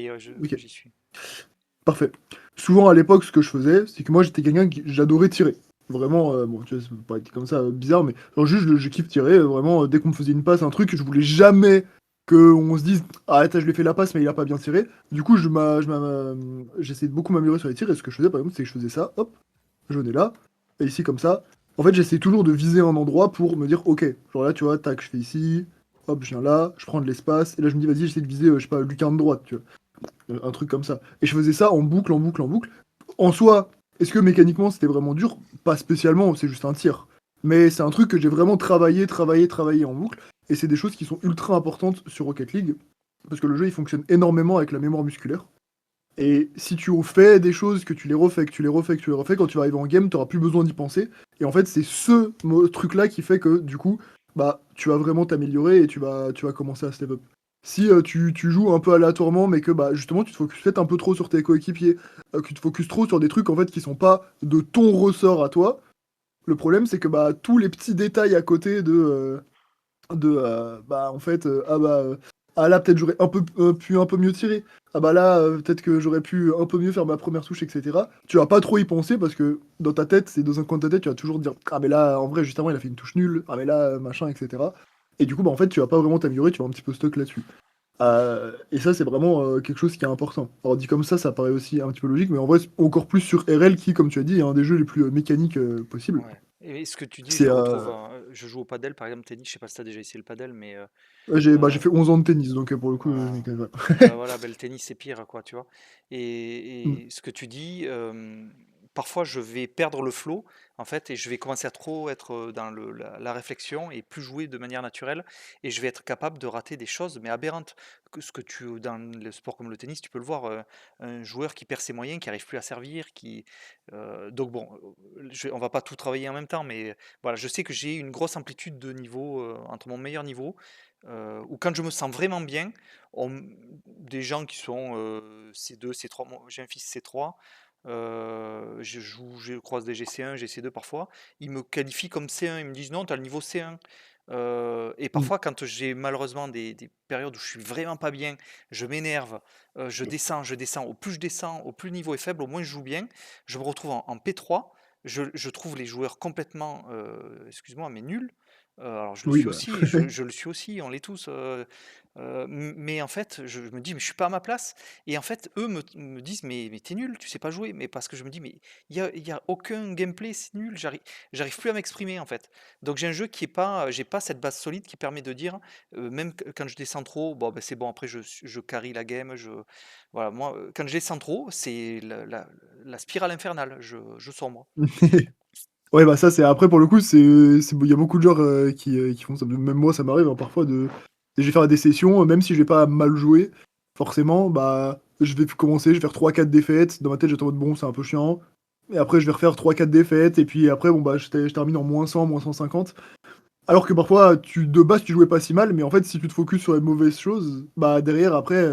et Ok, j'y suis. parfait. Souvent à l'époque, ce que je faisais, c'est que moi j'étais quelqu'un qui j'adorais tirer. Vraiment, bon, tu vois, ça peut paraître comme ça bizarre, mais genre juste je kiffe tirer. Vraiment, dès qu'on me faisait une passe, un truc, je voulais jamais qu'on se dise ah, attends, je lui ai fait la passe, mais il a pas bien tiré. Du coup, j'essayais de beaucoup m'améliorer sur les tirs. Et ce que je faisais, par exemple, c'est que je faisais ça, hop, je venais là, et ici comme ça. En fait, j'essayais toujours de viser un endroit pour me dire ok, genre là, tu vois, tac, je fais ici, hop, je viens là, je prends de l'espace, et là, je me dis vas-y, j'essaie de viser, je sais pas, lucarne droite, tu vois. Un truc comme ça. Et je faisais ça en boucle, en boucle, en boucle. En soi, est-ce que mécaniquement c'était vraiment dur? Pas spécialement, c'est juste un tir. Mais c'est un truc que j'ai vraiment travaillé, travaillé, travaillé en boucle. Et c'est des choses qui sont ultra importantes sur Rocket League. Parce que le jeu il fonctionne énormément avec la mémoire musculaire. Et si tu fais des choses, que tu les refais, que tu les refais, que tu les refais, quand tu vas arriver en game, tu n'auras plus besoin d'y penser. Et en fait, c'est ce truc-là qui fait que, du coup, bah, tu vas vraiment t'améliorer et tu vas commencer à step up. Si tu joues un peu aléatoirement, mais que bah, justement, tu te focuses peut-être un peu trop sur tes coéquipiers, que tu te focuses trop sur des trucs en fait, qui sont pas de ton ressort à toi, le problème, c'est que bah, tous les petits détails à côté bah en fait ah là peut-être j'aurais pu un peu mieux tirer, ah bah là peut-être que j'aurais pu un peu mieux faire ma première touche, etc. Tu vas pas trop y penser parce que dans ta tête, c'est dans un coin de ta tête, tu vas toujours te dire ah mais là en vrai juste avant il a fait une touche nulle, ah mais là machin, etc. Et du coup bah en fait tu vas pas vraiment t'améliorer, tu vas un petit peu stock là-dessus. Et ça c'est vraiment quelque chose qui est important. Alors dit comme ça paraît aussi un petit peu logique, mais en vrai c'est encore plus sur RL qui, comme tu as dit, est un des jeux les plus mécaniques possibles. Ouais. Et ce que tu dis, je C'est le retrouve. Je joue au padel, par exemple, tennis. Je sais pas si tu as déjà essayé le padel, mais j'ai euh, fait 11 ans de tennis, donc pour le coup, je voilà. m'y connais pas. Bah voilà, bah le tennis c'est pire, quoi, tu vois. Mm. Et ce que tu dis, parfois je vais perdre le flow, en fait, et je vais commencer à trop être dans la réflexion et plus jouer de manière naturelle, et je vais être capable de rater des choses, mais aberrantes. Ce que dans le sport comme le tennis, tu peux le voir, un joueur qui perd ses moyens, qui arrive plus à servir, donc bon, on va pas tout travailler en même temps, mais voilà, je sais que j'ai une grosse amplitude de niveau entre mon meilleur niveau, ou quand je me sens vraiment bien on- des gens qui sont C2, C3, moi, j'ai un fils C3, je croise des GC1, GC2 parfois, ils me qualifient comme C1, ils me disent non, tu as le niveau C1. Et Mm. parfois, quand j'ai malheureusement des périodes où je suis vraiment pas bien, je m'énerve, je descends, je descends. Au plus je descends, au plus le niveau est faible, au moins je joue bien. Je me retrouve en P3. Je trouve les joueurs complètement, excuse-moi, mais nuls. Alors je le Oui, suis bah. aussi, je le suis aussi, on l'est tous. Mais en fait, je me dis: «Mais je suis pas à ma place» et en fait, eux me disent: «Mais tu nul, tu sais pas jouer». Mais parce que je me dis: «Mais il y a aucun gameplay, c'est nul, j'arrive plus à m'exprimer, en fait». Donc j'ai un jeu qui est pas, j'ai pas cette base solide qui permet de dire, même quand je descends trop, bon, bah, c'est bon après je carry la game, voilà, moi, quand je descends trop, c'est la spirale infernale, je sombre. Ouais, bah ça, c'est après, pour le coup, il y a beaucoup de joueurs qui font ça. Même moi, ça m'arrive hein, parfois je vais faire des sessions, même si je vais pas mal jouer, forcément, bah, je vais commencer, je vais faire 3 4 défaites. Dans ma tête, j'étais en mode bon, c'est un peu chiant. Et après, je vais refaire 3 4 défaites. Et puis après, bon, bah, je termine en -100, -150. Alors que parfois, de base, tu jouais pas si mal, mais en fait, si tu te focuses sur les mauvaises choses, bah derrière, après,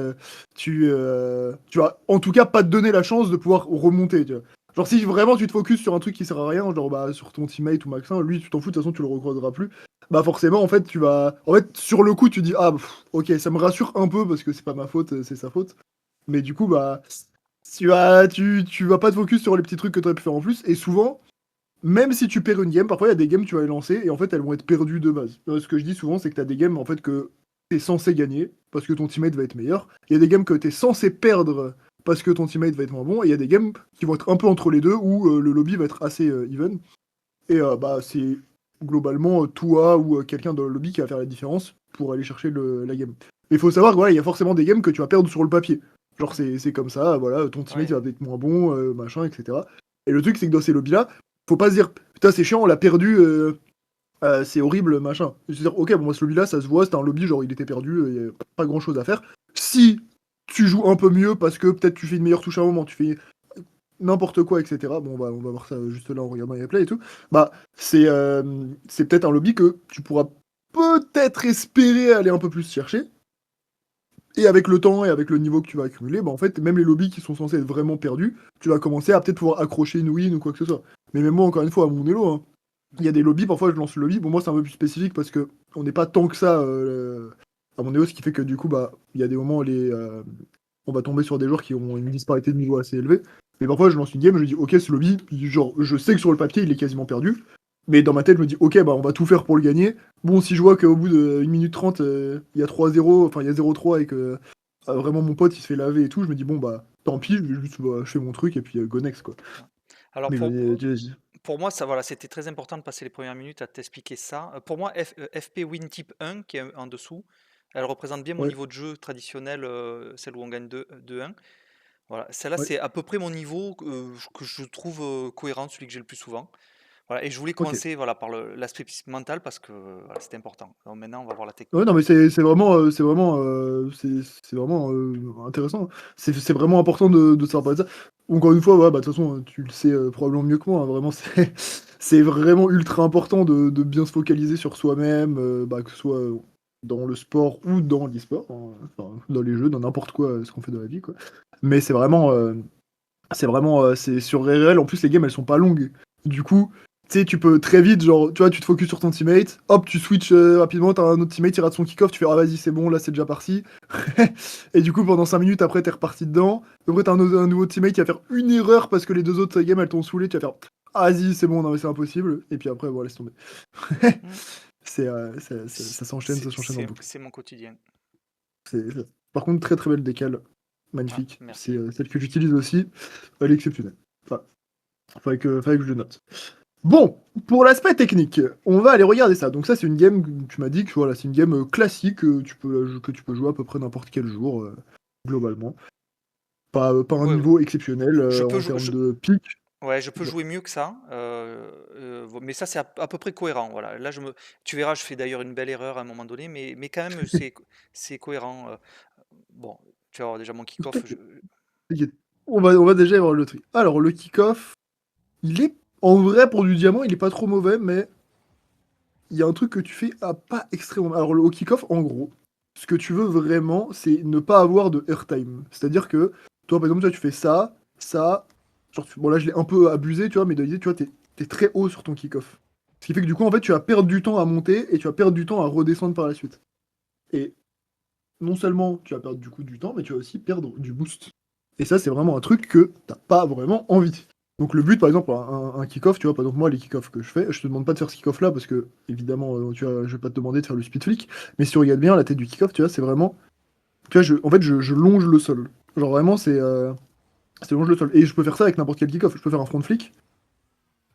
tu vas en tout cas pas te donner la chance de pouvoir remonter, tu vois. Genre, si vraiment tu te focuses sur un truc qui sert à rien, genre bah, sur ton teammate ou Maxin, lui, tu t'en fous, de toute façon, tu le recroiseras plus, bah forcément, en fait, tu vas. En fait, sur le coup, tu dis, ah, ok, ça me rassure un peu parce que c'est pas ma faute, c'est sa faute. Mais du coup, bah, tu vas pas te focus sur les petits trucs que tu aurais pu faire en plus, et souvent. Même si tu perds une game, parfois il y a des games que tu vas les lancer et en fait elles vont être perdues de base. Ce que je dis souvent, c'est que tu as des games en fait que tu es censé gagner parce que ton teammate va être meilleur. Il y a des games que tu es censé perdre parce que ton teammate va être moins bon. Et il y a des games qui vont être un peu entre les deux où le lobby va être assez even. Et bah c'est globalement toi ou quelqu'un dans le lobby qui va faire la différence pour aller chercher la game. Mais il faut savoir que voilà, il y a forcément des games que tu vas perdre sur le papier. Genre c'est comme ça, voilà, ton teammate il Ouais. va être moins bon, machin, etc. Et le truc c'est que dans ces lobbies-là, faut pas se dire putain c'est chiant, on l'a perdu, c'est horrible, machin. Je veux dire, ok, bon, moi ce lobby-là, ça se voit, c'était un lobby, genre il était perdu, il y a pas grand-chose à faire. Si tu joues un peu mieux parce que peut-être tu fais une meilleure touche à un moment, tu fais n'importe quoi, etc. Bon, bah, on va voir ça juste là en regardant les replays et tout. Bah, c'est peut-être un lobby que tu pourras peut-être espérer aller un peu plus chercher. Et avec le temps et avec le niveau que tu vas accumuler, bah en fait, même les lobbies qui sont censés être vraiment perdus, tu vas commencer à peut-être pouvoir accrocher une win ou quoi que ce soit. Mais même moi, encore une fois, à mon elo, hein, il y a des lobbies, parfois je lance le lobby. Bon, moi, c'est un peu plus spécifique parce que on n'est pas tant que ça à mon elo, ce qui fait que du coup, bah, il y a des moments où on va tomber sur des joueurs qui ont une disparité de niveau assez élevée. Mais parfois, je lance une game, je dis, ok, ce lobby, genre, je sais que sur le papier, il est quasiment perdu. Mais dans ma tête, je me dis, ok, bah, on va tout faire pour le gagner. Bon, si je vois qu'au bout d'1 minute 30, il y a 3-0, enfin, il y a 0-3 et que vraiment mon pote, il se fait laver et tout, je me dis, bon, bah, tant pis, je fais mon truc et puis go next, quoi. Ouais. Alors Mais pour moi, ça, voilà, c'était très important de passer les premières minutes à t'expliquer ça. Pour moi, FP Win Type 1, qui est en dessous, elle représente bien mon ouais, niveau de jeu traditionnel, celle où on gagne 2-1. Voilà, celle-là, ouais, c'est à peu près mon niveau que je trouve cohérent, celui que j'ai le plus souvent. Voilà, et je voulais ok. commencer voilà, par l'aspect mental parce que voilà, c'était important. Donc maintenant, on va voir la Ouais, non, technique. mais c'est vraiment intéressant. C'est vraiment important de savoir parler de ça. Encore une fois, ouais, bah, de toute façon, tu le sais probablement mieux que moi. Hein, vraiment, c'est vraiment ultra important de bien se focaliser sur soi-même, bah, que ce soit dans le sport ou dans l'e-sport, hein, enfin, dans les jeux, dans n'importe quoi, ce qu'on fait dans la vie, quoi. Mais c'est sur réel. En plus, les games, elles sont pas longues. Du coup, tu sais, tu peux très vite, genre, tu vois, tu te focuses sur ton teammate, hop, tu switches rapidement, t'as un autre teammate, il rate son kick-off, tu fais, ah vas-y, c'est bon, là, c'est déjà parti. Et du coup, pendant 5 minutes, après, t'es reparti dedans. Après, t'as un nouveau teammate qui va faire une erreur parce que les deux autres games, elles t'ont saoulé, tu vas faire, ah vas-y, c'est bon, non, mais c'est impossible. Et puis après, voilà, laisse tomber. Hmm. Ça s'enchaîne en boucle. C'est mon quotidien. Par contre, très très belle décale. Ah, Magnifique. C'est merci. celle que j'utilise aussi. Elle est exceptionnelle. Enfin, fallait que je le note. Bon, pour l'aspect technique, on va aller regarder ça. Donc ça, c'est une game, tu m'as dit que voilà, c'est une game classique que tu peux jouer à peu près n'importe quel jour, globalement. Pas un Ouais, ouais. niveau exceptionnel Je peux en jouer, termes de pic. ouais, je peux jouer mieux que ça, mais ça c'est à peu près cohérent. Voilà. Tu verras, je fais d'ailleurs une belle erreur à un moment donné, mais quand même c'est cohérent. Bon, tu vas voir déjà mon kick-off. T'inquiète. On va déjà voir le truc. Alors, le kick-off, il est, en vrai, pour du diamant, il est pas trop mauvais, mais il y a un truc que tu fais à pas extrêmement. Alors, au kick-off, en gros, ce que tu veux vraiment, c'est ne pas avoir de airtime. C'est-à-dire que, toi, par exemple, tu fais ça, ça. Genre, bon, là, je l'ai un peu abusé, tu vois, mais de l'idée, tu vois, t'es très haut sur ton kick-off. Ce qui fait que, du coup, en fait, tu vas perdre du temps à monter et tu vas perdre du temps à redescendre par la suite. Et non seulement tu vas perdre du coup du temps, mais tu vas aussi perdre du boost. Et ça, c'est vraiment un truc que t'as pas vraiment envie. Donc le but, par exemple, un kick-off, tu vois, par exemple moi, les kick-offs que je fais, je te demande pas de faire ce kick-off là, parce que, évidemment, tu vois, je vais pas te demander de faire le speed flick, mais si tu regardes bien la tête du kick-off, tu vois, c'est vraiment, tu vois, en fait, je longe le sol. Genre vraiment, c'est longe le sol. Et je peux faire ça avec n'importe quel kick-off. Je peux faire un front flick,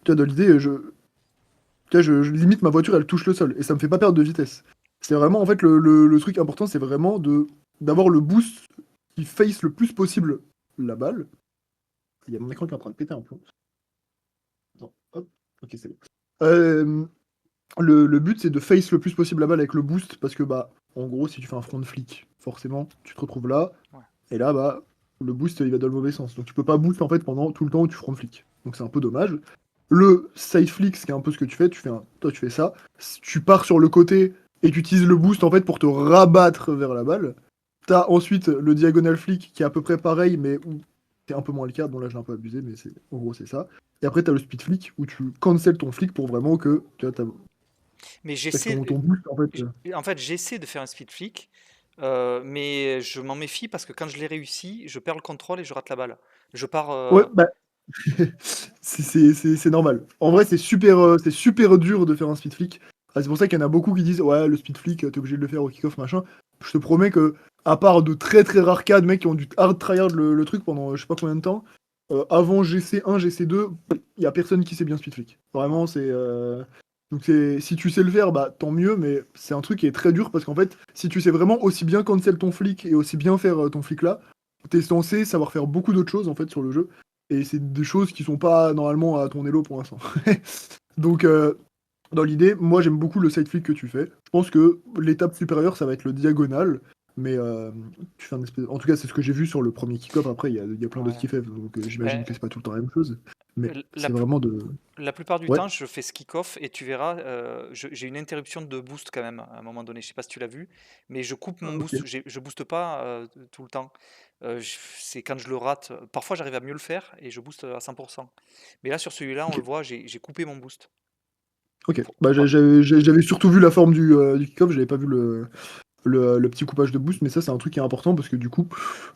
tu vois, dans l'idée, tu vois, limite ma voiture, elle touche le sol, et ça me fait pas perdre de vitesse. C'est vraiment, en fait, le truc important, c'est vraiment d'avoir le boost qui face le plus possible la balle. Il y a mon écran qui est en train de péter un plomb. Attends, hop, ok, c'est bon. Euh, le but, c'est de face le plus possible la balle avec le boost, parce que, bah, en gros, si tu fais un front flick, forcément, tu te retrouves là, Ouais. et là, bah, le boost, il va dans le mauvais sens. Donc tu peux pas boost, en fait, pendant tout le temps où tu front flick. Donc c'est un peu dommage. Le side flick, ce qui est un peu ce que tu fais, toi, tu fais ça, tu pars sur le côté, et tu utilises le boost, en fait, pour te rabattre vers la balle. T'as ensuite le diagonal flick, qui est à peu près pareil, mais où c'est un peu moins le cas. Bon, là, je l'ai un peu abusé, mais en gros, c'est ça. Et après, t'as le speed flick où tu cancel ton flick pour vraiment que tu vois, Mais ton boost, en fait. en fait, j'essaie de faire un speed flick, mais je m'en méfie parce que quand je l'ai réussi, je perds le contrôle et je rate la balle. Je pars. Ouais, bah, c'est normal. En vrai, Ouais, c'est super dur de faire un speed flick. Ah, c'est pour ça qu'il y en a beaucoup qui disent, ouais, le speed flick, t'es obligé de le faire au kick-off, machin. Je te promets que, à part de très très rares cas de mecs qui ont dû hard tryhard le truc pendant je sais pas combien de temps, avant GC1, GC2, il y a personne qui sait bien speed flick. ouais. Vraiment, donc si tu sais le faire, bah tant mieux, mais c'est un truc qui est très dur parce qu'en fait, si tu sais vraiment aussi bien cancel ton flick et aussi bien faire ton flick là, t'es censé savoir faire beaucoup d'autres choses en fait sur le jeu. Et c'est des choses qui sont pas normalement à ton elo pour l'instant. Donc, dans l'idée, moi j'aime beaucoup le side flick que tu fais. Je pense que l'étape supérieure, ça va être le diagonal. Mais tu fais un espèce. En tout cas, c'est ce que j'ai vu sur le premier kick-off. Après, il y a plein d'autres Ouais. qui fait. Donc, j'imagine Ben, que c'est pas tout le temps la même chose. Mais la, c'est vraiment de. la plupart du Ouais, temps, je fais ce kick-off et tu verras, j'ai une interruption de boost quand même à un moment donné. Je sais pas si tu l'as vu, mais je coupe mon ok. boost. Je booste pas tout le temps. C'est quand je le rate. Parfois, j'arrive à mieux le faire et je booste à 100%. Mais là, sur celui-là, on Ok. le voit, j'ai coupé mon boost. Ok. Pour Bah, pas- j'avais surtout vu la forme du kick-off, j'avais pas vu le petit coupage de boost, mais ça c'est un truc qui est important parce que du coup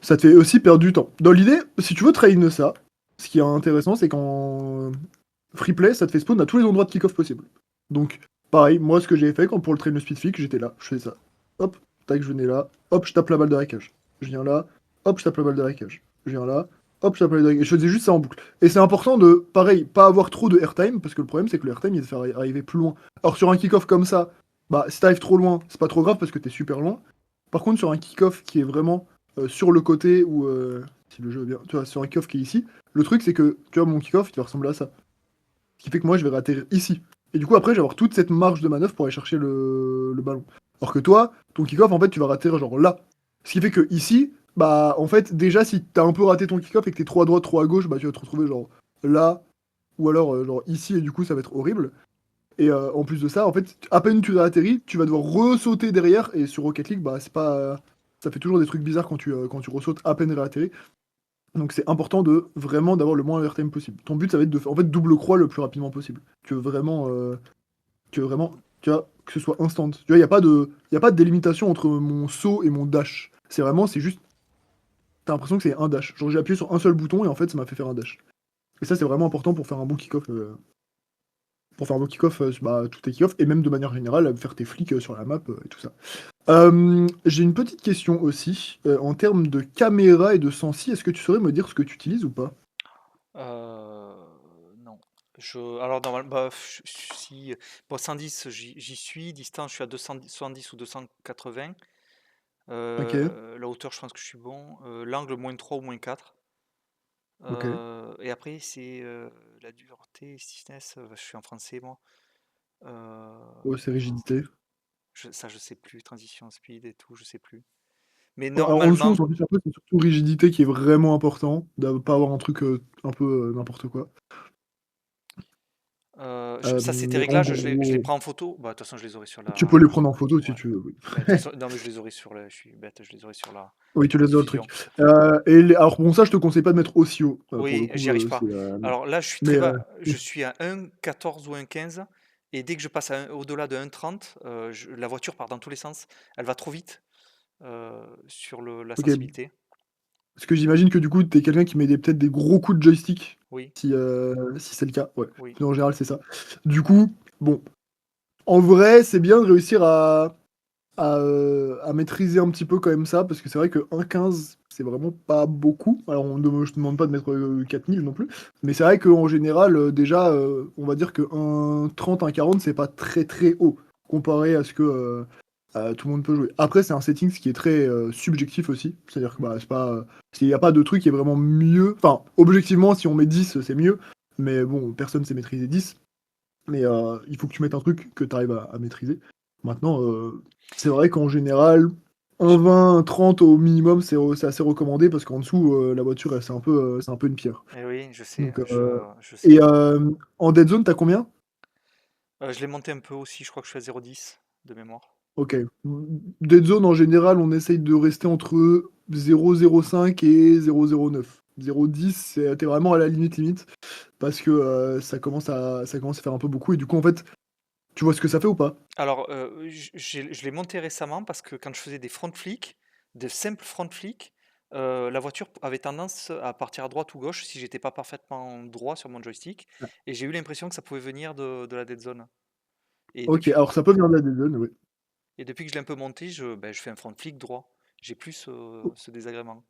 ça te fait aussi perdre du temps. Dans l'idée, si tu veux train ça, ce qui est intéressant c'est qu'en free play ça te fait spawn à tous les endroits de kick-off possibles. Donc pareil, moi ce que j'ai fait quand pour le train le speed flick, j'étais là, je fais ça. Hop, tac, je venais là, hop, je tape la balle de la cage. Je viens là, hop, je tape la balle de la cage. Je viens là, hop, je tape la balle de la cage. Je faisais juste ça en boucle. Et c'est important de, pareil, pas avoir trop de airtime, parce que le problème c'est que le airtime il te fait arriver plus loin. Alors sur un kick-off comme ça, bah si t'arrives trop loin, c'est pas trop grave parce que t'es super loin. Par contre sur un kick-off qui est vraiment sur le côté ou si le jeu est bien, tu vois, sur un kick-off qui est ici, le truc c'est que, tu vois, mon kick-off il va ressembler à ça. Ce qui fait que moi, je vais atterrir ici. Et du coup, après, je vais avoir toute cette marge de manœuvre pour aller chercher le ballon. Alors que toi, ton kick-off, en fait, tu vas atterrir genre là. Ce qui fait que ici, bah, en fait, déjà, si t'as un peu raté ton kick-off et que t'es trop à droite, trop à gauche, bah, tu vas te retrouver genre là, ou alors genre ici, et du coup, ça va être horrible. Et en plus de ça, en fait, à peine tu as atterri, tu vas devoir ressauter derrière. Et sur Rocket League, bah, c'est pas. Ça fait toujours des trucs bizarres quand tu ressautes à peine réatterri. Donc c'est important de vraiment d'avoir le moins airtime possible. Ton but ça va être de en fait double croix le plus rapidement possible. Tu veux vraiment tu vois, que ce soit instant. Tu vois, y a pas de délimitation entre mon saut et mon dash. C'est juste t'as l'impression que c'est un dash. Genre j'ai appuyé sur un seul bouton et en fait ça m'a fait faire un dash. Et ça c'est vraiment important pour faire un bon kick-off bah, tous tes kick-offs et même de manière générale faire tes flicks sur la map et tout ça. J'ai une petite question aussi. En termes de caméra et de sensi, est-ce que tu saurais me dire ce que tu utilises ou pas? Non. Alors, normalement, bah, si. Bon, 110, j'y suis. Distance, je suis à 270 ou 280. Ok, La hauteur, je pense que je suis bon. L'angle, -3 ou -4. ok. Et après, c'est la dureté, stiffness. Je suis en français, moi. Euh, Ouais, c'est rigidité. ça, je sais plus. Transition, speed et tout, je sais plus. Mais Alors, en dessous, on normalement, s'en fiche un peu, c'est surtout rigidité qui est vraiment important, de pas avoir un truc un peu n'importe quoi. ça, c'est tes Mais en réglages, je les gros, prends en photo. Bah, de toute façon, je les aurai sur tu peux la. les prendre en photo si Ouais. tu veux, oui. Bah, de toute façon, non, mais je les aurai sur la. Je suis bête, je les aurai sur Oui, tu la laisses dans le truc. diffusion. Alors bon, ça, je te conseille pas de mettre aussi haut. Pour le Oui, coup, j'y arrive c'est... pas. Alors là, Mais je suis à 1,14 ou 1,15 et dès que je passe au-delà de 1,30, la voiture part dans tous les sens. Elle va trop vite sur la ok, sensibilité. parce que j'imagine que du coup, t'es quelqu'un qui met peut-être des gros coups de joystick, Oui, si c'est le cas. Ouais, oui. en général, c'est ça. Du coup, bon, en vrai, c'est bien de réussir à maîtriser un petit peu quand même ça, parce que c'est vrai que 1,15, c'est vraiment pas beaucoup. Alors, je te demande pas de mettre 4000 non plus, mais c'est vrai qu'en général, déjà, on va dire que 1,30, 1,40, c'est pas très très haut, comparé à ce que tout le monde peut jouer. Après, c'est un setting qui est très subjectif aussi, c'est-à-dire que Mm. bah, c'est pas, il n'y a pas de truc qui est vraiment mieux. Enfin, objectivement, si on met 10, c'est mieux, mais bon, personne sait maîtriser 10. Mais il faut que tu mettes un truc que tu arrives à maîtriser. Maintenant, c'est vrai qu'en général, un Je- 20, un 30 au minimum, c'est assez recommandé parce qu'en dessous, la voiture, c'est un peu une pierre. Eh oui, je sais, Donc, je sais. et en dead zone, t'as combien? Je l'ai monté un peu aussi, je crois que je suis à 0,10 de mémoire. Ok. Dead zone, en général, on essaye de rester entre 0,05 et 0,09. 0,10, t'es vraiment à la limite, parce que ça commence à faire un peu beaucoup. Et du coup, en fait, tu vois ce que ça fait ou pas? Alors, je l'ai monté récemment parce que quand je faisais des front flicks, de simples front flicks, la voiture avait tendance à partir à droite ou gauche si j'étais pas parfaitement droit sur mon joystick. Et j'ai eu l'impression que ça pouvait venir de la dead zone. Et Ok, alors ça peut venir de la dead zone, oui. depuis que je l'ai un peu monté, ben, je fais un front flick droit. J'ai plus ce désagrément.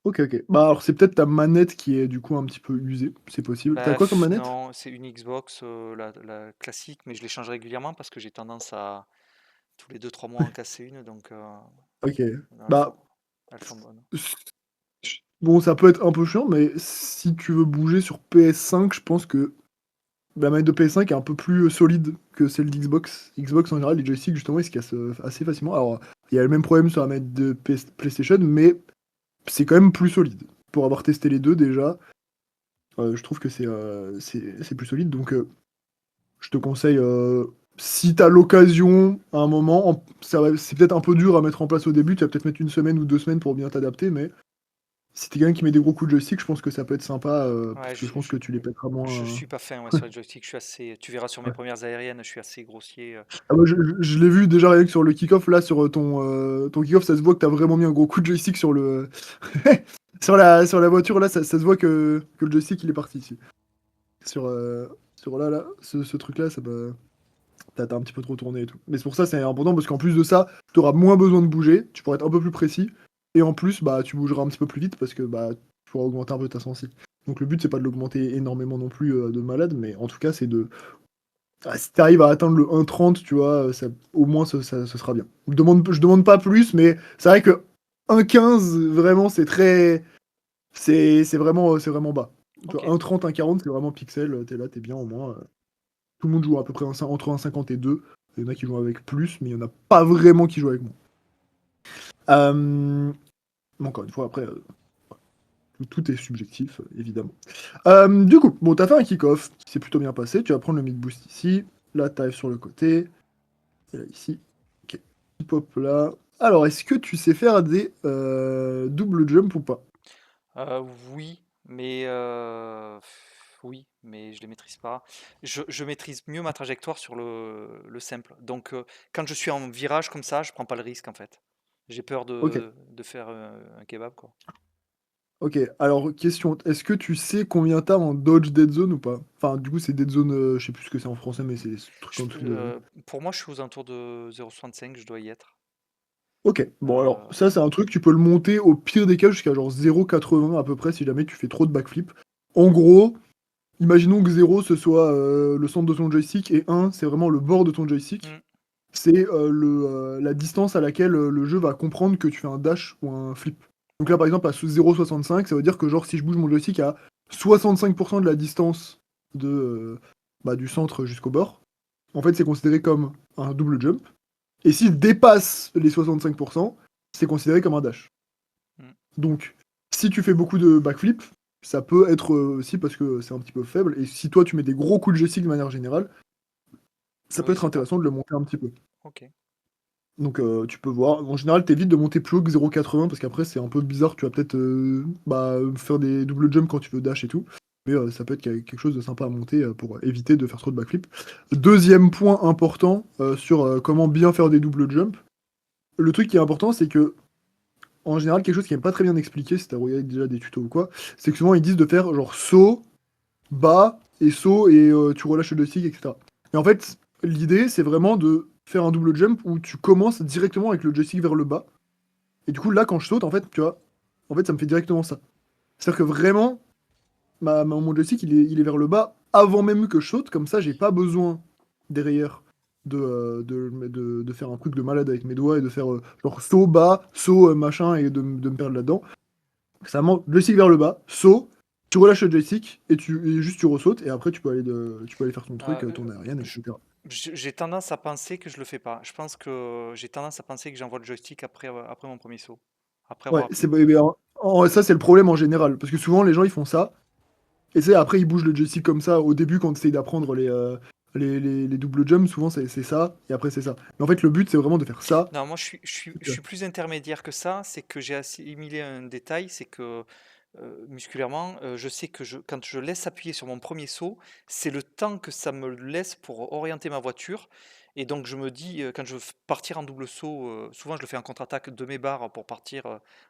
Ok, ok. Bah alors c'est peut-être ta manette qui est du coup un petit peu usée, c'est possible. T'as Bah, quoi comme manette? non, c'est une Xbox, la classique, mais je les change régulièrement parce que j'ai tendance à tous les 2 3 mois en casser une, donc Ok. non, Bah, elles sont bonnes. bon, ça peut être un peu chiant, mais si tu veux bouger sur PS5, je pense que la manette de PS5 est un peu plus solide que celle d'Xbox. Xbox en général, les joysticks justement, ils se cassent assez facilement. Alors, il y a le même problème sur la manette de PlayStation, mais c'est quand même plus solide. Pour avoir testé les deux déjà, je trouve que c'est plus solide. Donc, je te conseille, si t'as l'occasion, à un moment, c'est peut-être un peu dur à mettre en place au début, tu vas peut-être mettre une semaine ou 2 semaines pour bien t'adapter, mais si t'es quelqu'un qui met des gros coups de joystick, je pense que ça peut être sympa, Ouais, parce que je pense que tu les pèteras je moins. suis pas fin, ouais, sur les joysticks. Je suis assez, tu verras sur mes Ouais. premières aériennes, je suis assez grossier. Ah bah, je l'ai vu déjà rien que sur le kick-off, là, sur ton kick-off, ça se voit que t'as vraiment mis un gros coup de joystick sur le. Sur la voiture, là, ça se voit que le joystick il est parti ici. Sur, sur là, ce truc-là, ça va. T'as un petit peu trop tourné et tout. Mais c'est pour ça, c'est important parce qu'en plus de ça, tu auras moins besoin de bouger, tu pourras être un peu plus précis, et en plus, bah, tu bougeras un petit peu plus vite parce que bah, tu pourras augmenter un peu ta sensi. Donc le but, c'est pas de l'augmenter énormément non plus de malade, mais en tout cas, c'est de. Ah, si t'arrives à atteindre le 1,30, tu vois, au moins, ce sera bien. Je demande pas plus, mais c'est vrai que 1,15, vraiment, c'est très. C'est vraiment bas. Tu Ok. vois, 1,30, 1,40, c'est vraiment pixel, t'es là, t'es bien au moins. Tout le monde joue à peu près entre 1,50 et 2. Il y en a qui jouent avec plus, mais il n'y en a pas vraiment qui jouent avec moi. Euh, Encore une fois, après, tout est subjectif, évidemment. Du coup, bon, t'as fait un kick-off, c'est plutôt bien passé. Tu vas prendre le mid-boost ici. Là, t'arrives sur le côté. Et là, ici. Ok. Hop là. Alors, est-ce que tu sais faire des double jump ou pas? Euh, oui, mais oui, mais je les maîtrise pas. Je maîtrise mieux ma trajectoire sur le simple. Donc, quand je suis en virage comme ça, je prends pas le risque en fait. J'ai peur Ok. de faire un kebab quoi. Ok. Alors, question. Est-ce que tu sais combien t'as en dodge dead zone ou pas? Enfin, du coup, c'est dead zone, je sais plus ce que c'est en français, mais c'est ce truc en dessous de. Pour moi, je suis aux alentours de 0,65, je dois y être. Ok, bon alors Euh, ça c'est un truc, tu peux le monter au pire des cas jusqu'à genre 0,80 à peu près si jamais tu fais trop de backflip. En gros, imaginons que 0 ce soit le centre de ton joystick et 1 c'est vraiment le bord de ton joystick. hmm, C'est la distance à laquelle le jeu va comprendre que tu fais un dash ou un flip. Donc là ouais, par exemple à 0,65 ça veut dire que genre si je bouge mon joystick à 65% de la distance du centre jusqu'au bord, en fait c'est considéré comme un double jump. Et s'il dépasse les 65%, c'est considéré comme un dash. hmm. Donc, si tu fais beaucoup de backflip, ça peut être aussi parce que c'est un petit peu faible. Et si toi, tu mets des gros coups de joystick de manière générale, ça peut Oui, être c'est pas. intéressant de le monter un petit peu. Ok. Donc, tu peux voir. En général, t'évites de monter plus haut que 0,80 parce qu'après, c'est un peu bizarre. Tu vas peut-être faire des double jumps quand tu veux dash et tout. Mais ça peut être quelque chose de sympa à monter pour éviter de faire trop de backflip. Deuxième point important sur comment bien faire des double jumps. Le truc qui est important, c'est que en général, quelque chose qui n'est pas très bien expliqué, si t'as regardé déjà des tutos ou quoi, c'est que souvent ils disent de faire genre saut, bas et saut et tu relâches le joystick, etc. Et en fait, l'idée c'est vraiment de faire un double jump où tu commences directement avec le joystick vers le bas. Et du coup, là, quand je saute, en fait, tu vois, en fait, ça me fait directement ça. C'est-à-dire que vraiment, mon joystick il est vers le bas avant même que je saute, comme ça, j'ai pas besoin derrière de faire un truc de malade avec mes doigts et de faire genre saut bas, saut machin et de me perdre là-dedans. Ça monte, joystick vers le bas, saut, tu relâches le joystick et juste tu ressautes et après tu peux aller faire ton Euh, truc, ton aérienne, je- etc. j'ai tendance à penser que je le fais pas. Je pense que j'ai tendance à penser que j'envoie le joystick après mon premier saut, après avoir Ouais, appuyé. ça c'est le problème en général, parce que souvent les gens ils font ça, et c'est après ils bougent le joystick comme ça au début quand tu essayes d'apprendre les double jumps, souvent c'est ça, et après c'est ça. Mais en fait le but c'est vraiment de faire ça. Non, moi je suis plus intermédiaire que ça. C'est que j'ai assimilé un détail, c'est que musculairement, je sais que quand je laisse appuyer sur mon premier saut, c'est le temps que ça me laisse pour orienter ma voiture. Et donc je me dis, quand je veux partir en double saut, souvent je le fais en contre-attaque de mes barres pour partir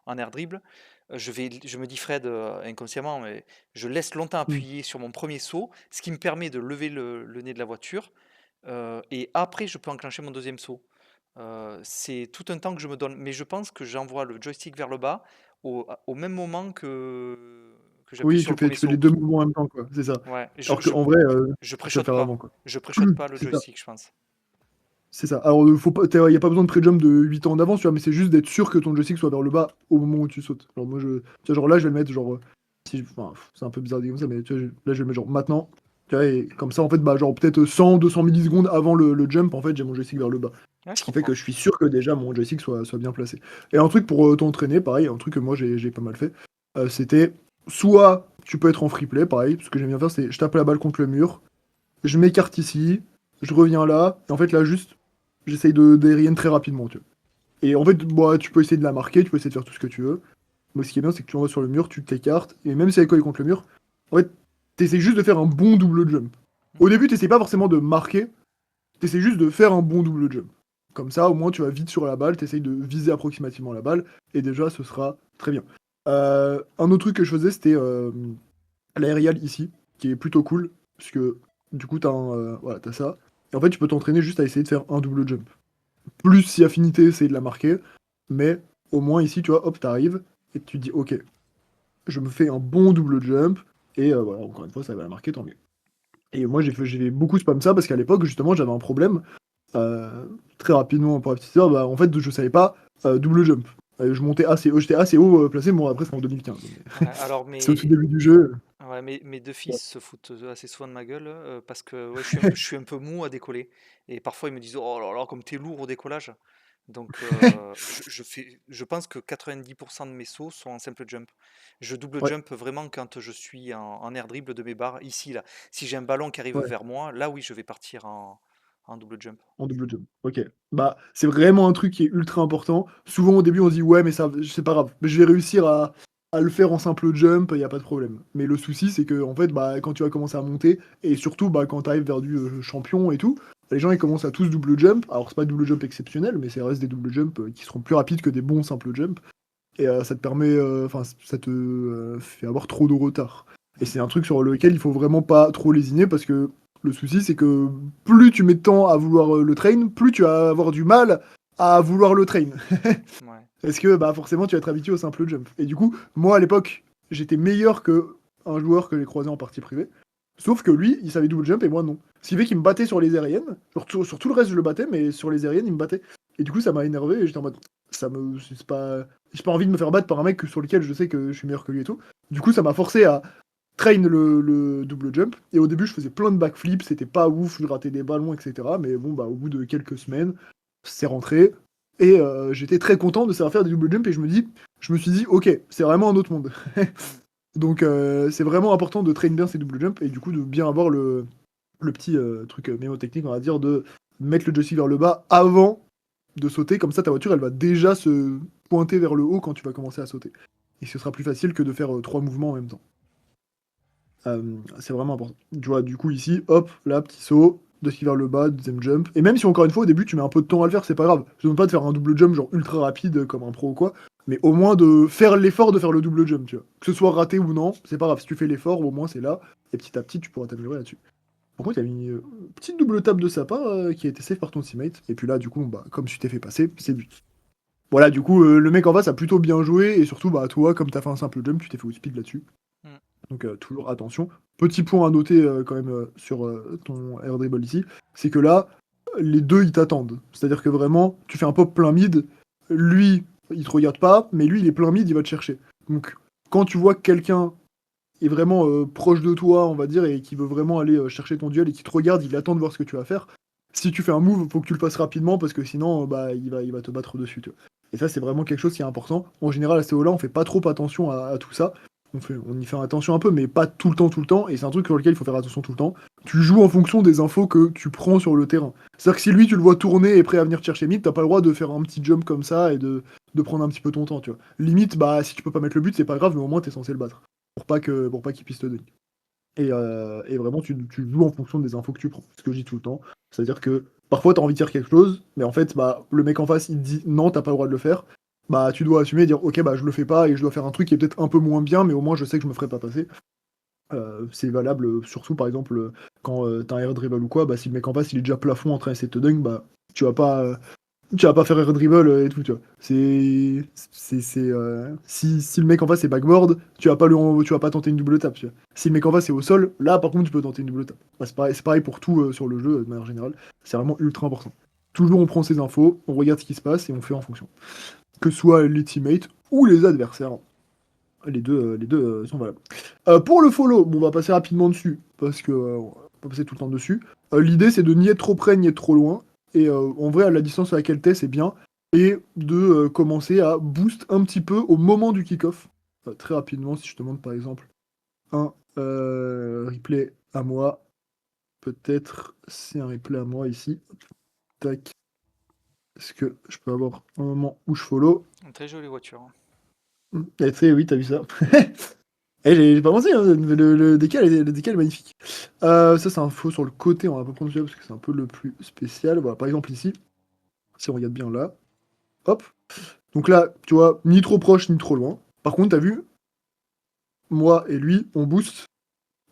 en air dribble. Je me dis Fred inconsciemment, mais je laisse longtemps Mm. appuyer sur mon premier saut, ce qui me permet de lever le nez de la voiture. Et après, je peux enclencher mon deuxième saut. C'est tout un temps que je me donne, mais je pense que j'envoie le joystick vers le bas au même moment que j'appuie Oui, sur le tu premier fais les saut. deux mouvements en même temps, quoi, c'est ça. Ouais, Alors qu'en vrai, je tu vas le préchote faire avant, pas. quoi. Je préchote pas le C'est ça. joystick, je pense. C'est ça. Alors, il n'y a pas besoin de pré-jump de 8 ans d'avance, tu vois, mais c'est juste d'être sûr que ton joystick soit vers le bas au moment où tu sautes. Genre, moi, tu vois, genre là, je vais le mettre, genre, enfin, c'est un peu bizarre de dire comme ça, mais tu vois, là, je vais le mettre, genre, maintenant. Tu vois, et comme ça, en fait, bah, genre, peut-être 100, 200 millisecondes avant le jump, en fait, j'ai mon joystick vers le bas. Ouais, je Ce qui fait que comprends. je suis sûr que déjà, mon joystick soit bien placé. Et un truc pour t'entraîner, pareil, un truc que moi, j'ai pas mal fait, c'était soit tu peux être en free play, pareil, ce que j'aime bien faire, c'est je tape la balle contre le mur, je m'écarte ici, je reviens là, et en fait là juste, j'essaye de d'aérienne très rapidement, tu vois. Et en fait, bon, tu peux essayer de la marquer, tu peux essayer de faire tout ce que tu veux. Moi, ce qui est bien, c'est que tu l'envoies sur le mur, tu t'écartes, et même si elle colle contre le mur, en fait, t'essaies juste de faire un bon double jump. Au début, t'essaies pas forcément de marquer, t'essaies juste de faire un bon double jump. Comme ça, au moins, tu vas vite sur la balle, t'essayes de viser approximativement la balle, et déjà, ce sera très bien. Un autre truc que je faisais, c'était l'aérial ici, qui est plutôt cool, parce que du coup, voilà, t'as ça. Et en fait, tu peux t'entraîner juste à essayer de faire un double jump. Plus si affinité, c'est de la marquer, mais au moins ici, tu vois, hop, t'arrives, et tu te dis, ok, je me fais un bon double jump, et voilà, encore une fois, ça va la marquer, tant mieux. Et moi, j'ai beaucoup spam ça, parce qu'à l'époque, justement, j'avais un problème, euh, très rapidement pour la petite histoire, bah, en fait, je savais pas double jump. Je montais assez haut, j'étais assez haut placé, bon, après, c'est en 2015, Ouais, mais alors c'est au tout début du jeu. ouais, mes 2 Ouais, fils se foutent, assez souvent de ma gueule, parce que, ouais, je suis un peu mou à décoller et parfois ils me disent: «Oh là là, comme t'es lourd au décollage». Donc je pense que 90 de mes sauts sont en simple jump. Je double ouais, jump vraiment quand je suis en air dribble de mes barres, ici, là. Si j'ai un ballon qui arrive ouais. vers moi, là, oui, je vais partir en double jump. En double jump. Ok. Bah, c'est vraiment un truc qui est ultra important. Souvent, au début, on se dit, ouais, mais ça, c'est pas grave. Je vais réussir à le faire en simple jump, il n'y a pas de problème. Mais le souci, c'est que, en fait, bah, quand tu vas commencer à monter, et surtout, bah, quand tu arrives vers du champion et tout, les gens, ils commencent à tous double jump. Alors, c'est pas double jump exceptionnel, mais ça reste des double jump qui seront plus rapides que des bons simple jump. Et ça te permet, enfin, ça te fait avoir trop de retard. Et c'est un truc sur lequel il faut vraiment pas trop lésiner parce que le souci, c'est que plus tu mets de temps à vouloir le train, plus tu vas avoir du mal à vouloir le train. Ouais. Parce que bah, forcément, tu vas être habitué au simple jump. Et du coup, moi à l'époque, j'étais meilleur que un joueur que j'ai croisé en partie privée. Sauf que lui, il savait double jump et moi non. Ce qui fait qu'il me battait sur les aériennes. Sur tout le reste, je le battais, mais sur les aériennes, il me battait. Et du coup, ça m'a énervé et j'étais en mode, c'est pas, j'ai pas envie de me faire battre par un mec sur lequel je sais que je suis meilleur que lui et tout. Du coup, ça m'a forcé à train le double jump. Et au début, je faisais plein de backflips, c'était pas ouf, je ratais des ballons, etc. Mais bon, bah, au bout de quelques semaines, c'est rentré. Et j'étais très content de savoir faire des double jump et je me suis dit, ok, c'est vraiment un autre monde. Mmh. Donc c'est vraiment important de train bien ces double jump et du coup de bien avoir le petit truc mémotechnique, on va dire, de mettre le joystick vers le bas avant de sauter. Comme ça, ta voiture, elle va déjà se pointer vers le haut quand tu vas commencer à sauter. Et ce sera plus facile que de faire trois mouvements en même temps. C'est vraiment important. Tu vois, du coup, ici, hop, là, petit saut, joystick vers le bas, deuxième jump. Et même si, encore une fois, au début, tu mets un peu de temps à le faire, c'est pas grave. Je ne demande pas de faire un double jump, genre ultra rapide, comme un pro ou quoi. Mais au moins de faire l'effort de faire le double jump, tu vois. Que ce soit raté ou non, c'est pas grave. Si tu fais l'effort, au moins c'est là. Et petit à petit, tu pourras t'améliorer là-dessus. Par contre, il y a une petite double tape de sa part qui a été safe par ton teammate. Et puis là, du coup, bah, comme tu t'es fait passer, c'est but. Voilà, du coup, le mec en face a plutôt bien joué. Et surtout, bah, toi, comme t'as fait un simple jump, tu t'es fait speed là-dessus. Mmh. Donc toujours attention. Petit point à noter quand même sur ton air dribble ici, c'est que là, les deux ils t'attendent. C'est-à-dire que vraiment, tu fais un pop plein mid, lui il te regarde pas, mais lui il est plein mid, il va te chercher. Donc quand tu vois que quelqu'un est vraiment proche de toi, on va dire, et qui veut vraiment aller chercher ton duel et qui te regarde, il attend de voir ce que tu vas faire. Si tu fais un move, faut que tu le fasses rapidement parce que sinon bah il va te battre dessus. Tu vois. Et ça c'est vraiment quelque chose qui est important. En général à ce là on fait pas trop attention à tout ça. On y fait attention un peu, mais pas tout le temps, et c'est un truc sur lequel il faut faire attention tout le temps. Tu joues en fonction des infos que tu prends sur le terrain. C'est-à-dire que si lui, tu le vois tourner et prêt à venir te chercher mid, t'as pas le droit de faire un petit jump comme ça et de prendre un petit peu ton temps, tu vois. Limite, bah, si tu peux pas mettre le but, c'est pas grave, mais au moins t'es censé le battre. Pour pas qu'il puisse te donner. Et vraiment, tu joues en fonction des infos que tu prends. Ce que je dis tout le temps. C'est-à-dire que parfois, tu as envie de dire quelque chose, mais en fait, bah, le mec en face, il te dit non, t'as pas le droit de le faire. Bah, tu dois assumer et dire ok, bah, je le fais pas et je dois faire un truc qui est peut-être un peu moins bien, mais au moins, je sais que je me ferai pas passer. C'est valable, surtout par exemple, quand t'as un air dribble ou quoi, bah, si le mec en face, il est déjà plafond en train d'essayer de te dunk, bah, tu vas pas. Tu vas pas faire air dribble et tout, tu vois. Si le mec en face est backboard, tu vas pas tenter une double tape, tu vois. Si le mec en face est au sol, là par contre tu peux tenter une double tape. Bah, c'est pareil pour tout sur le jeu de manière générale. C'est vraiment ultra important. Toujours on prend ses infos, on regarde ce qui se passe et on fait en fonction. Que ce soit les teammates ou les adversaires. Les deux sont valables. Pour le follow, bon, on va passer rapidement dessus, parce que on va pas passer tout le temps dessus. L'idée, c'est de ni être trop près, ni être trop loin. Et en vrai, à la distance à laquelle t'es, c'est bien. Et de commencer à boost un petit peu au moment du kick-off. Très rapidement, si je te demande par exemple un replay à moi, peut-être c'est un replay à moi ici. Tac. Est-ce que je peux avoir un moment où je follow? Une très jolie voiture, hein. Et tu sais, oui, t'as vu ça. Eh, j'ai pas pensé, hein, le décal, le décal est magnifique. Ça, c'est un faux sur le côté, on va pas prendre celui-là parce que c'est un peu le plus spécial. Voilà, par exemple, ici, si on regarde bien là, hop. Donc là, tu vois, ni trop proche, ni trop loin. Par contre, t'as vu, moi et lui, on booste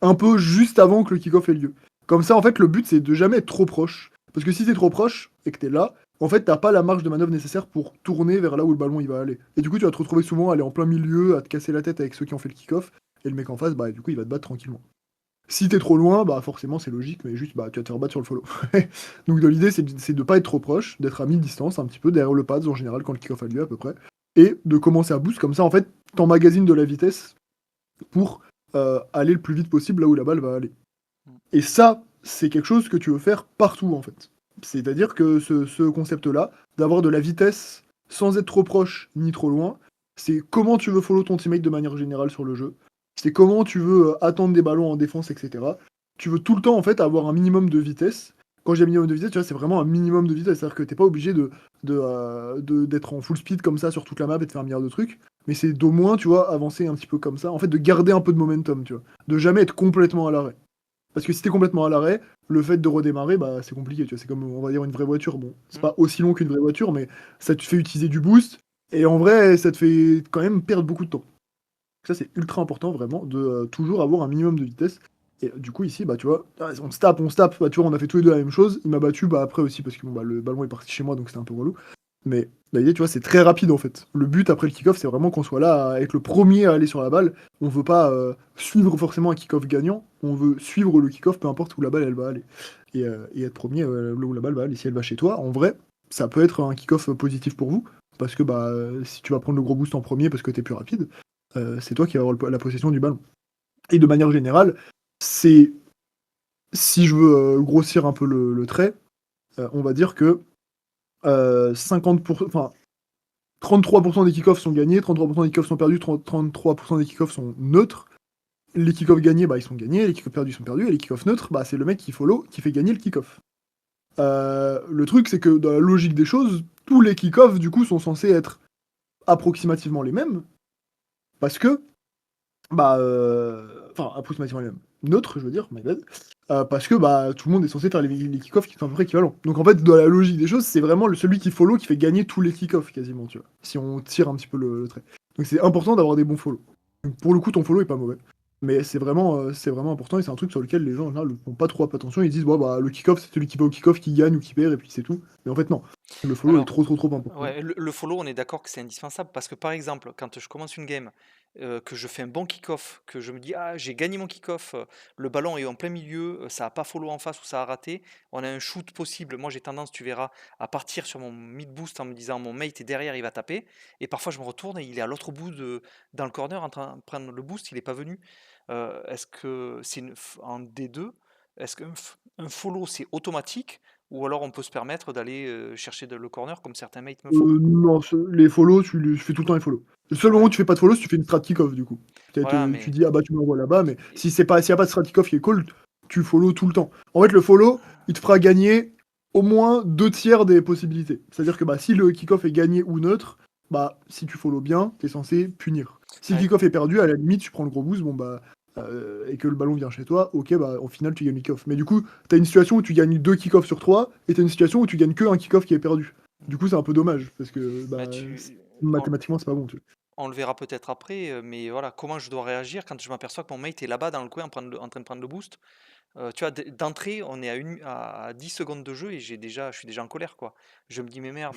un peu juste avant que le kick-off ait lieu. Comme ça, en fait, le but, c'est de jamais être trop proche. Parce que si t'es trop proche et que t'es là, en fait, t'as pas la marge de manœuvre nécessaire pour tourner vers là où le ballon il va aller. Et du coup, tu vas te retrouver souvent à aller en plein milieu, à te casser la tête avec ceux qui ont fait le kick-off, et le mec en face, bah, du coup, il va te battre tranquillement. Si t'es trop loin, bah, forcément, c'est logique, mais juste, bah, tu vas te faire battre sur le follow. Donc, l'idée, c'est de pas être trop proche, d'être à mi-distance, un petit peu, derrière le pads, en général, quand le kick-off a lieu, à peu près, et de commencer à boost, comme ça, en fait, t'emmagasines de la vitesse pour aller le plus vite possible là où la balle va aller. Mmh. Et ça, c'est quelque chose que tu veux faire partout, en fait. C'est-à-dire que ce concept-là, d'avoir de la vitesse sans être trop proche ni trop loin, c'est comment tu veux follow ton teammate de manière générale sur le jeu. C'est comment tu veux attendre des ballons en défense, etc. Tu veux tout le temps, en fait, avoir un minimum de vitesse. Quand j'ai un minimum de vitesse, tu vois, c'est vraiment un minimum de vitesse. C'est-à-dire que t'es pas obligé d'être en full speed comme ça sur toute la map et de faire un milliard de trucs. Mais c'est d'au moins, tu vois, avancer un petit peu comme ça. En fait, de garder un peu de momentum, tu vois. De jamais être complètement à l'arrêt. Parce que si t'es complètement à l'arrêt, le fait de redémarrer, bah, c'est compliqué, tu vois. C'est comme, on va dire, une vraie voiture. Bon, c'est Mmh. pas aussi long qu'une vraie voiture, mais ça te fait utiliser du boost. Et en vrai, ça te fait quand même perdre beaucoup de temps. Ça, c'est ultra important, vraiment, de toujours avoir un minimum de vitesse. Et du coup, ici, bah, tu vois, on se tape. Bah, tu vois, on a fait tous les deux la même chose. Il m'a battu, bah, après aussi, parce que bon, bah, le ballon est parti chez moi, donc c'était un peu relou. Mais l'idée, tu vois, c'est très rapide en fait. Le but après le kick-off, c'est vraiment qu'on soit là à être le premier à aller sur la balle. On veut pas suivre forcément un kick-off gagnant. On veut suivre le kick-off, peu importe où la balle elle va aller. Et être premier là où la balle va aller. Si elle va chez toi, en vrai, ça peut être un kick-off positif pour vous. Parce que bah, si tu vas prendre le gros boost en premier parce que t'es plus rapide, c'est toi qui vas avoir la possession du ballon. Et de manière générale, c'est, si je veux grossir un peu le trait, on va dire que 50%, enfin, 33% des kick-offs sont gagnés, 33% des kick-offs sont perdus, 33% des kick-offs sont neutres. Les kick-offs gagnés, bah, ils sont gagnés, les kick-offs perdus sont perdus, et les kick-offs neutres, bah, c'est le mec qui follow qui fait gagner le kick-off. Le truc, c'est que dans la logique des choses, tous les kick-offs, du coup, sont censés être approximativement les mêmes, parce que bah, enfin, approximativement les mêmes. Neutre, je veux dire, my bad. Parce que bah, tout le monde est censé faire les kick-offs qui sont à peu près équivalents. Donc en fait, dans la logique des choses, c'est vraiment celui qui follow qui fait gagner tous les kick-offs quasiment, tu vois. Si on tire un petit peu le trait. Donc c'est important d'avoir des bons follow. Donc, pour le coup, ton follow est pas mauvais. Mais c'est vraiment important et c'est un truc sur lequel les gens en général ne font pas trop attention. Ils disent, bon, bah, le kick-off, c'est celui qui va au kick-off qui gagne ou qui perd et puis c'est tout. Mais en fait, non. Le follow est Alors, trop important. ouais, le follow, on est d'accord que c'est indispensable parce que par exemple, quand je commence une game, que je fais un bon kick-off, que je me dis, ah, j'ai gagné mon kick-off, le ballon est en plein milieu, ça a pas follow en face ou ça a raté, on a un shoot possible. Moi, j'ai tendance, tu verras, à partir sur mon mid-boost en me disant, mon mate est derrière, il va taper. Et parfois, je me retourne et il est à l'autre bout dans le corner en train de prendre le boost, il n'est pas venu. Est-ce que c'est en D2, est-ce qu'un follow, c'est automatique? Ou alors on peut se permettre d'aller chercher le corner comme certains mates me font. Non, les follow, je fais tout le temps les follow. Le seul moment Ouais, où tu fais pas de follow, c'est que tu fais une strat kick-off du coup. Peut-être voilà, tu mais dis ah bah tu m'envoies là-bas, mais et- si c'est pas s'il y a pas de strat kick-off qui est cool, tu follow tout le temps. En fait, le follow, il te fera gagner au moins 2 tiers des possibilités. C'est-à-dire que bah si le kick-off est gagné ou neutre, bah si tu follow bien, t'es censé punir. Si le ouais, kick-off est perdu, à la limite, tu prends le gros boost, bon bah et que le ballon vient chez toi, ok bah au final tu gagnes le kick-off. Mais du coup, t'as une situation où tu gagnes 2 kick-offs sur 3, et t'as une situation où tu gagnes que un kick-off qui est perdu. Du coup, c'est un peu dommage, parce que bah, bah, on, mathématiquement, c'est pas bon. Tu vois. on le verra peut-être après, mais voilà, comment je dois réagir quand je m'aperçois que mon mate est là-bas dans le coin en train de prendre le boost. Tu vois, d'entrée, on est à 10 secondes de jeu et je suis déjà en colère, quoi. Je me dis, mais merde,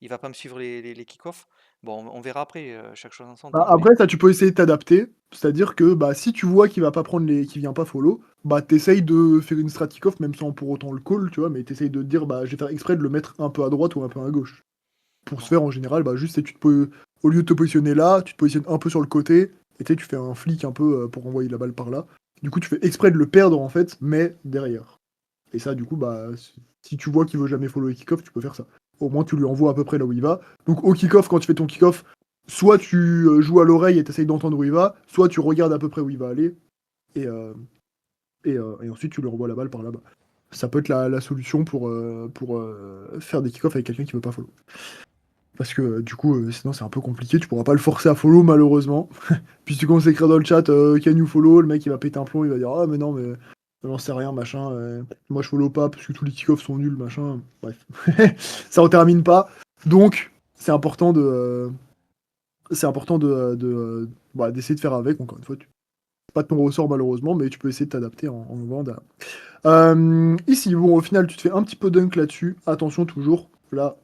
il va pas me suivre les kick-offs. Bon, on verra après, chaque chose en son Bah, temps, mais après, ça, tu peux essayer de t'adapter. C'est-à-dire que bah, si tu vois qu'il va pas prendre qu'il vient pas follow, bah t'essayes de faire une strat kick-off, même sans pour autant le call, tu vois, mais t'essayes de te dire bah je vais faire exprès de le mettre un peu à droite ou un peu à gauche. Pour se bon. faire en général, bah juste tu te peux, au lieu de te positionner là, tu te positionnes un peu sur le côté, et tu sais, tu fais un flick un peu pour envoyer la balle par là. Du coup, tu fais exprès de le perdre en fait, mais derrière. Et ça, du coup, bah, si tu vois qu'il veut jamais follow le kick-off, tu peux faire ça. Au moins, tu lui envoies à peu près là où il va. Donc, au kick-off, quand tu fais ton kick-off, soit tu joues à l'oreille et t'essayes d'entendre où il va, soit tu regardes à peu près où il va aller, et, et ensuite tu lui renvoies la balle par là-bas. Ça peut être la solution pour faire des kick-offs avec quelqu'un qui veut pas follow. Parce que du coup, sinon c'est un peu compliqué, tu pourras pas le forcer à follow malheureusement. Puis si tu commences à écrire dans le chat can you follow, le mec il va péter un plomb, il va dire ah mais non mais j'en sais rien machin, moi je follow pas parce que tous les kick-offs sont nuls machin. Bref, Ouais. ça en termine pas. Donc c'est important bah, d'essayer de faire avec. Encore une fois, c'est pas de ton ressort malheureusement, mais tu peux essayer de t'adapter en Wanda. Ici, bon, au final, tu te fais un petit peu dunk là-dessus. Attention toujours. Là,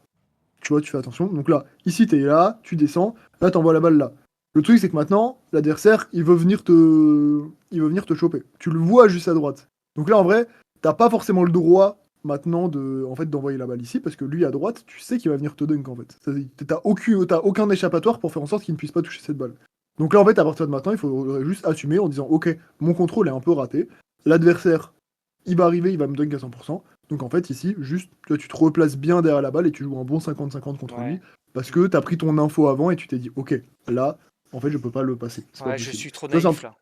tu vois, tu fais attention. Donc là, ici, t'es là, tu descends. Là, t'envoies la balle là. Le truc, c'est que maintenant, l'adversaire, il veut venir te choper. Tu le vois juste à droite. Donc là, en vrai, t'as pas forcément le droit maintenant d'envoyer la balle ici, parce que lui à droite, tu sais qu'il va venir te dunk en fait. T'as aucun échappatoire pour faire en sorte qu'il ne puisse pas toucher cette balle. Donc là, en fait, à partir de maintenant, il faudrait juste assumer en disant, ok, mon contrôle est un peu raté. L'adversaire, il va arriver, il va me dunk à 100%. Donc en fait, ici, juste, tu te replaces bien derrière la balle et tu joues un bon 50-50 contre lui. Ouais. Parce que tu as pris ton info avant et tu t'es dit, ok, là, en fait, je peux pas le passer. C'est pas Ouais, je possible. suis trop Ça, naïf là.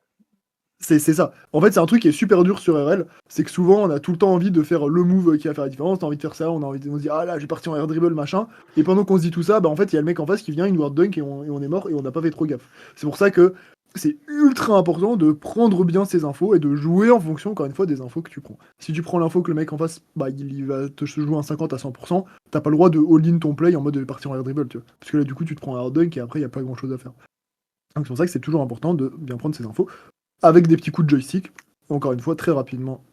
c'est ça. En fait, c'est un truc qui est super dur sur RL. C'est que souvent, on a tout le temps envie de faire le move qui va faire la différence. T'as envie de faire ça, on se dit, ah là, j'ai parti en air dribble, machin. Et pendant qu'on se dit tout ça, bah en fait, il y a le mec en face qui vient, il nous ward dunk et on est mort et on n'a pas fait trop gaffe. C'est pour ça que c'est ultra important de prendre bien ces infos et de jouer en fonction, encore une fois, des infos que tu prends. Si tu prends l'info que le mec en face, bah, il va te jouer un 50 à 100%, t'as pas le droit de all-in ton play en mode de partir en air dribble, tu vois. Parce que là, du coup, tu te prends un hard dunk et après, il y a pas grand chose à faire. Donc c'est pour ça que c'est toujours important de bien prendre ces infos avec des petits coups de joystick. Encore une fois, très rapidement,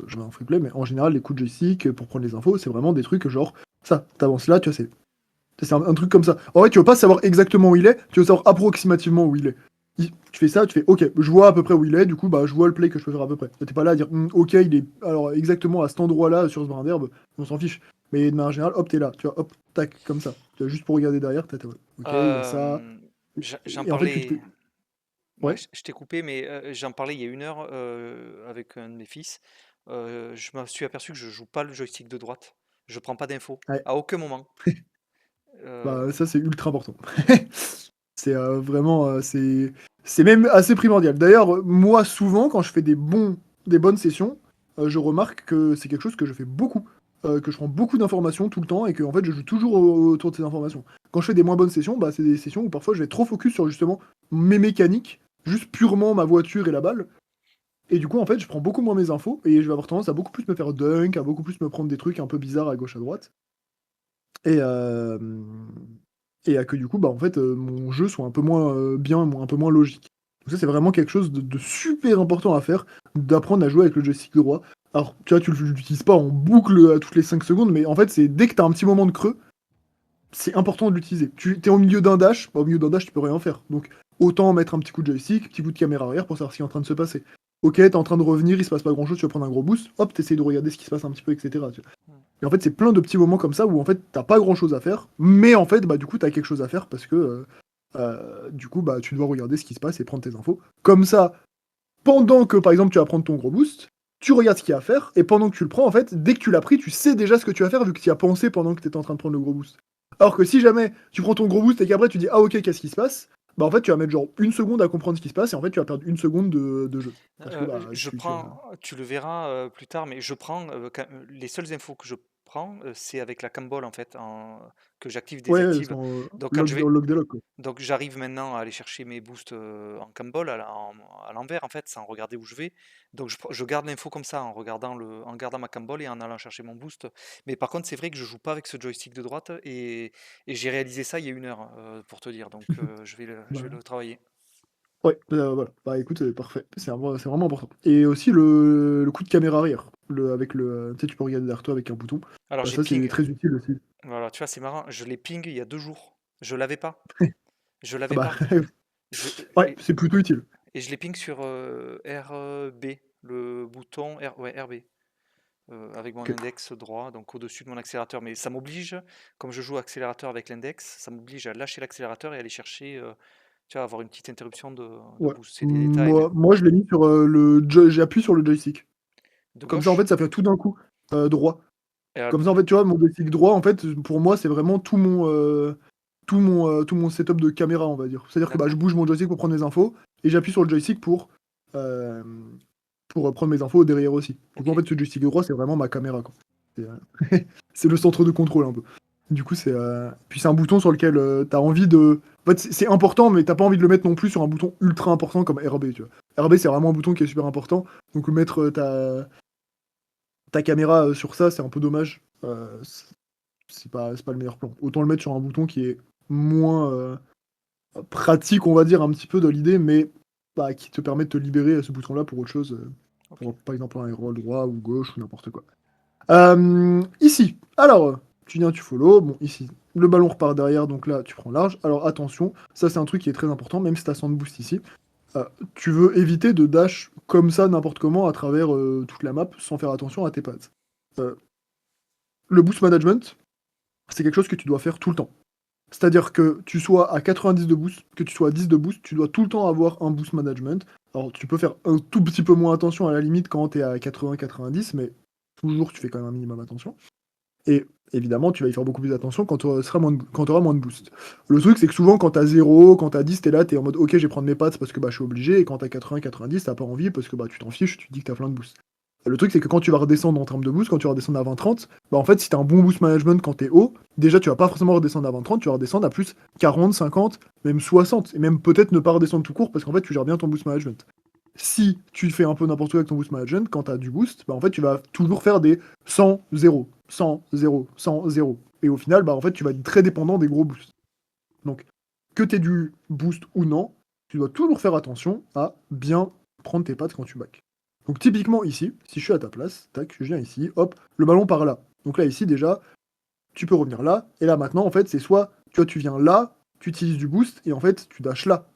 je vais un free play, mais en général, les coups de joystick pour prendre les infos, c'est vraiment des trucs genre ça, t'avances là, tu vois, c'est un truc comme ça. En vrai, tu veux pas savoir exactement où il est, tu veux savoir approximativement où il est. Tu fais ça, tu fais ok, je vois à peu près où il est, du coup, bah, je vois le play que je peux faire à peu près. T'es pas là à dire ok, il est alors exactement à cet endroit-là sur ce brin d'herbe, on s'en fiche. Mais de manière générale, hop, t'es là, tu vois, hop, tac, comme ça. Tu vois, juste pour regarder derrière, ok, il y a ça. Euh, j'en Et en fait, tu te parlais. fais. Ouais, Ouais. je t'ai coupé, mais j'en parlais il y a une heure avec un de mes fils. Je me suis aperçu que je joue pas le joystick de droite. Je prends pas d'infos Ouais. à aucun moment. Euh, Bah, ça, c'est ultra important. C'est vraiment, c'est même assez primordial. D'ailleurs, moi, souvent, quand je fais des bonnes sessions, je remarque que c'est quelque chose que je fais beaucoup, que je prends beaucoup d'informations tout le temps et que en fait, je joue toujours autour de ces informations. Quand je fais des moins bonnes sessions, bah, c'est des sessions où parfois je vais être trop focus sur justement mes mécaniques, juste purement ma voiture et la balle. Et du coup, en fait, je prends beaucoup moins mes infos et je vais avoir tendance à beaucoup plus me faire dunk, à beaucoup plus me prendre des trucs un peu bizarres à gauche à droite. Et, et à que du coup, bah, en fait, mon jeu soit un peu moins bien, un peu moins logique. Donc ça, c'est vraiment quelque chose de super important à faire, d'apprendre à jouer avec le joystick droit. Alors, tu vois, tu l'utilises pas en boucle à toutes les 5 secondes, mais en fait, c'est dès que tu as un petit moment de creux, c'est important de l'utiliser. Tu es au milieu d'un dash, bah, au milieu d'un dash, tu peux rien faire. Donc, autant mettre un petit coup de joystick, petit coup de caméra arrière pour savoir ce qui est en train de se passer. Ok, t'es en train de revenir, il se passe pas grand chose, tu vas prendre un gros boost, hop, t'essayes de regarder ce qui se passe un petit peu, etc. Et en fait, c'est plein de petits moments comme ça où en fait, t'as pas grand chose à faire, mais en fait, bah, du coup, t'as quelque chose à faire parce que du coup, bah, tu dois regarder ce qui se passe et prendre tes infos. Comme ça, pendant que par exemple, tu vas prendre ton gros boost, tu regardes ce qu'il y a à faire, et pendant que tu le prends, en fait, dès que tu l'as pris, tu sais déjà ce que tu vas faire vu que tu y as pensé pendant que tu étais en train de prendre le gros boost. Alors que si jamais tu prends ton gros boost et qu'après tu dis ah ok, qu'est-ce qui se passe, bah en fait, tu vas mettre genre une seconde à comprendre ce qui se passe, et en fait, tu vas perdre une seconde de jeu. Parce que bah, je prends, tu le verras plus tard, mais je prends les seules infos que je prends, c'est avec la cambole en fait, que j'active, Ouais, désactive. Donc quand je log, vais, log des logs, quoi. donc j'arrive maintenant à aller chercher mes boosts en cambole, à l'envers en fait, sans regarder où je vais. Donc je garde l'info comme ça, en gardant ma cambole et en allant chercher mon boost. Mais par contre, c'est vrai que je joue pas avec ce joystick de droite et j'ai réalisé ça il y a une heure pour te dire. Donc je vais Bah, le travailler. ouais, voilà. Bah écoute, parfait. C'est vraiment important. Et aussi le coup de caméra arrière. Avec tu sais, tu peux regarder derrière toi avec un bouton. Alors Bah, j'ai ça, c'est ping. très utile aussi. Voilà, tu vois, c'est marrant. Je l'ai ping il y a 2 jours. Je l'avais pas. Je Ah l'avais bah, pas. Je, ouais, c'est plutôt utile. et je l'ai ping sur RB, le bouton ouais, RB, avec mon Ok. index droit, donc au-dessus de mon accélérateur. Mais ça m'oblige, comme je joue accélérateur avec l'index, ça m'oblige à lâcher l'accélérateur et aller chercher, tu vois, avoir une petite interruption de Ouais. boost. C'est des détails, mais Moi, je l'ai mis sur j'appuie sur le joystick. de Comme ça, en gauche. fait, ça fait tout d'un coup droit. Et, Comme ça, en fait, tu vois, mon joystick droit, en fait, pour moi, c'est vraiment tout mon setup de caméra, on va dire. C'est-à-dire que bah, je d'accord. bouge mon joystick pour prendre mes infos et j'appuie sur le joystick euh, pour prendre mes infos derrière aussi. Du Ok. coup, en fait, ce joystick droit, c'est vraiment ma caméra, quoi. C'est c'est le centre de contrôle un peu. Du coup, puis c'est un bouton sur lequel t'as envie de. En fait, c'est important, mais t'as pas envie de le mettre non plus sur un bouton ultra important comme RB, tu vois. RB, c'est vraiment un bouton qui est super important. Donc mettre ta caméra sur ça, c'est un peu dommage. C'est pas le meilleur plan. Autant le mettre sur un bouton qui est moins pratique, on va dire, un petit peu dans l'idée, mais bah, qui te permet de te libérer à ce bouton-là pour autre chose. OK. Pour, par exemple, un roll droit ou gauche ou n'importe quoi. Ici, alors, tu viens, tu follow. Bon, ici, le ballon repart derrière, donc là, tu prends large. Alors attention, ça c'est un truc qui est très important, même si tu as 100 de boost ici. Euh, Tu veux éviter de dash comme ça, n'importe comment, à travers toute la map, sans faire attention à tes pads. Euh, le boost management, c'est quelque chose que tu dois faire tout le temps. C'est-à-dire que tu sois à 90 de boost, que tu sois à 10 de boost, tu dois tout le temps avoir un boost management. Alors tu peux faire un tout petit peu moins attention à la limite quand tu es à 80-90, mais toujours tu fais quand même un minimum attention. Et évidemment, tu vas y faire beaucoup plus attention quand tu auras moins de boost. Le truc, c'est que souvent, quand t'as 0, quand t'as 10, t'es là, t'es en mode ok, je vais prendre mes pattes parce que bah, je suis obligé, et quand t'as 80-90, t'as pas envie parce que bah, tu t'en fiches, tu te dis que t'as plein de boost. Le truc, c'est que quand tu vas redescendre en termes de boost, quand tu vas redescendre à 20-30, bah en fait, si t'as un bon boost management quand t'es haut, déjà tu vas pas forcément redescendre à 20-30, tu vas redescendre à plus 40, 50, même 60, et même peut-être ne pas redescendre tout court parce qu'en fait, tu gères bien ton boost management. Si tu fais un peu n'importe quoi avec ton boost management, quand tu as du boost, bah en fait, tu vas toujours faire des 100, 0, 100, 0, 100, 0. Et au final, bah en fait, tu vas être très dépendant des gros boosts. Donc, que tu aies du boost ou non, tu dois toujours faire attention à bien prendre tes pattes quand tu back. Donc, typiquement ici, si je suis à ta place, tac, je viens ici, hop, le ballon part là. Donc là, ici, déjà, tu peux revenir là. Et là, maintenant, en fait, c'est soit, tu vois, tu viens là, tu utilises du boost, et en fait, tu dashes là.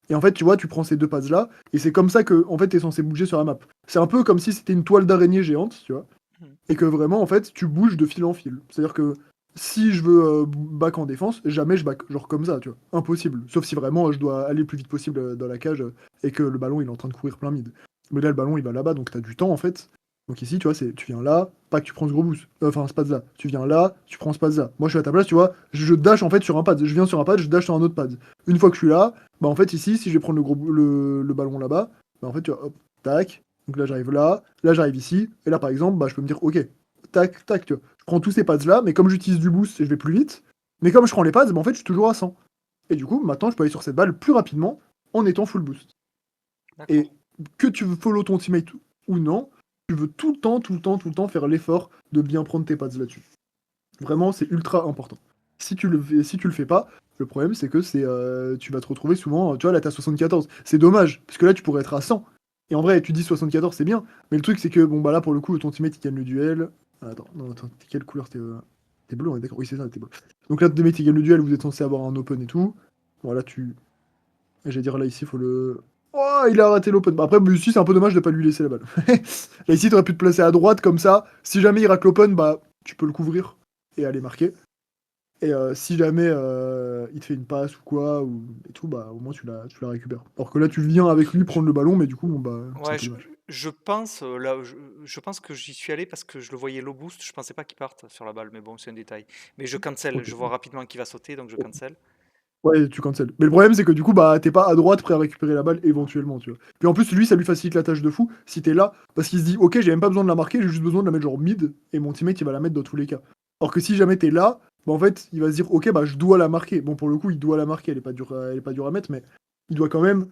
Et en fait, tu vois, tu prends ces deux passes là, et c'est comme ça que, en fait, t'es censé bouger sur la map. C'est un peu comme si c'était une toile d'araignée géante, tu vois, Mmh. et que vraiment, en fait, tu bouges de fil en fil. C'est-à-dire que si je veux back en défense, jamais je back genre comme ça, tu vois. Impossible. Sauf si vraiment je dois aller le plus vite possible dans la cage et que le ballon il est en train de courir plein mid. Mais là, le ballon il va là-bas, donc t'as du temps en fait. Donc ici, tu vois, tu viens là, pas que tu prends ce gros boost. Enfin, ce pad là. Tu viens là, tu prends ce pad là. Moi, je suis à ta place, tu vois, je dash en fait sur un pad. Je viens sur un pad, je dash sur un autre pad. Une fois que je suis là, bah en fait, ici, si je vais prendre le ballon là-bas, bah en fait, tu vois, hop, tac. Donc là j'arrive ici, et là par exemple, bah, je peux me dire, ok, tac, tac, tu vois. Je prends tous ces pads là, mais comme j'utilise du boost, je vais plus vite. Mais comme je prends les pads, bah, en fait, je suis toujours à 100. Et du coup, maintenant, je peux aller sur cette balle plus rapidement en étant full boost. Et D'accord. que tu veux follow ton teammate ou non, tu veux tout le temps, tout le temps, tout le temps faire l'effort de bien prendre tes pads là-dessus. Vraiment, c'est ultra important. Si tu le fais pas, le problème c'est que tu vas te retrouver souvent, tu vois, là t'as 74. C'est dommage, parce que là tu pourrais être à 100. Et en vrai, tu dis 74, c'est bien, mais le truc c'est que, bon bah là pour le coup, ton teammate il gagne le duel. Ah, attends, non, attends, t'es quelle couleur t'es bleu, on est d'accord? Oui, c'est ça, t'es bleu. Donc là, ton teammate il gagne le duel, vous êtes censé avoir un open et tout. Bon, là tu. J'allais dire là ici, faut le. Oh, il a raté l'open. Bah, après, mais ici, c'est un peu dommage de pas lui laisser la balle. Là ici, t'aurais pu te placer à droite comme ça. Si jamais il rate l'open, bah tu peux le couvrir et aller marquer. Et si jamais il te fait une passe ou quoi, et tout, bah au moins tu la récupères. Alors que là, tu viens avec lui Je prendre le ballon, mais du coup, bon, bah, c'est un Ouais, peu dommage. je pense, là, je pense que j'y suis allé parce que je le voyais low boost, je pensais pas qu'il parte sur la balle, mais bon, c'est un détail. Mais je cancel, Ok. je vois rapidement qu'il va sauter, donc je cancel. Ouais, tu cancel. Mais le problème, c'est que du coup, bah, t'es pas à droite prêt à récupérer la balle éventuellement, tu vois. Puis en plus, lui, ça lui facilite la tâche de fou si t'es là, parce qu'il se dit, ok, j'ai même pas besoin de la marquer, j'ai juste besoin de la mettre genre mid, et mon teammate, il va la mettre dans tous les cas. Alors que si jamais t'es là, bah en fait, il va se dire, ok, bah je dois la marquer. Bon, pour le coup, il doit la marquer, elle est pas dure à mettre, mais il doit quand même,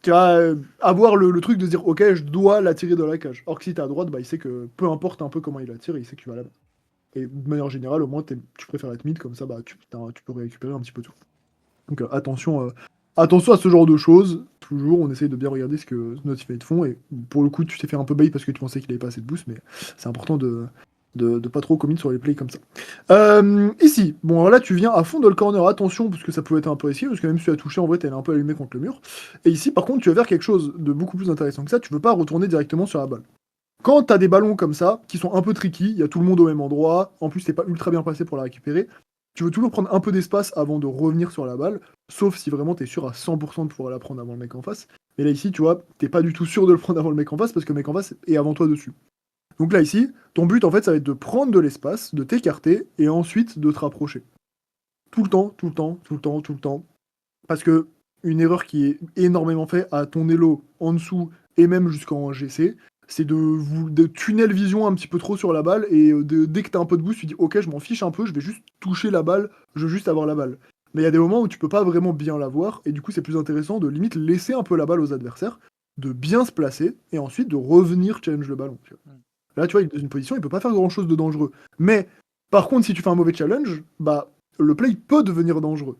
tu vois, avoir le truc de se dire, ok, je dois la tirer dans la cage. Or que si t'es à droite, bah il sait que peu importe un peu comment il la tire, il sait que tu vas la mettre. Et de manière générale, au moins, tu préfères être mid, comme ça, bah tu peux récupérer un petit peu tout. Donc attention à ce genre de choses. Toujours, on essaye de bien regarder ce que nos teammates font. Et pour le coup, tu t'es fait un peu bait parce que tu pensais qu'il avait pas assez de boost, mais c'est important de pas trop commit sur les plays comme ça. Ici, bon, alors là, tu viens à fond dans le corner. Attention, parce que ça pouvait être un peu risqué, parce que même si tu as touché, en vrai, t'es allé un peu allumé contre le mur. Et ici, par contre, tu vas vers quelque chose de beaucoup plus intéressant que ça. Tu veux pas retourner directement sur la balle. Quand t'as des ballons comme ça, qui sont un peu tricky, il y a tout le monde au même endroit, en plus t'es pas ultra bien placé pour la récupérer, tu veux toujours prendre un peu d'espace avant de revenir sur la balle, sauf si vraiment t'es sûr à 100% de pouvoir la prendre avant le mec en face. Mais là ici, tu vois, t'es pas du tout sûr de le prendre avant le mec en face, parce que le mec en face est avant toi dessus. Donc là ici, ton but en fait, ça va être de prendre de l'espace, de t'écarter, et ensuite de te rapprocher. Tout le temps, tout le temps, tout le temps, tout le temps. Parce que une erreur qui est énormément faite à ton elo en dessous, et même jusqu'en GC, c'est de tunnel vision un petit peu trop sur la balle, et dès que t'as un peu de boost, tu dis ok, je m'en fiche un peu, je vais juste toucher la balle, je veux juste avoir la balle. Mais il y a des moments où tu peux pas vraiment bien l'avoir, et du coup c'est plus intéressant de limite laisser un peu la balle aux adversaires, de bien se placer, et ensuite de revenir challenge le ballon. Tu vois. Mmh. Là, tu vois, il est dans une position, il peut pas faire grand chose de dangereux. Mais par contre, si tu fais un mauvais challenge, bah le play peut devenir dangereux.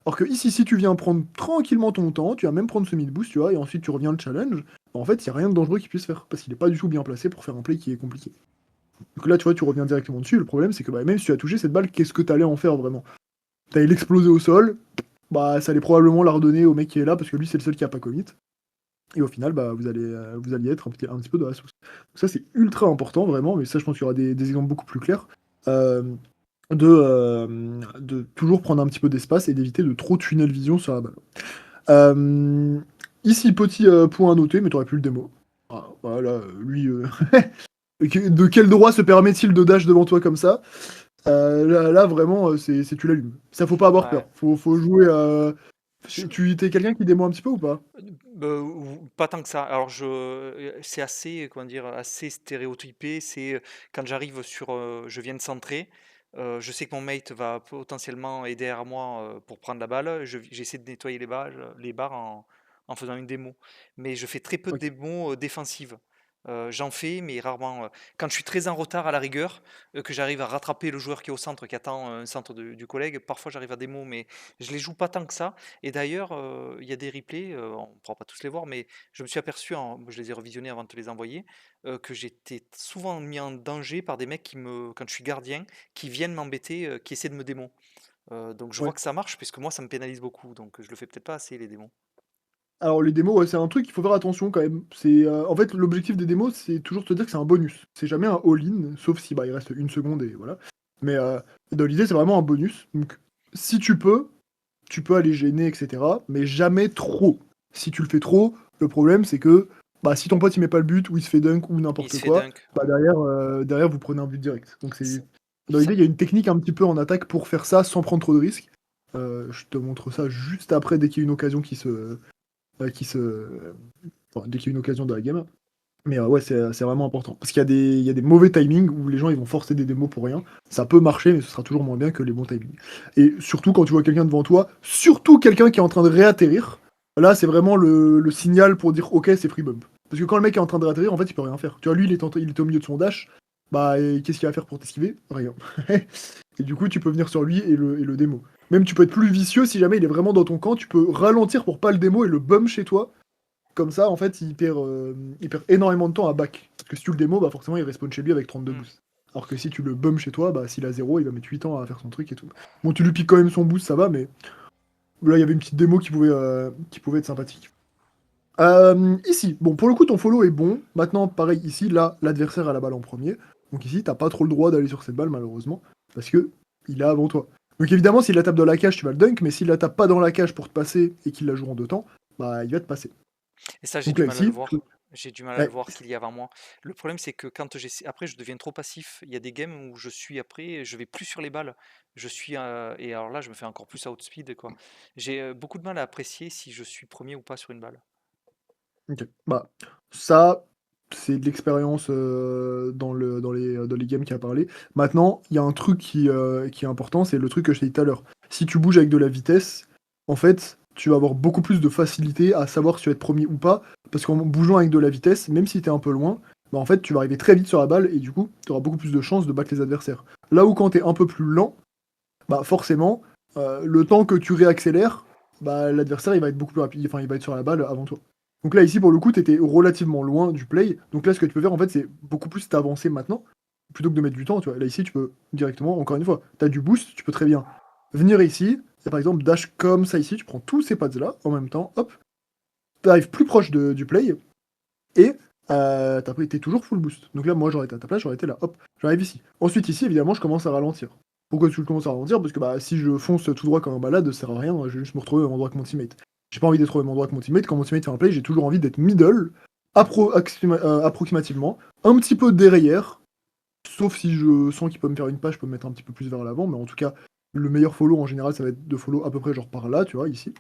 Alors que ici, si tu viens prendre tranquillement ton temps, tu vas même prendre ce mid-boost, tu vois, et ensuite tu reviens le challenge, bah, en fait, il n'y a rien de dangereux qu'il puisse faire, parce qu'il n'est pas du tout bien placé pour faire un play qui est compliqué. Donc là, tu vois, tu reviens directement dessus, le problème, c'est que bah, même si tu as touché cette balle, qu'est-ce que tu allais en faire vraiment? T'allais l'exploser au sol, bah ça allait probablement la redonner au mec qui est là, parce que lui, c'est le seul qui a pas commit. Et au final, bah, vous alliez être un petit peu dans la sauce. Donc ça, c'est ultra important, vraiment, mais ça, je pense qu'il y aura des exemples beaucoup plus clairs. Euh, de toujours prendre un petit peu d'espace et d'éviter de trop tunnel vision sur la balle. Euh, Ici, petit point à noter, mais t'aurais pu le démo. Ah, voilà, lui, de quel droit se permet-il de dash devant toi comme ça? Là, vraiment, c'est tu l'allumes. Ça, faut pas avoir Ouais. peur. Faut jouer. Je Tu t'es quelqu'un qui démo un petit peu ou pas? ou pas tant que ça. Alors c'est assez, comment dire? Assez stéréotypé. C'est, quand j'arrive sur, je viens de centrer, je sais que mon mate va potentiellement aider derrière moi, pour prendre la balle. J'essaie de nettoyer les barres en faisant une démo. Mais je fais très peu de Ok. démos, défensives. J'en fais, mais rarement, quand je suis très en retard à la rigueur, que j'arrive à rattraper le joueur qui est au centre, qui attend un centre du collègue, parfois j'arrive à démo, mais je les joue pas tant que ça. Et d'ailleurs, il y a des replays, on ne pourra pas tous les voir, mais je me suis aperçu, je les ai revisionnés avant de te les envoyer, que j'étais souvent mis en danger par des mecs quand je suis gardien, qui viennent m'embêter, qui essaient de me démo. Donc je vois Ouais. que ça marche, puisque moi ça me pénalise beaucoup, donc je le fais peut-être pas assez les démos. Alors les démos, ouais, c'est un truc qu'il faut faire attention quand même. En fait, l'objectif des démos, c'est toujours te dire que c'est un bonus. C'est jamais un all-in, sauf si bah il reste une seconde et voilà. Mais dans l'idée, c'est vraiment un bonus. Donc si tu peux aller gêner, etc. Mais jamais trop. Si tu le fais trop, le problème c'est que bah si ton pote il met pas le but ou il se fait dunk ou Il n'importe se fait quoi, dunk, bah ouais. derrière vous prenez un but direct. Donc c'est C'est- dans l'idée, Ça, il y a une technique un petit peu en attaque pour faire ça sans prendre trop de risques. Je te montre ça juste après dès qu'il y a une occasion qui se enfin, dès qu'il y a une occasion de la game. Mais ouais, c'est vraiment important. Parce il y a des mauvais timings où les gens ils vont forcer des démos pour rien. Ça peut marcher, mais ce sera toujours moins bien que les bons timings. Et surtout quand tu vois quelqu'un devant toi, surtout quelqu'un qui est en train de réatterrir, là c'est vraiment le signal pour dire ok, c'est free bump. Parce que quand le mec est en train de réatterrir, en fait il peut rien faire. Tu vois, lui il était au milieu de son dash, bah et qu'est-ce qu'il va faire pour t'esquiver? Rien. Et du coup tu peux venir sur lui et le démo. Même tu peux être plus vicieux si jamais il est vraiment dans ton camp, tu peux ralentir pour pas le démo et le bum chez toi. Comme ça, en fait, il perd énormément de temps à back. Parce que si tu le démo, bah forcément, il respawn chez lui avec 32 hmm. boosts. Alors que si tu le bum chez toi, bah s'il a 0, il va mettre 8 ans à faire son truc et tout. Bon, tu lui piques quand même son boost, ça va, mais là, il y avait une petite démo qui pouvait être sympathique. Ici, bon, pour le coup, ton follow est bon. Maintenant, pareil, ici, là, l'adversaire a la balle en premier. Donc ici, t'as pas trop le droit d'aller sur cette balle, malheureusement. Parce que il est avant toi. Donc évidemment, s'il la tape dans la cage, tu vas le dunk. Mais s'il la tape pas dans la cage pour te passer et qu'il la joue en deux temps, bah il va te passer. Et ça, j'ai Donc du là, mal à le ici, voir. J'ai du mal à le ouais, voir qu'il y a avant moi. Le problème, c'est que quand j'essaie, après, je deviens trop passif. Il y a des games où je suis après, je vais plus sur les balles. Et alors là, je me fais encore plus outspeed, quoi. J'ai beaucoup de mal à apprécier si je suis premier ou pas sur une balle. ok. Bah, ça, c'est de l'expérience dans les games qui a parlé. Maintenant, il y a un truc qui est important, c'est le truc que je t'ai dit tout à l'heure. Si tu bouges avec de la vitesse, en fait, tu vas avoir beaucoup plus de facilité à savoir si tu vas être premier ou pas, parce qu'en bougeant avec de la vitesse, même si tu es un peu loin, bah en fait, tu vas arriver très vite sur la balle et du coup, tu auras beaucoup plus de chances de battre les adversaires. Là où quand tu es un peu plus lent, bah forcément, le temps que tu réaccélères, bah l'adversaire il va être beaucoup plus rapide, enfin il va être sur la balle avant toi. Donc là ici pour le coup t'étais relativement loin du play, donc là ce que tu peux faire en fait c'est beaucoup plus t'avancer maintenant, plutôt que de mettre du temps, tu vois. Là ici tu peux directement, encore une fois, t'as du boost, tu peux très bien venir ici, et par exemple dash comme ça ici, tu prends tous ces pads là en même temps, hop, t'arrives plus proche du play, et t'es toujours full boost. Donc là, moi, j'aurais été à ta place, j'aurais été là, hop, j'arrive ici. Ensuite, ici, évidemment, je commence à ralentir. Pourquoi tu commences à ralentir? Parce que bah, si je fonce tout droit comme un malade, ça sert à rien, je vais juste me retrouver au même endroit que mon teammate. J'ai pas envie d'être au même endroit que mon teammate. Quand mon teammate fait un play, j'ai toujours envie d'être middle, approximativement, un petit peu derrière, sauf si je sens qu'il peut me faire une page, je peux me mettre un petit peu plus vers l'avant, mais en tout cas, le meilleur follow en général, ça va être de follow à peu près genre par là, tu vois, ici,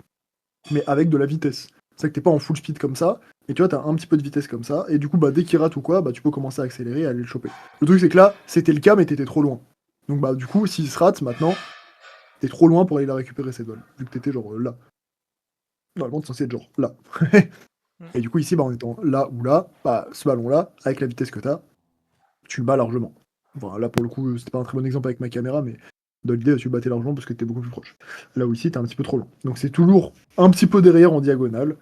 mais avec de la vitesse. C'est ça que t'es pas en full speed comme ça, Et tu vois, t'as un petit peu de vitesse comme ça, et du coup, bah, dès qu'il rate ou quoi, bah, tu peux commencer à accélérer et aller le choper. Le truc, c'est que là, c'était le cas, mais t'étais trop loin. Donc, bah, du coup, s'il se rate, maintenant, t'es trop loin pour aller la récupérer, cette balle. Vu que t'étais genre là. Normalement, t'es censé être genre là. Mmh. Et du coup, ici, bah, en étant là ou là, bah, ce ballon-là, avec la vitesse que t'as, tu le bats largement. Enfin, là, pour le coup, c'était pas un très bon exemple avec ma caméra, mais dans l'idée, tu le battais largement parce que t'es beaucoup plus proche. Là où ici, t'es un petit peu trop loin. Donc, c'est toujours un petit peu derrière en diagonale,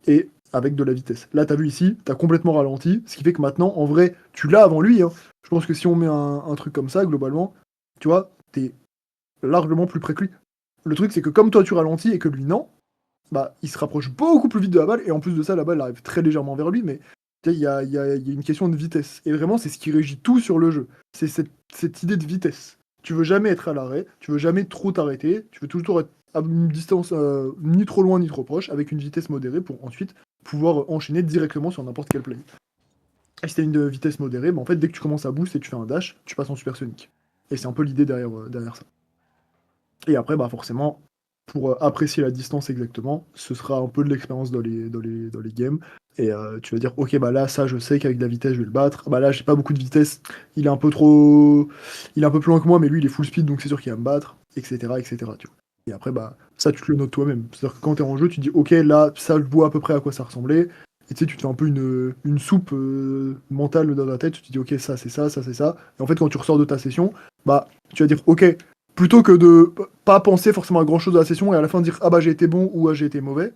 et avec de la vitesse. Là, t'as vu ici, t'as complètement ralenti, ce qui fait que maintenant, en vrai, tu l'as avant lui, hein. Je pense que si on met un truc comme ça, globalement, tu vois, t'es largement plus près que lui. Le truc, c'est que comme toi, tu ralentis et que lui, non, bah, il se rapproche beaucoup plus vite de la balle, et en plus de ça, la balle arrive très légèrement vers lui, mais tu sais, il y a une question de vitesse. Et vraiment, c'est ce qui régit tout sur le jeu. C'est cette idée de vitesse. Tu veux jamais être à l'arrêt, tu veux jamais trop t'arrêter, tu veux toujours être à une distance ni trop loin ni trop proche, avec une vitesse modérée pour ensuite pouvoir enchaîner directement sur n'importe quel play. Et si t'as une vitesse modérée, bah en fait, dès que tu commences à boost et tu fais un dash, tu passes en supersonique. Et c'est un peu l'idée derrière ça. Et après, bah forcément, pour apprécier la distance exactement, ce sera un peu de l'expérience dans les games. Et tu vas dire, ok, bah là, ça, je sais qu'avec de la vitesse, je vais le battre. Bah là, j'ai pas beaucoup de vitesse, il est un peu trop. Il est un peu plus loin que moi, mais lui, il est full speed, donc c'est sûr qu'il va me battre, etc., etc. Tu vois. Et après, bah, ça, tu te le notes toi-même. C'est-à-dire que quand t'es en jeu, tu dis, ok, là, ça, je vois à peu près à quoi ça ressemblait. Et tu sais, tu te fais un peu une soupe mentale dans la tête. Tu te dis, ok, ça, c'est ça. Et en fait, quand tu ressors de ta session, bah, tu vas dire, ok, plutôt que de pas penser forcément à grand chose de la session et à la fin dire ah bah j'ai été bon ou ah j'ai été mauvais.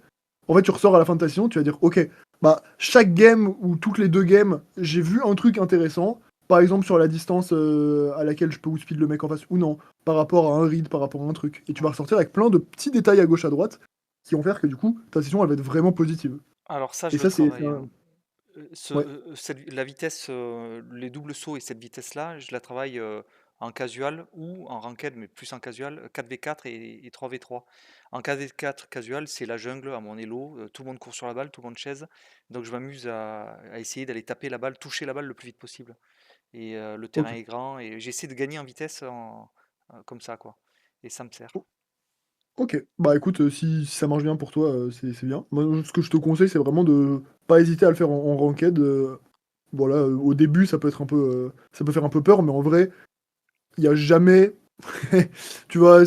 En fait, tu ressors à la fin de ta session, tu vas dire ok, bah chaque game ou toutes les deux games, j'ai vu un truc intéressant. Par exemple sur la distance à laquelle je peux outspeed le mec en face ou non, par rapport à un read, par rapport à un truc. Et tu vas Ouais. ressortir avec plein de petits détails à gauche à droite qui vont faire que du coup ta session elle va être vraiment positive. Alors ça, Et je le ça travaille, hein. Ouais, La vitesse, les doubles sauts et cette vitesse-là, je la travaille en casual ou en ranked, mais plus en casual, 4v4 et 3v3. En 4v4 casual, c'est la jungle à mon elo, tout le monde court sur la balle, tout le monde chaise. Donc je m'amuse à essayer d'aller taper la balle, toucher la balle le plus vite possible. Et le terrain ok. est grand et j'essaie de gagner en vitesse comme ça, quoi. Et ça me sert. Ok, bah écoute, si ça marche bien pour toi, c'est bien. Moi, ce que je te conseille, c'est vraiment de pas hésiter à le faire en ranked. Voilà, au début, ça peut faire un peu peur, mais en vrai, il y a jamais, tu vois,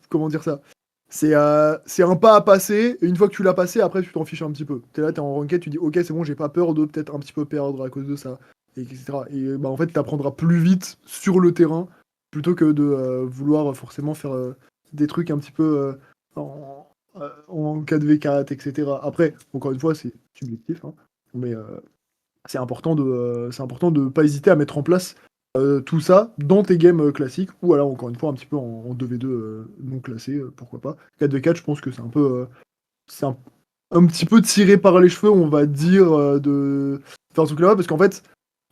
comment dire ça? C'est un pas à passer, et une fois que tu l'as passé, après, tu t'en fiches un petit peu. T'es là, t'es en ranked, tu dis, ok, c'est bon, j'ai pas peur de peut-être un petit peu perdre à cause de ça, et etc. Et bah en fait, t'apprendras plus vite sur le terrain, plutôt que de vouloir forcément faire des trucs un petit peu en 4v4, etc. Après, encore une fois, c'est subjectif, hein, mais c'est important de pas hésiter à mettre en place tout ça dans tes games classiques, ou alors encore une fois un petit peu en 2v2 non classé, pourquoi pas. 4v4, je pense que c'est un petit peu tiré par les cheveux, on va dire, de faire un truc là-bas, parce qu'en fait,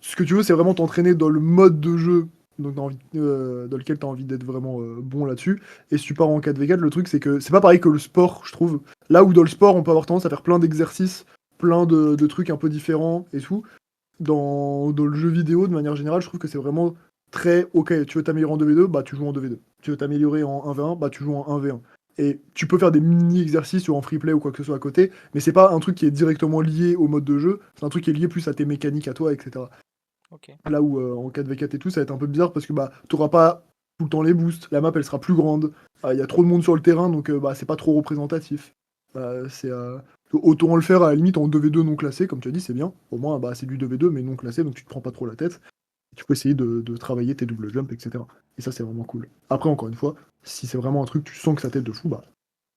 ce que tu veux, c'est vraiment t'entraîner dans le mode de jeu donc dans lequel tu as envie d'être vraiment bon là-dessus. Et si tu pars en 4v4, le truc, c'est que c'est pas pareil que le sport, je trouve. Là où dans le sport, on peut avoir tendance à faire plein d'exercices, plein de trucs un peu différents et tout. Dans le jeu vidéo, de manière générale, je trouve que c'est vraiment très ok. Tu veux t'améliorer en 2v2, bah tu joues en 2v2. Tu veux t'améliorer en 1v1, bah tu joues en 1v1. Et tu peux faire des mini-exercices ou en free play ou quoi que ce soit à côté, mais c'est pas un truc qui est directement lié au mode de jeu, c'est un truc qui est lié plus à tes mécaniques à toi, etc. Ok. Là où en 4v4 et tout, ça va être un peu bizarre parce que bah t'auras pas tout le temps les boosts, la map elle sera plus grande, il y a trop de monde sur le terrain donc bah c'est pas trop représentatif. C'est autant le faire à la limite en 2v2 non classé, comme tu as dit, c'est bien. Au moins bah c'est du 2v2 mais non classé donc tu te prends pas trop la tête. Tu peux essayer de travailler tes double jumps, etc. Et ça c'est vraiment cool. Après encore une fois, si c'est vraiment un truc tu sens que ça t'aide de fou, bah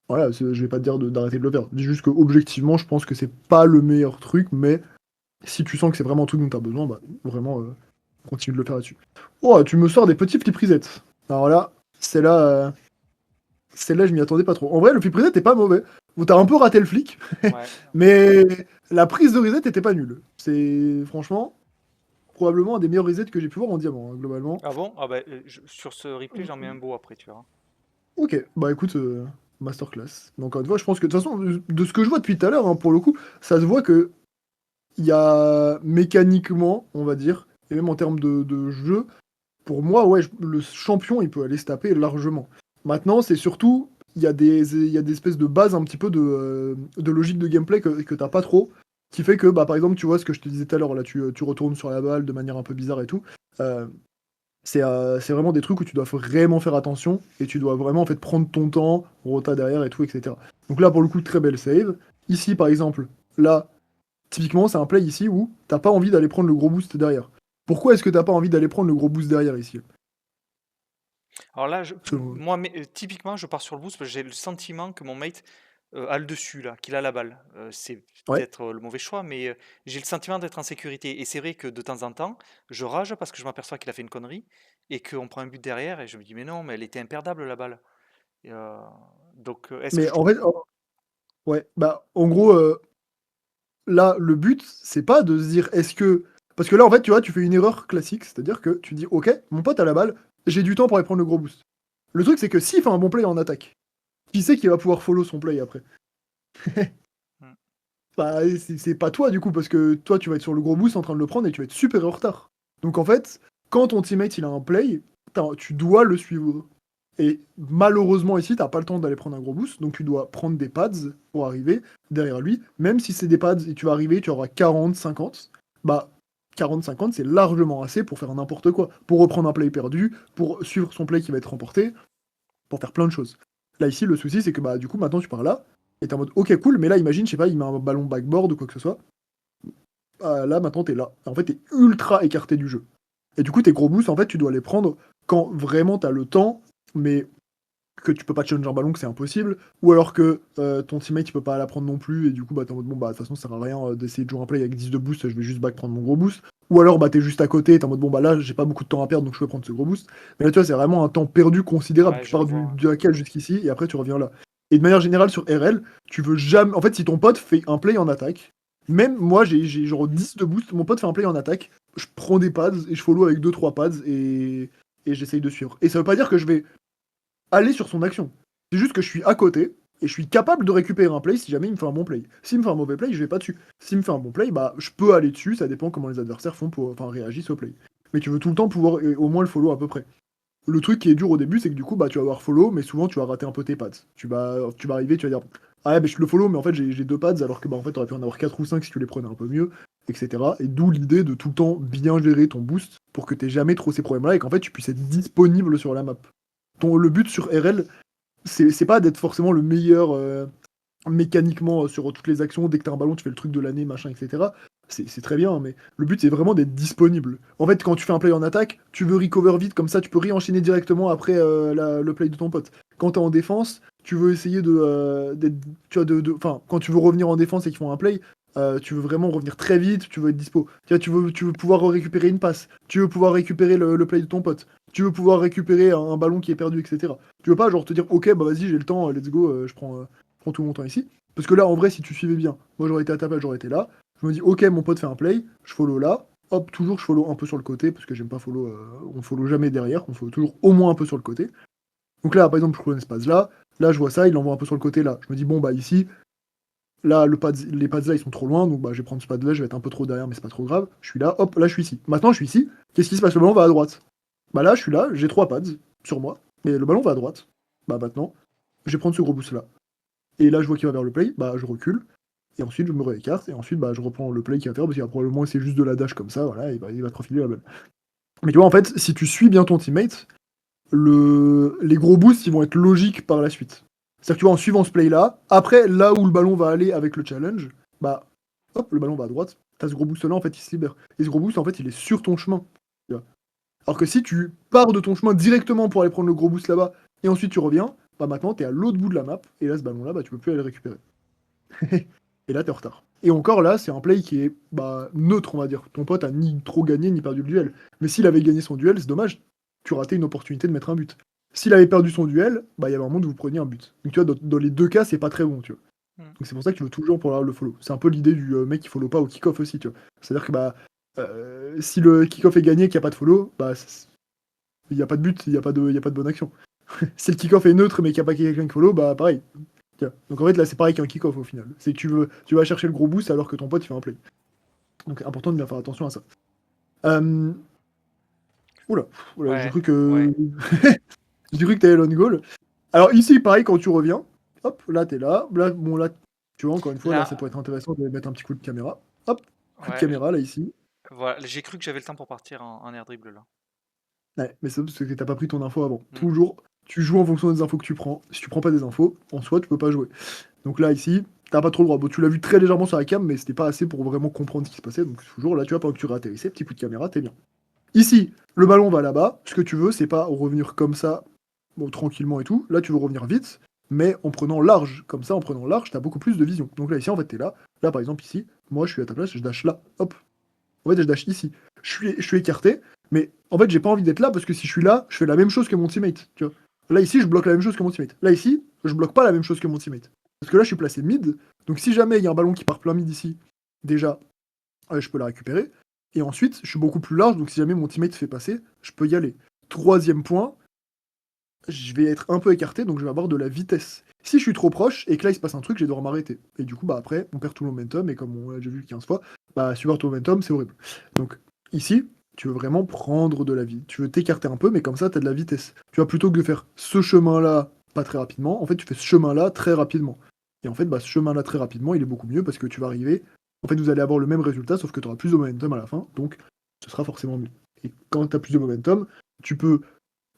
voilà, je vais pas te dire d'arrêter de le faire. Je dis juste que objectivement je pense que c'est pas le meilleur truc, mais si tu sens que c'est vraiment un truc dont tu as besoin, bah vraiment continue de le faire là-dessus. Oh, tu me sors des petits flip resets. Alors là, celle-là, je m'y attendais pas trop. En vrai, le flip reset est pas mauvais. Bon, t'as un peu raté le flic, Ouais. mais la prise de reset était pas nulle. C'est franchement probablement un des meilleurs resets que j'ai pu voir en diamant, hein, globalement. Ah bon? Ah bah, sur ce replay, j'en mets un beau après, tu vois. Ok, bah écoute, masterclass. Donc encore une fois, je pense que de toute façon, de ce que je vois depuis tout à l'heure, hein, pour le coup, ça se voit que il y a mécaniquement, on va dire, et même en termes de jeu, pour moi, ouais, le champion, il peut aller se taper largement. Maintenant, c'est surtout, il y a des espèces de bases un petit peu de logique de gameplay que t'as pas trop. qui fait que, bah, par exemple, tu vois ce que je te disais tout à l'heure, là, tu retournes sur la balle de manière un peu bizarre et tout. Euh, c'est vraiment des trucs où tu dois vraiment faire attention et tu dois vraiment en fait prendre ton temps, rota derrière et tout, etc. Donc là, pour le coup, très belle save. Ici, par exemple, là, typiquement, c'est un play ici où t'as pas envie d'aller prendre le gros boost derrière. Pourquoi est-ce que t'as pas envie d'aller prendre le gros boost derrière ici? Alors là, Selon- moi, typiquement, je pars sur le boost parce que j'ai le sentiment que mon mate a le dessus, là, qu'il a la balle. C'est Ouais, peut-être le mauvais choix, mais j'ai le sentiment d'être en sécurité. Et c'est vrai que de temps en temps, je rage parce que je m'aperçois qu'il a fait une connerie et qu'on prend un but derrière et je me dis, mais non, mais elle était imperdable, la balle. Et, donc, est-ce que mais je en trouve. fait, ouais, bah, en gros, là, le but, c'est pas de se dire est-ce que. Parce que là, en fait, tu vois, tu fais une erreur classique, c'est-à-dire que tu dis, ok, mon pote a la balle, j'ai du temps pour aller prendre le gros boost. Le truc, c'est que s'il fait un bon play en attaque, qui sait qu'il va pouvoir follow son play après? Hmm. Bah, c'est pas toi, du coup, parce que toi, tu vas être sur le gros boost en train de le prendre et tu vas être super en retard. Donc, en fait, quand ton teammate, il a un play, tu dois le suivre. Et malheureusement, ici, t'as pas le temps d'aller prendre un gros boost, donc tu dois prendre des pads pour arriver derrière lui. Même si c'est des pads et tu vas arriver, tu auras 40, 50, bah 40, 50, c'est largement assez pour faire n'importe quoi. Pour reprendre un play perdu, pour suivre son play qui va être remporté, pour faire plein de choses. Là, ici, le souci, c'est que bah du coup, maintenant, tu pars là, et t'es en mode, ok, cool, mais là, imagine, je sais pas, il met un ballon backboard ou quoi que ce soit. Là, maintenant, t'es là. En fait, t'es ultra écarté du jeu. Et du coup, tes gros boosts, en fait, tu dois les prendre quand vraiment t'as le temps, mais que tu peux pas challenger un ballon, que c'est impossible, ou alors que ton teammate il peut pas la prendre non plus, et du coup bah t'es en mode bon bah de toute façon ça sert à rien d'essayer de jouer un play avec 10 de boost, je vais juste back prendre mon gros boost, ou alors bah t'es juste à côté, t'es en mode bon bah là j'ai pas beaucoup de temps à perdre donc je peux prendre ce gros boost, mais là tu vois c'est vraiment un temps perdu considérable, Ouais, tu je pars vois. du hackage jusqu'ici et après tu reviens là. Et de manière générale sur RL, tu veux jamais, en fait si ton pote fait un play en attaque, même moi j'ai genre 10 de boost, mon pote fait un play en attaque, je prends des pads et je follow avec deux trois pads et j'essaye de suivre. Et ça veut pas dire que je vais aller sur son action. C'est juste que je suis à côté et je suis capable de récupérer un play si jamais il me fait un bon play. S'il me fait un mauvais play, je vais pas dessus. S'il me fait un bon play, bah je peux aller dessus, ça dépend comment les adversaires font pour, enfin, réagissent au play. Mais tu veux tout le temps pouvoir au moins le follow à peu près. Le truc qui est dur au début, c'est que du coup, bah tu vas avoir follow, mais souvent tu vas rater un peu tes pads. Tu vas arriver, tu vas dire ah ouais, bah, je le follow, mais en fait j'ai deux pads, alors que bah en fait t'aurais pu en avoir 4 ou 5 si tu les prenais un peu mieux, etc. Et d'où l'idée de tout le temps bien gérer ton boost pour que t'aies jamais trop ces problèmes-là et qu'en fait tu puisses être disponible sur la map. Le but sur RL, c'est pas d'être forcément le meilleur mécaniquement sur toutes les actions. Dès que t'as un ballon, tu fais le truc de l'année, machin, etc. C'est très bien, mais le but c'est vraiment d'être disponible. En fait, quand tu fais un play en attaque, tu veux recover vite, comme ça tu peux réenchaîner directement après le play de ton pote. Quand t'es en défense, tu veux essayer tu vois, enfin, quand tu veux revenir en défense et qu'ils font un play, tu veux vraiment revenir très vite, tu veux être dispo. Tu veux pouvoir récupérer une passe, tu veux pouvoir récupérer le play de ton pote, tu veux pouvoir récupérer un ballon qui est perdu, etc. Tu veux pas genre te dire ok bah vas-y j'ai le temps, let's go, je prends tout mon temps ici. Parce que là en vrai si tu suivais bien, moi j'aurais été à ta place, j'aurais été là, je me dis ok mon pote fait un play, je follow là, hop toujours je follow un peu sur le côté, parce que j'aime pas follow, on follow jamais derrière, on follow toujours au moins un peu sur le côté. Donc là par exemple je prends un espace là je vois ça, il l'envoie un peu sur le côté là. Je me dis bon bah ici, là les pads là ils sont trop loin, donc bah je vais prendre ce pad là, je vais être un peu trop derrière mais c'est pas trop grave. Je suis là, hop là je suis ici. Maintenant je suis ici, qu'est-ce qui se passe? Le ballon va à droite. Bah là je suis là, j'ai trois pads sur moi, mais le ballon va à droite. Bah maintenant, je vais prendre ce gros boost là. Et là, je vois qu'il va vers le play, bah je recule. Et ensuite, je me réécarte. Et ensuite, bah je reprends le play qu'il va faire parce qu'il va probablement c'est juste de la dash comme ça. Voilà, il va te refiler la balle. Mais tu vois, en fait, si tu suis bien ton teammate, les gros boosts, ils vont être logiques par la suite. C'est-à-dire que tu vois, en suivant ce play-là, après, là où le ballon va aller avec le challenge, bah hop, le ballon va à droite. T'as ce gros boost-là, en fait, il se libère. Et ce gros boost, en fait, il est sur ton chemin. Tu vois. Alors que si tu pars de ton chemin directement pour aller prendre le gros boost là-bas, et ensuite tu reviens, bah maintenant, t'es à l'autre bout de la map. Et là, ce ballon-là, bah tu peux plus aller le récupérer. Et là, t'es en retard. Et encore là, c'est un play qui est bah, neutre, on va dire. Ton pote a ni trop gagné ni perdu le duel. Mais s'il avait gagné son duel, c'est dommage. Tu ratais une opportunité de mettre un but. S'il avait perdu son duel, bah il y avait un moment où vous preniez un but. Donc tu vois, dans les deux cas, c'est pas très bon, tu vois. Hmm. Donc c'est pour ça que tu veux toujours pour le follow. C'est un peu l'idée du mec qui follow pas au kick-off aussi, tu vois. C'est-à-dire que bah si le kick-off est gagné et qu'il n'y a pas de follow, bah il n'y a pas de but, il y a pas de bonne action. Si le kick-off est neutre mais qu'il n'y a pas quelqu'un qui follow, bah pareil. Tiens. Donc en fait là c'est pareil qu'un kick-off au final. C'est que tu vas chercher le gros boost alors que ton pote il fait un play. Donc c'est important de bien faire attention à ça. Euh... Oula, oula, j'ai Ouais, cru que ouais. j'ai cru que t'avais l'on goal. Alors ici pareil quand tu reviens, hop là t'es là, bon là Tu vois, encore une fois, là, ça Là, pourrait être intéressant de mettre un petit coup de caméra. Hop, coup de ouais, caméra, là, ici. voilà, j'ai cru que j'avais le temps pour partir en air dribble là. Ouais, mais c'est parce que tu pas pris ton info avant. Mmh. Toujours, tu joues en fonction des infos que tu prends. Si tu prends pas des infos, en soi, tu peux pas jouer. Donc là, ici, t'as pas trop le droit. Bon, tu l'as vu très légèrement sur la cam, mais c'était pas assez pour vraiment comprendre ce qui se passait. Donc toujours, là, tu vois, pendant que tu réatterrissais, petit coup de caméra, t'es bien. Ici, le ballon va là-bas. Ce que tu veux, c'est pas revenir comme ça, bon, tranquillement et tout. Là, tu veux revenir vite, mais en prenant large. Comme ça, en prenant large, t'as beaucoup plus de vision. Donc là, ici, en fait, t'es là. Là, par exemple, ici, moi, je suis à ta place, je dash là. Hop. En fait, je dash ici. Je suis écarté, mais en fait, j'ai pas envie d'être là parce que si je suis là, je fais la même chose que mon teammate. Tu vois. Là, ici, je bloque la même chose que mon teammate. Là, ici, je bloque pas la même chose que mon teammate. Parce que là, je suis placé mid. Donc, si jamais il y a un ballon qui part plein mid ici, déjà, je peux la récupérer. Et ensuite, je suis beaucoup plus large. Donc, si jamais mon teammate fait passer, je peux y aller. Troisième point, je vais être un peu écarté, donc je vais avoir de la vitesse. Si je suis trop proche et que là il se passe un truc, je vais devoir m'arrêter. Et du coup, bah après, on perd tout le momentum, et comme on l'a déjà vu 15 fois, bah suivre ton momentum, c'est horrible. Donc ici, tu veux vraiment prendre de la vie. Tu veux t'écarter un peu, mais comme ça, tu as de la vitesse. Tu vois, plutôt que de faire ce chemin-là pas très rapidement, en fait, tu fais ce chemin-là très rapidement. Et en fait, bah, ce chemin-là très rapidement, il est beaucoup mieux parce que tu vas arriver. En fait, vous allez avoir le même résultat, sauf que tu auras plus de momentum à la fin, donc ce sera forcément mieux. Et quand tu as plus de momentum, tu peux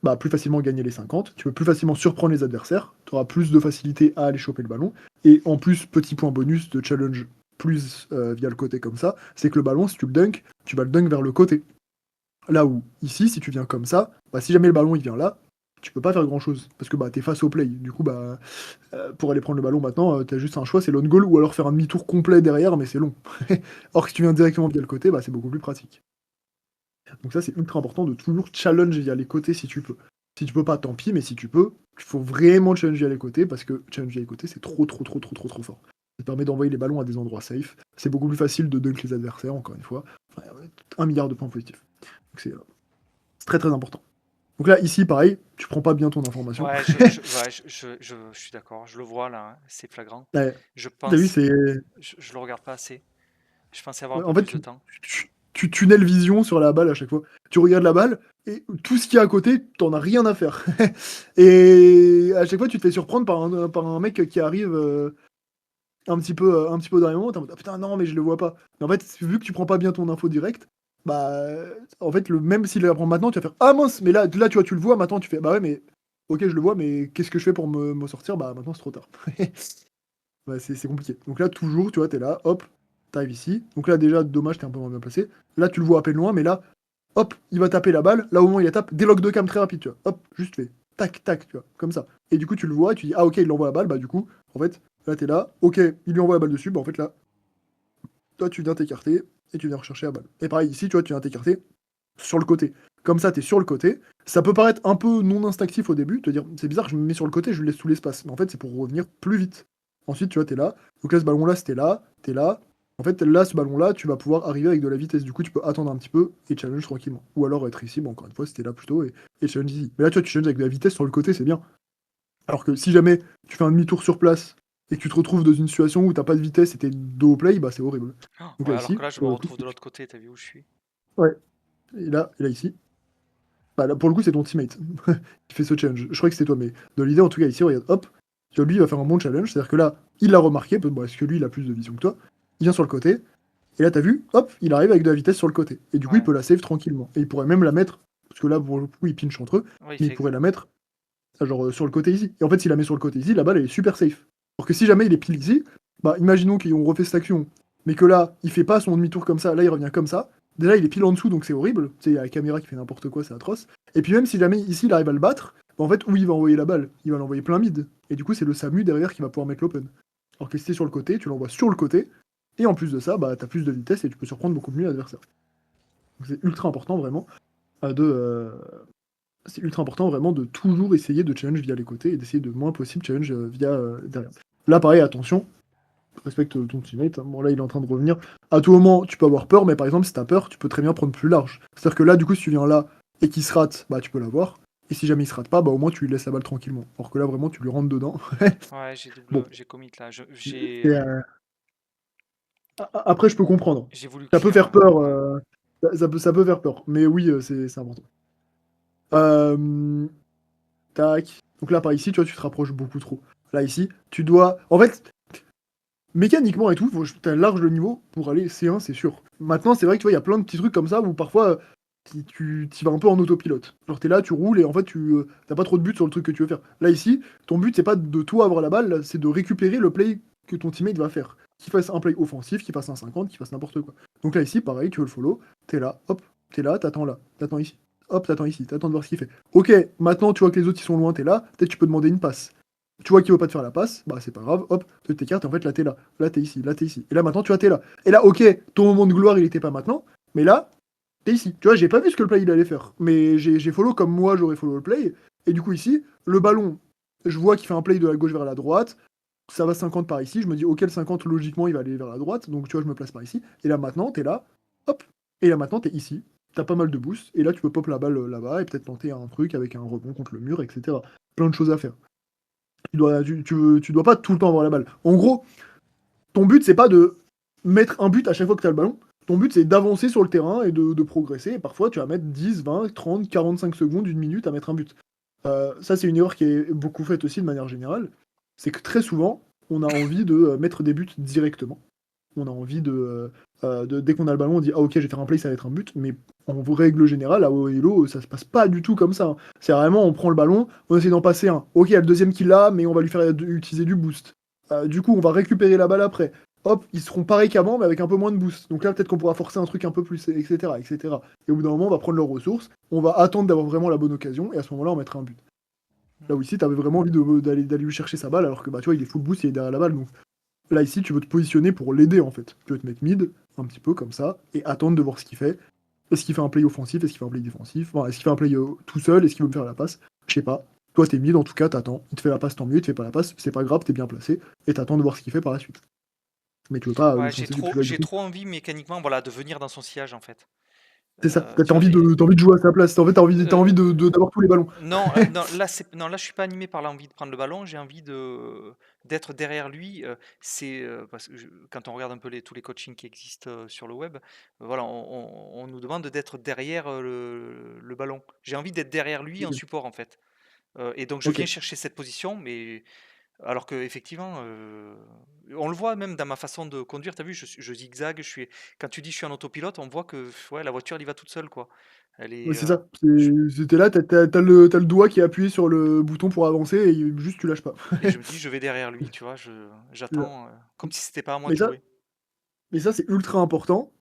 bah, plus facilement gagner les 50, tu peux plus facilement surprendre les adversaires, tu auras plus de facilité à aller choper le ballon, et en plus, petit point bonus de challenge plus via le côté comme ça, c'est que le ballon, si tu le dunk, tu vas le dunk vers le côté. Là où, ici, si tu viens comme ça, bah, si jamais le ballon il vient là, tu peux pas faire grand chose, parce que bah, tu es face au play. Du coup, bah, pour aller prendre le ballon maintenant, tu as juste un choix, c'est l'on goal, ou alors faire un demi-tour complet derrière, mais c'est long. Or que si tu viens directement via le côté, bah, c'est beaucoup plus pratique. Donc ça, c'est ultra important de toujours challenge via les côtés si tu peux. Si tu peux pas, tant pis, mais si tu peux, il faut vraiment challenge via les côtés parce que challenge via les côtés, c'est trop, trop, trop, trop, trop, trop fort. Ça permet d'envoyer les ballons à des endroits safe. C'est beaucoup plus facile de dunk les adversaires, encore une fois. Enfin, 1 milliard de points positifs. Donc c'est très, très important. Donc là, ici, pareil, tu prends pas bien ton information. Ouais, ouais, je suis d'accord, je le vois là, hein, c'est flagrant. Ouais, Je t'as vu, pense, c'est. je le regarde pas assez. Je pensais avoir un Ouais, peu en fait, plus de temps. tu tunnel vision sur la balle à chaque fois. Tu regardes la balle et tout ce qu'il y a à côté, t'en as rien à faire. Et à chaque fois, tu te fais surprendre par un mec qui arrive un petit peu dans les moments. T'es en mode, ah, putain, non, mais je le vois pas. Mais en fait, vu que tu prends pas bien ton info direct, bah, en fait, même s'il la prend maintenant, tu vas faire ah mince, mais là, tu vois, tu le vois maintenant, tu fais bah ouais, mais ok, je le vois, mais qu'est-ce que je fais pour me sortir? Bah maintenant, c'est trop tard. Bah, c'est compliqué. Donc là, toujours, tu vois, t'es là, hop, t'arrives ici. Donc là, déjà, dommage, t'es un peu moins bien placé. Là, tu le vois à peine loin, mais là, hop, il va taper la balle. Là, au moment où il la tape, déloc de cam très rapide, tu vois. Hop, juste fait. Tac, tac, tu vois, comme ça. Et du coup, tu le vois et tu dis, ah, ok, il envoie la balle. Bah, du coup, en fait, là, t'es là. Ok, il lui envoie la balle dessus. Bah, en fait, là, toi, tu viens t'écarter et tu viens rechercher la balle. Et pareil, ici, tu vois, tu viens t'écarter sur le côté. Comme ça, t'es sur le côté. Ça peut paraître un peu non instinctif au début, te dire, c'est bizarre, je me mets sur le côté, je lui laisse tout l'espace. Mais en fait, c'est pour revenir plus vite. Ensuite, tu vois, t'es là. Donc là, ce ballon-là, c'était là, t'es là. En fait, là, ce ballon-là, tu vas pouvoir arriver avec de la vitesse. Du coup, tu peux attendre un petit peu et challenge tranquillement. Ou alors être ici, bon, encore une fois, c'était là plutôt et challenge ici. Mais là, tu vois, tu challenges avec de la vitesse sur le côté, c'est bien. Alors que si jamais tu fais un demi-tour sur place et que tu te retrouves dans une situation où t'as pas de vitesse et t'es dos au play, bah c'est horrible. Oh, Donc ouais, là, alors ici, que là, je me pour le coup, retrouve de l'autre côté, t'as vu où je suis? ouais. Et là, ici, bah là, pour le coup, c'est ton teammate qui fait ce challenge. Je crois que c'était toi, mais dans l'idée, en tout cas, ici, regarde, hop, tu vois, lui, il va faire un bon challenge. C'est-à-dire que là, il l'a remarqué, parce que lui, il a plus de vision que toi. Il vient sur le côté, et là, t'as vu, hop, il arrive avec de la vitesse sur le côté. Et du coup, il Ouais, peut la save tranquillement. Et il pourrait même la mettre, parce que là, pour le coup, ils pinchent entre eux, ouais, il mais il fait pourrait la mettre, genre, sur le côté ici. Et en fait, s'il la met sur le côté ici, la balle, elle est super safe. Alors que si jamais il est pile ici, bah, imaginons qu'on refait cette action, mais que là, il fait pas son demi-tour comme ça, là, il revient comme ça. Déjà, il est pile en dessous, donc c'est horrible. Tu sais, il y a la caméra qui fait n'importe quoi, c'est atroce. Et puis même si jamais ici, il arrive à le battre, bah, en fait, où il va envoyer la balle? Il va l'envoyer plein mid. Et du coup, c'est le SAMU derrière qui va pouvoir mettre l'open. Alors que si t'es sur le côté, tu l'envoies sur le côté, et en plus de ça, bah, t'as plus de vitesse et tu peux surprendre beaucoup mieux l'adversaire. Donc c'est ultra important, vraiment, de... c'est ultra important vraiment de toujours essayer de challenge via les côtés et d'essayer de moins possible challenge via derrière. Là, pareil, attention, respecte ton teammate. Hein. Bon, là, il est en train de revenir. À tout moment, tu peux avoir peur, mais par exemple, si t'as peur, tu peux très bien prendre plus large. C'est-à-dire que là, du coup, si tu viens là et qu'il se rate, bah, tu peux l'avoir. Et si jamais il se rate pas, bah, au moins, tu lui laisses la balle tranquillement. Alors que là, vraiment, tu lui rentres dedans. ouais, Bon. j'ai commit là. Et, après, je peux comprendre. J'ai voulu Ça peut cuire. faire peur. Ouais. Ça peut faire peur. Mais oui, c'est important. Euh, tac. Donc là, par ici, tu vois, tu te rapproches beaucoup trop. Là, ici, tu dois. En fait, mécaniquement et tout, t'as large le niveau pour aller C1, c'est sûr. Maintenant, c'est vrai que tu vois, il y a plein de petits trucs comme ça où parfois tu vas un peu en autopilote. Genre, t'es là, tu roules et en fait, t'as pas trop de but sur le truc que tu veux faire. Là, ici, ton but, c'est pas de toi avoir la balle, c'est de récupérer le play que ton teammate va faire. Qu'il fasse un play offensif, qu'il fasse un 50, qu'il fasse n'importe quoi. Donc là, ici, pareil, tu veux le follow, t'es là, hop, t'es là, t'attends ici. Hop, t'attends ici, t'attends de voir ce qu'il fait. Ok, maintenant tu vois que les autres ils sont loin, t'es là, peut-être tu peux demander une passe. Tu vois qu'il veut pas te faire la passe, bah c'est pas grave, hop, tu t'écartes, et en fait là t'es là, là t'es ici, là t'es ici. Et là maintenant tu vois t'es là. Et là ok, ton moment de gloire il était pas maintenant, mais là, t'es ici. Tu vois, j'ai pas vu ce que le play il allait faire, mais j'ai follow comme moi j'aurais follow le play. Et du coup ici, le ballon, je vois qu'il fait un play de la gauche vers la droite, ça va 50 par ici, je me dis ok le 50 logiquement il va aller vers la droite, donc tu vois je me place par ici. Et là maintenant t'es là, hop, et là maintenant t'es ici. T'as pas mal de boost, et là tu peux pop la balle là-bas et peut-être tenter un truc avec un rebond contre le mur, etc. Plein de choses à faire. Tu dois pas tout le temps avoir la balle. En gros, ton but, c'est pas de mettre un but à chaque fois que tu as le ballon. Ton but, c'est d'avancer sur le terrain et de progresser. Et parfois, tu vas mettre 10, 20, 30, 45 secondes, une minute à mettre un but. Ça, c'est une erreur qui est beaucoup faite aussi de manière générale. C'est que très souvent, on a envie de mettre des buts directement. On a envie dès qu'on a le ballon, on dit ah ok, je vais faire un play, ça va être un but. Mais en règle générale, à Hello, ça se passe pas du tout comme ça, hein. C'est vraiment, on prend le ballon, on essaie d'en passer un. Ok, il y a le deuxième qui l'a, mais on va lui faire utiliser du boost. Du coup, on va récupérer la balle après. Hop, ils seront pareils qu'avant, mais avec un peu moins de boost. Donc là, peut-être qu'on pourra forcer un truc un peu plus, etc., etc. Et au bout d'un moment, on va prendre leurs ressources, on va attendre d'avoir vraiment la bonne occasion, et à ce moment-là, on mettra un but. Là où ici, t'avais vraiment envie d'aller lui chercher sa balle, alors que bah, tu vois, il est full boost, il est derrière la balle. Donc là, ici, tu veux te positionner pour l'aider, en fait. Tu veux te mettre mid, un petit peu comme ça, et attendre de voir ce qu'il fait. Est-ce qu'il fait un play offensif? Est-ce qu'il fait un play défensif? Enfin, est-ce qu'il fait un play tout seul? Est-ce qu'il veut me faire la passe? Je sais pas. Toi, t'es mid, en tout cas, t'attends. Il te fait la passe, tant mieux. Il te fait pas la passe, c'est pas grave, t'es bien placé. Et t'attends de voir ce qu'il fait par la suite. Mais tu veux pas le Ouais, foncer depuis là, du j'ai coup. trop envie mécaniquement, voilà, de venir dans son sillage en fait. C'est ça. Tu vois, T'as envie de jouer à sa place. En fait, t'as envie d'avoir tous les ballons. non, non, non, là, je suis pas animé par l'envie de prendre le ballon. J'ai envie de d'être derrière lui. Parce que quand on regarde un peu tous les coachings qui existent sur le web, voilà, on nous demande d'être derrière le ballon. J'ai envie d'être derrière lui en Ok. support en fait. Et donc je Ok. viens chercher cette position, mais alors que effectivement, on le voit même dans ma façon de conduire. T'as vu, je zigzague. Quand tu dis je suis en autopilote, on voit que ouais, la voiture elle y va toute seule quoi. Elle Ouais, est, c'est ça. je- C'était là, t'as le doigt qui est appuyé sur le bouton pour avancer et juste tu lâches pas. Et je me dis, je vais derrière lui, tu vois, C'est ça. j'attends, comme si c'était pas à moi Mais de ça, jouer. mais ça c'est ultra important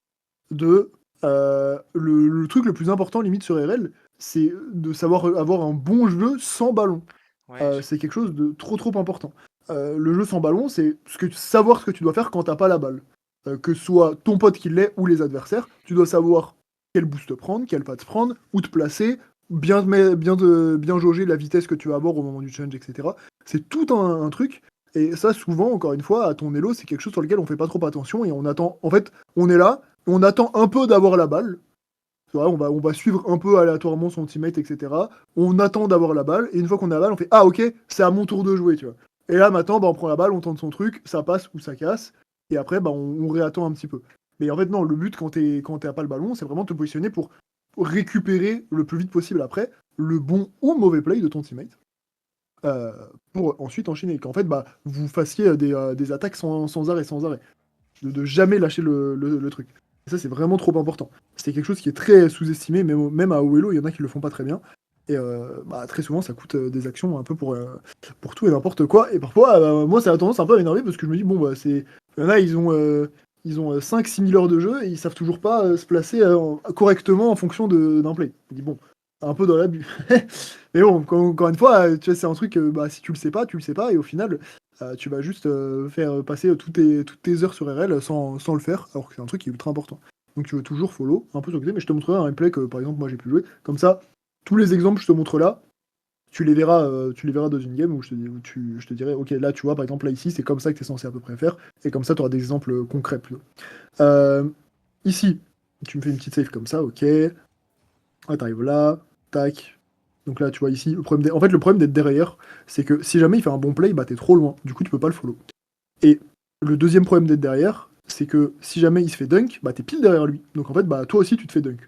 de le truc le plus important limite sur RL, c'est de savoir avoir un bon jeu sans ballon. Ouais, C'est quelque chose de trop trop important. Le jeu sans ballon, c'est savoir ce que tu dois faire quand t'as pas la balle. Que ce soit ton pote qui l'est ou les adversaires, tu dois savoir quel boost prendre, quel patte prendre, où te placer, bien jauger la vitesse que tu vas avoir au moment du challenge, etc. C'est tout un truc. Et ça, souvent, encore une fois, à ton elo, c'est quelque chose sur lequel on fait pas trop attention et on attend. En fait, on est là, on attend un peu d'avoir la balle. C'est vrai, on va suivre un peu aléatoirement son teammate, etc. On attend d'avoir la balle, et une fois qu'on a la balle, on fait ah ok, c'est à mon tour de jouer, tu vois. Et là maintenant, bah, on prend la balle, on tente son truc, ça passe ou ça casse, et après bah, on réattend un petit peu. Mais en fait non, le but quand t'as pas le ballon, c'est vraiment de te positionner pour récupérer le plus vite possible après le bon ou mauvais play de ton teammate, euh, pour ensuite enchaîner. Et qu'en fait bah, vous fassiez des attaques sans arrêt, sans arrêt. De jamais lâcher le truc. Et ça, c'est vraiment trop important. C'est quelque chose qui est très sous-estimé, même à OLO, il y en a qui le font pas très bien. Et bah, très souvent, ça coûte des actions un peu pour tout et n'importe quoi. Et parfois, moi, ça a tendance un peu à m'énerver parce que je me dis, bon, bah, c'est. Il y en a, ils ont 5-6 000 heures de jeu et ils savent toujours pas se placer correctement en fonction d'un play. Je me dis, bon, un peu dans l'abus. Mais bon, encore une fois, tu vois, c'est un truc, bah, si tu le sais pas, tu le sais pas. Et au final, tu vas juste faire passer toutes tes heures sur RL sans le faire, alors que c'est un truc qui est ultra important. Donc tu veux toujours follow, un peu sur le côté, mais je te montrerai un replay que par exemple moi j'ai pu jouer. Comme ça, tous les exemples que je te montre là, tu les verras dans une game où je te dirai, ok, là tu vois, par exemple là ici, c'est comme ça que tu es censé à peu près faire, et comme ça tu auras des exemples concrets plutôt. Euh, Ici, tu me fais une petite save comme ça, ok. Ah, t'arrives là, tac. Donc là, tu vois ici, en fait, le problème d'être derrière, c'est que si jamais il fait un bon play, bah t'es trop loin. Du coup, tu peux pas le follow. Et le deuxième problème d'être derrière, c'est que si jamais il se fait dunk, bah t'es pile derrière lui. Donc en fait, bah toi aussi tu te fais dunk.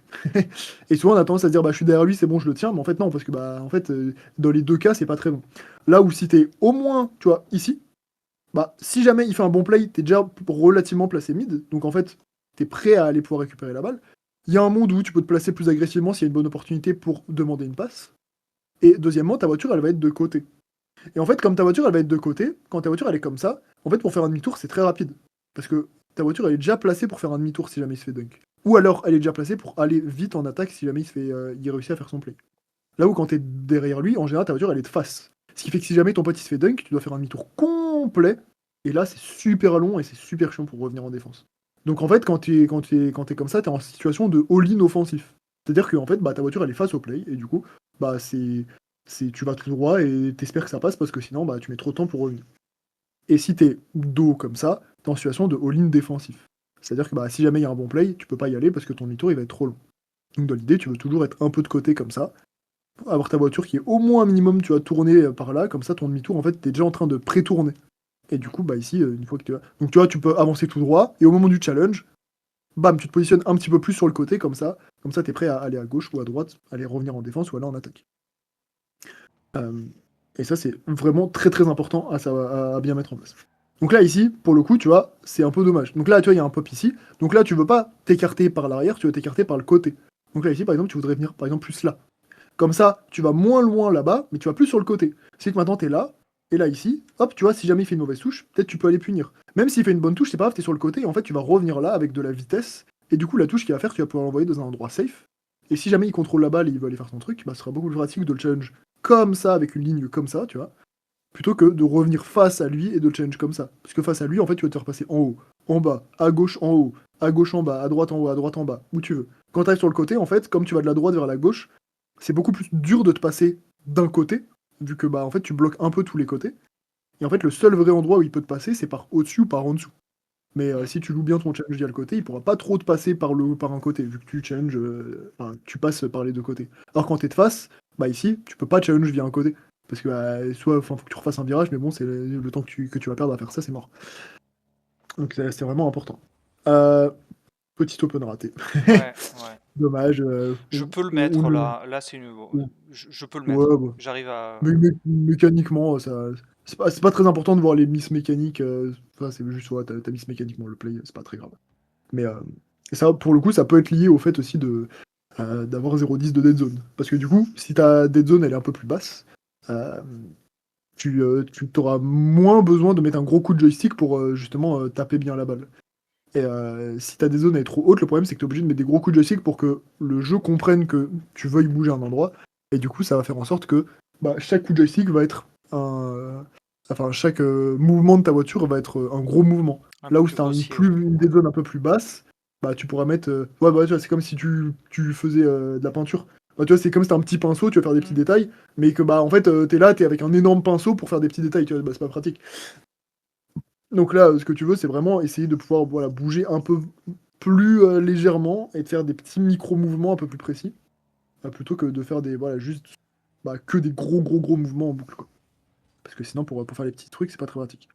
Et souvent on a tendance à se dire bah je suis derrière lui, c'est bon, je le tiens, mais en fait non, parce que bah en fait dans les deux cas c'est pas très bon. Là où si t'es au moins, tu vois, ici, bah, si jamais il fait un bon play, t'es déjà relativement placé mid, donc en fait, t'es prêt à aller pouvoir récupérer la balle. Il y a un monde où tu peux te placer plus agressivement s'il y a une bonne opportunité pour demander une passe. Et deuxièmement, ta voiture, elle va être de côté. Et en fait, comme ta voiture, elle va être de côté, quand ta voiture, elle est comme ça, en fait, pour faire un demi-tour, c'est très rapide. Parce que ta voiture, elle est déjà placée pour faire un demi-tour si jamais il se fait dunk. Ou alors, elle est déjà placée pour aller vite en attaque si jamais il réussit à faire son play. Là où quand t'es derrière lui, en général, ta voiture, elle est de face. Ce qui fait que si jamais ton pote il se fait dunk, tu dois faire un demi-tour complet. Et là, c'est super long et c'est super chiant pour revenir en défense. Donc en fait, quand t'es comme ça, t'es en situation de all-in offensif. C'est-à-dire que en fait, bah, ta voiture, elle est face au play. Et du coup, bah, tu vas tout droit et t'espères que ça passe parce que sinon, bah, tu mets trop de temps pour revenir. Et si t'es dos comme ça, t'es en situation de all-in défensif. C'est-à-dire que bah, si jamais il y a un bon play, tu peux pas y aller parce que ton demi-tour, il va être trop long. Donc dans l'idée, tu veux toujours être un peu de côté comme ça, avoir ta voiture qui est au moins un minimum, tu vas tourner par là, comme ça ton demi-tour, en fait, t'es déjà en train de pré-tourner. Et du coup, bah ici, une fois que tu vas. Donc tu vois, tu peux avancer tout droit, et au moment du challenge, bam, tu te positionnes un petit peu plus sur le côté, comme ça t'es prêt à aller à gauche ou à droite, aller revenir en défense ou aller en attaque. Euh, et ça, c'est vraiment très très important à bien mettre en place. Donc là, ici, pour le coup, tu vois, c'est un peu dommage. Donc là, tu vois, il y a un pop ici. Donc là, tu veux pas t'écarter par l'arrière, tu veux t'écarter par le côté. Donc là, ici, par exemple, tu voudrais venir, par exemple, plus là. Comme ça, tu vas moins loin là-bas, mais tu vas plus sur le côté. C'est que maintenant, tu es là, et là, ici, hop, tu vois, si jamais il fait une mauvaise touche, peut-être tu peux aller punir. Même s'il fait une bonne touche, c'est pas grave, tu es sur le côté, et en fait, tu vas revenir là avec de la vitesse, et du coup, la touche qu'il va faire, tu vas pouvoir l'envoyer dans un endroit safe. Et si jamais il contrôle la balle et il veut aller faire son truc, bah, ce sera beaucoup plus pratique de le challenge comme ça, avec une ligne comme ça, tu vois, plutôt que de revenir face à lui et de le challenge comme ça. Parce que face à lui, en fait, tu vas te repasser en haut, en bas, à gauche en haut, à gauche en bas, à droite en haut, à droite en bas, où tu veux. Quand tu arrives sur le côté, en fait, comme tu vas de la droite vers la gauche, c'est beaucoup plus dur de te passer d'un côté, vu que bah en fait tu bloques un peu tous les côtés. Et en fait le seul vrai endroit où il peut te passer, c'est par au-dessus ou par en dessous. Mais Mm. si tu joues bien ton challenge via le côté, il pourra pas trop te passer par un côté, vu que tu challenge, enfin, tu passes par les deux côtés. Alors quand t'es de face, bah ici, tu peux pas challenge via un côté. Parce que soit, enfin, faut que tu refasses un virage, mais bon, c'est le temps que tu vas perdre à faire ça, c'est mort. Donc c'est vraiment important. Euh, Petit open raté. Ouais, ouais. Dommage. Je peux le On mettre le. là. Là, c'est une. on- Je peux le mettre. Ouais, bah. J'arrive à. Mécaniquement, ça, c'est pas très important de voir les miss mécaniques. Enfin, c'est juste, ouais, t'as miss mécaniquement le play, c'est pas très grave. Mais ça, pour le coup, ça peut être lié au fait aussi d'avoir 0,10 de dead zone. Parce que du coup, si ta dead zone elle est un peu plus basse, euh, tu t'auras moins besoin de mettre un gros coup de joystick pour justement taper bien la balle. Et si ta dead zone elle est trop haute, le problème c'est que tu es obligé de mettre des gros coups de joystick pour que le jeu comprenne que tu veuilles bouger un endroit. Et du coup, ça va faire en sorte que bah, chaque coup de joystick va être enfin, chaque mouvement de ta voiture va être un gros mouvement. Un Là peu où plus si tu as grossier, ouais. une dead zone un peu plus basse, bah, tu pourras mettre. Ouais, bah, tu vois, c'est comme si tu faisais de la peinture. Bah, tu vois, c'est comme si t'as un petit pinceau, tu vas faire des petits Mm. détails, mais que bah en fait t'es là, t'es avec un énorme pinceau pour faire des petits détails, tu vois, bah, c'est pas pratique. Donc là, ce que tu veux, c'est vraiment essayer de pouvoir voilà, bouger un peu plus légèrement et de faire des petits micro-mouvements un peu plus précis, plutôt que de faire des voilà juste bah, que des gros mouvements en boucle, quoi. Parce que sinon, pour faire les petits trucs, c'est pas très pratique.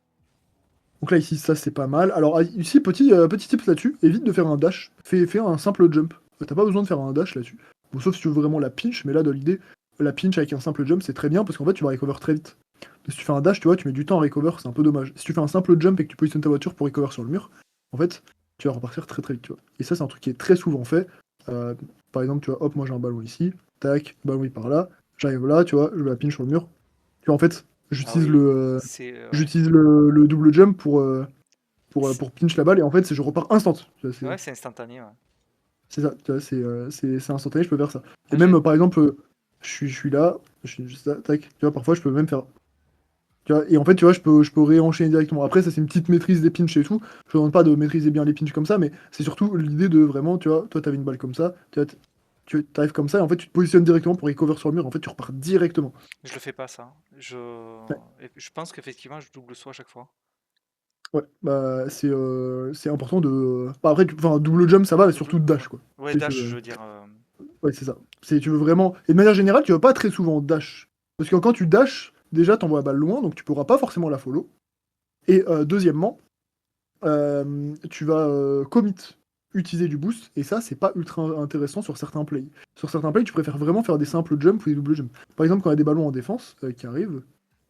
Donc là, ici, ça, c'est pas mal. Alors, ici, petit tips là-dessus, évite de faire un dash. Fais un simple jump. T'as pas besoin de faire un dash là-dessus. Bon, sauf si tu veux vraiment la pinch, mais là, dans l'idée, la pinch avec un simple jump, c'est très bien parce qu'en fait, tu vas recover très vite. Si tu fais un dash, tu vois, tu mets du temps à recover, c'est un peu dommage. Si tu fais un simple jump et que tu positionnes ta voiture pour recover sur le mur, en fait, tu vas repartir très vite, tu vois. Et ça, c'est un truc qui est très souvent fait. Euh, Par exemple, tu vois, hop, moi j'ai un ballon ici, tac, ballon il par là, j'arrive là, tu vois, je vais la pinch sur le mur. Tu vois, en fait, Ah j'utilise oui. le, C'est. Ouais. j'utilise le double jump C'est pour pinch la balle et en fait, je repars instant. Tu vois, ouais, c'est instantané, ouais. c'est ça, tu vois, c'est instantané, je peux faire ça. Et Ah, même, par exemple, je suis là, je suis juste là, tac, tu vois, parfois je peux même faire. Tu vois, et en fait, tu vois, je peux réenchaîner directement. Après, ça, c'est une petite maîtrise des pinches et tout. Je ne demande pas de maîtriser bien les pinches comme ça, mais c'est surtout l'idée de vraiment, tu vois, toi, t'avais une balle comme ça, tu vois, tu arrives comme ça, et en fait, tu te positionnes directement pour recover sur le mur, en fait, tu repars directement. Je le fais pas, ça. Ouais, Je pense qu'effectivement, je double saut à chaque fois. ouais, bah, c'est important de. Bah, après, enfin, double jump, ça va, mais surtout dash, quoi. Ouais, Tu sais, tu dash, je veux. veux dire. Ouais, c'est ça. Tu veux vraiment. Et de manière générale, tu vas pas très souvent dash. Parce que quand tu dash, déjà, t'envoies la balle loin, donc tu pourras pas forcément la follow. Et deuxièmement, tu vas commit, utiliser du boost, et ça, c'est pas ultra intéressant sur certains plays. Sur certains plays, tu préfères vraiment faire des simples jumps ou des doubles jumps. Par exemple, quand il y a des ballons en défense qui arrivent,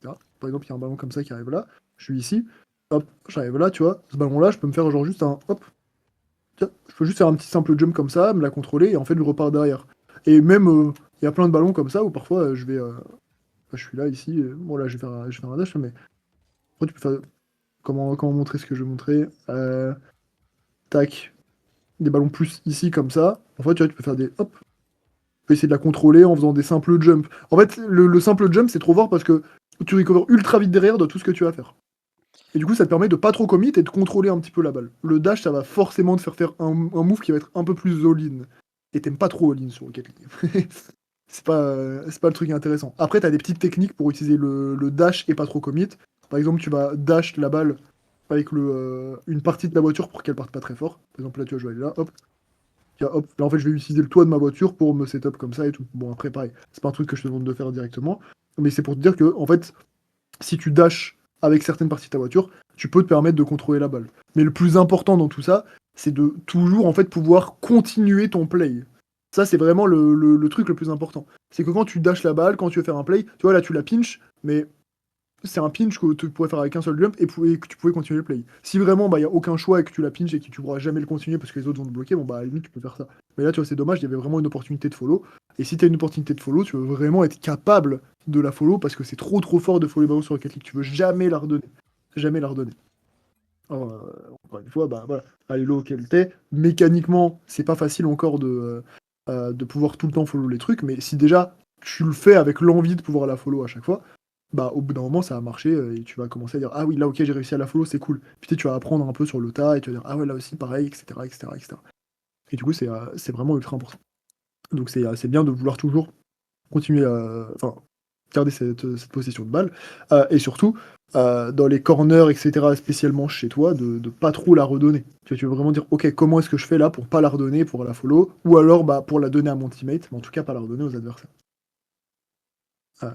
là, par exemple, il y a un ballon comme ça qui arrive là, je suis ici. hop, j'arrive là, tu vois. Ce ballon-là, je peux me faire genre juste un hop. Tiens, je peux juste faire un petit simple jump comme ça, me la contrôler et en fait, je repars derrière. Et même, il y a plein de ballons comme ça où parfois je vais. Je suis là, ici. Bon, là, je vais faire un dash, mais après, tu peux faire. Comment montrer ce que je vais montrer tac. Des ballons plus ici, comme ça. En fait, tu vois, tu peux faire des hop. Tu peux essayer de la contrôler en faisant des simples jumps. En fait, le simple jump, c'est trop fort parce que tu recovers ultra vite derrière de tout ce que tu vas faire. Et du coup, ça te permet de pas trop commit et de contrôler un petit peu la balle. Le dash, ça va forcément te faire un move qui va être un peu plus all-in. Et t'aimes pas trop all-in sur Rocket League. C'est pas le truc intéressant. Après, t'as des petites techniques pour utiliser le dash et pas trop commit. Par exemple, tu vas dash la balle avec une partie de la voiture pour qu'elle parte pas très fort. Par exemple, là, tu vas jouer là, hop. Hop. Là, en fait, je vais utiliser le toit de ma voiture pour me setup comme ça et tout. Bon, après, pareil, c'est pas un truc que je te demande de faire directement. Mais c'est pour te dire que, en fait, si tu dashes avec certaines parties de ta voiture, tu peux te permettre de contrôler la balle. Mais le plus important dans tout ça, c'est de toujours en fait pouvoir continuer ton play. Ça, c'est vraiment le truc le plus important. C'est que quand tu dashes la balle, quand tu veux faire un play, tu vois là tu la pinch, mais c'est un pinch que tu pourrais faire avec un seul jump et que tu pouvais continuer le play. Si vraiment il n'y a aucun choix et que tu la pinch et que tu pourras jamais le continuer parce que les autres vont te bloquer, bon bah à la limite tu peux faire ça. Mais là tu vois c'est dommage, il y avait vraiment une opportunité de follow. Et si tu as une opportunité de follow, tu veux vraiment être capable de la follow parce que c'est trop fort de follow les ballons sur Rocket League. Tu veux jamais la redonner. Jamais la redonner. Alors, encore une fois, bah voilà, allez low auquel t'es. Mécaniquement, c'est pas facile encore de pouvoir tout le temps follow les trucs, mais si déjà tu le fais avec l'envie de pouvoir la follow à chaque fois, bah au bout d'un moment ça va marcher et tu vas commencer à dire ah oui là ok j'ai réussi à la follow c'est cool. Puis tu vas apprendre un peu sur le tas et tu vas dire ah ouais là aussi pareil etc etc etc. Et du coup c'est vraiment ultra important. Donc c'est bien de vouloir toujours continuer à enfin garder cette possession de balle et surtout dans les corners etc spécialement chez toi de pas trop la redonner. Tu veux vraiment dire ok comment est-ce que je fais là pour pas la redonner pour la follow ou alors bah pour la donner à mon teammate mais en tout cas pas la redonner aux adversaires. Euh,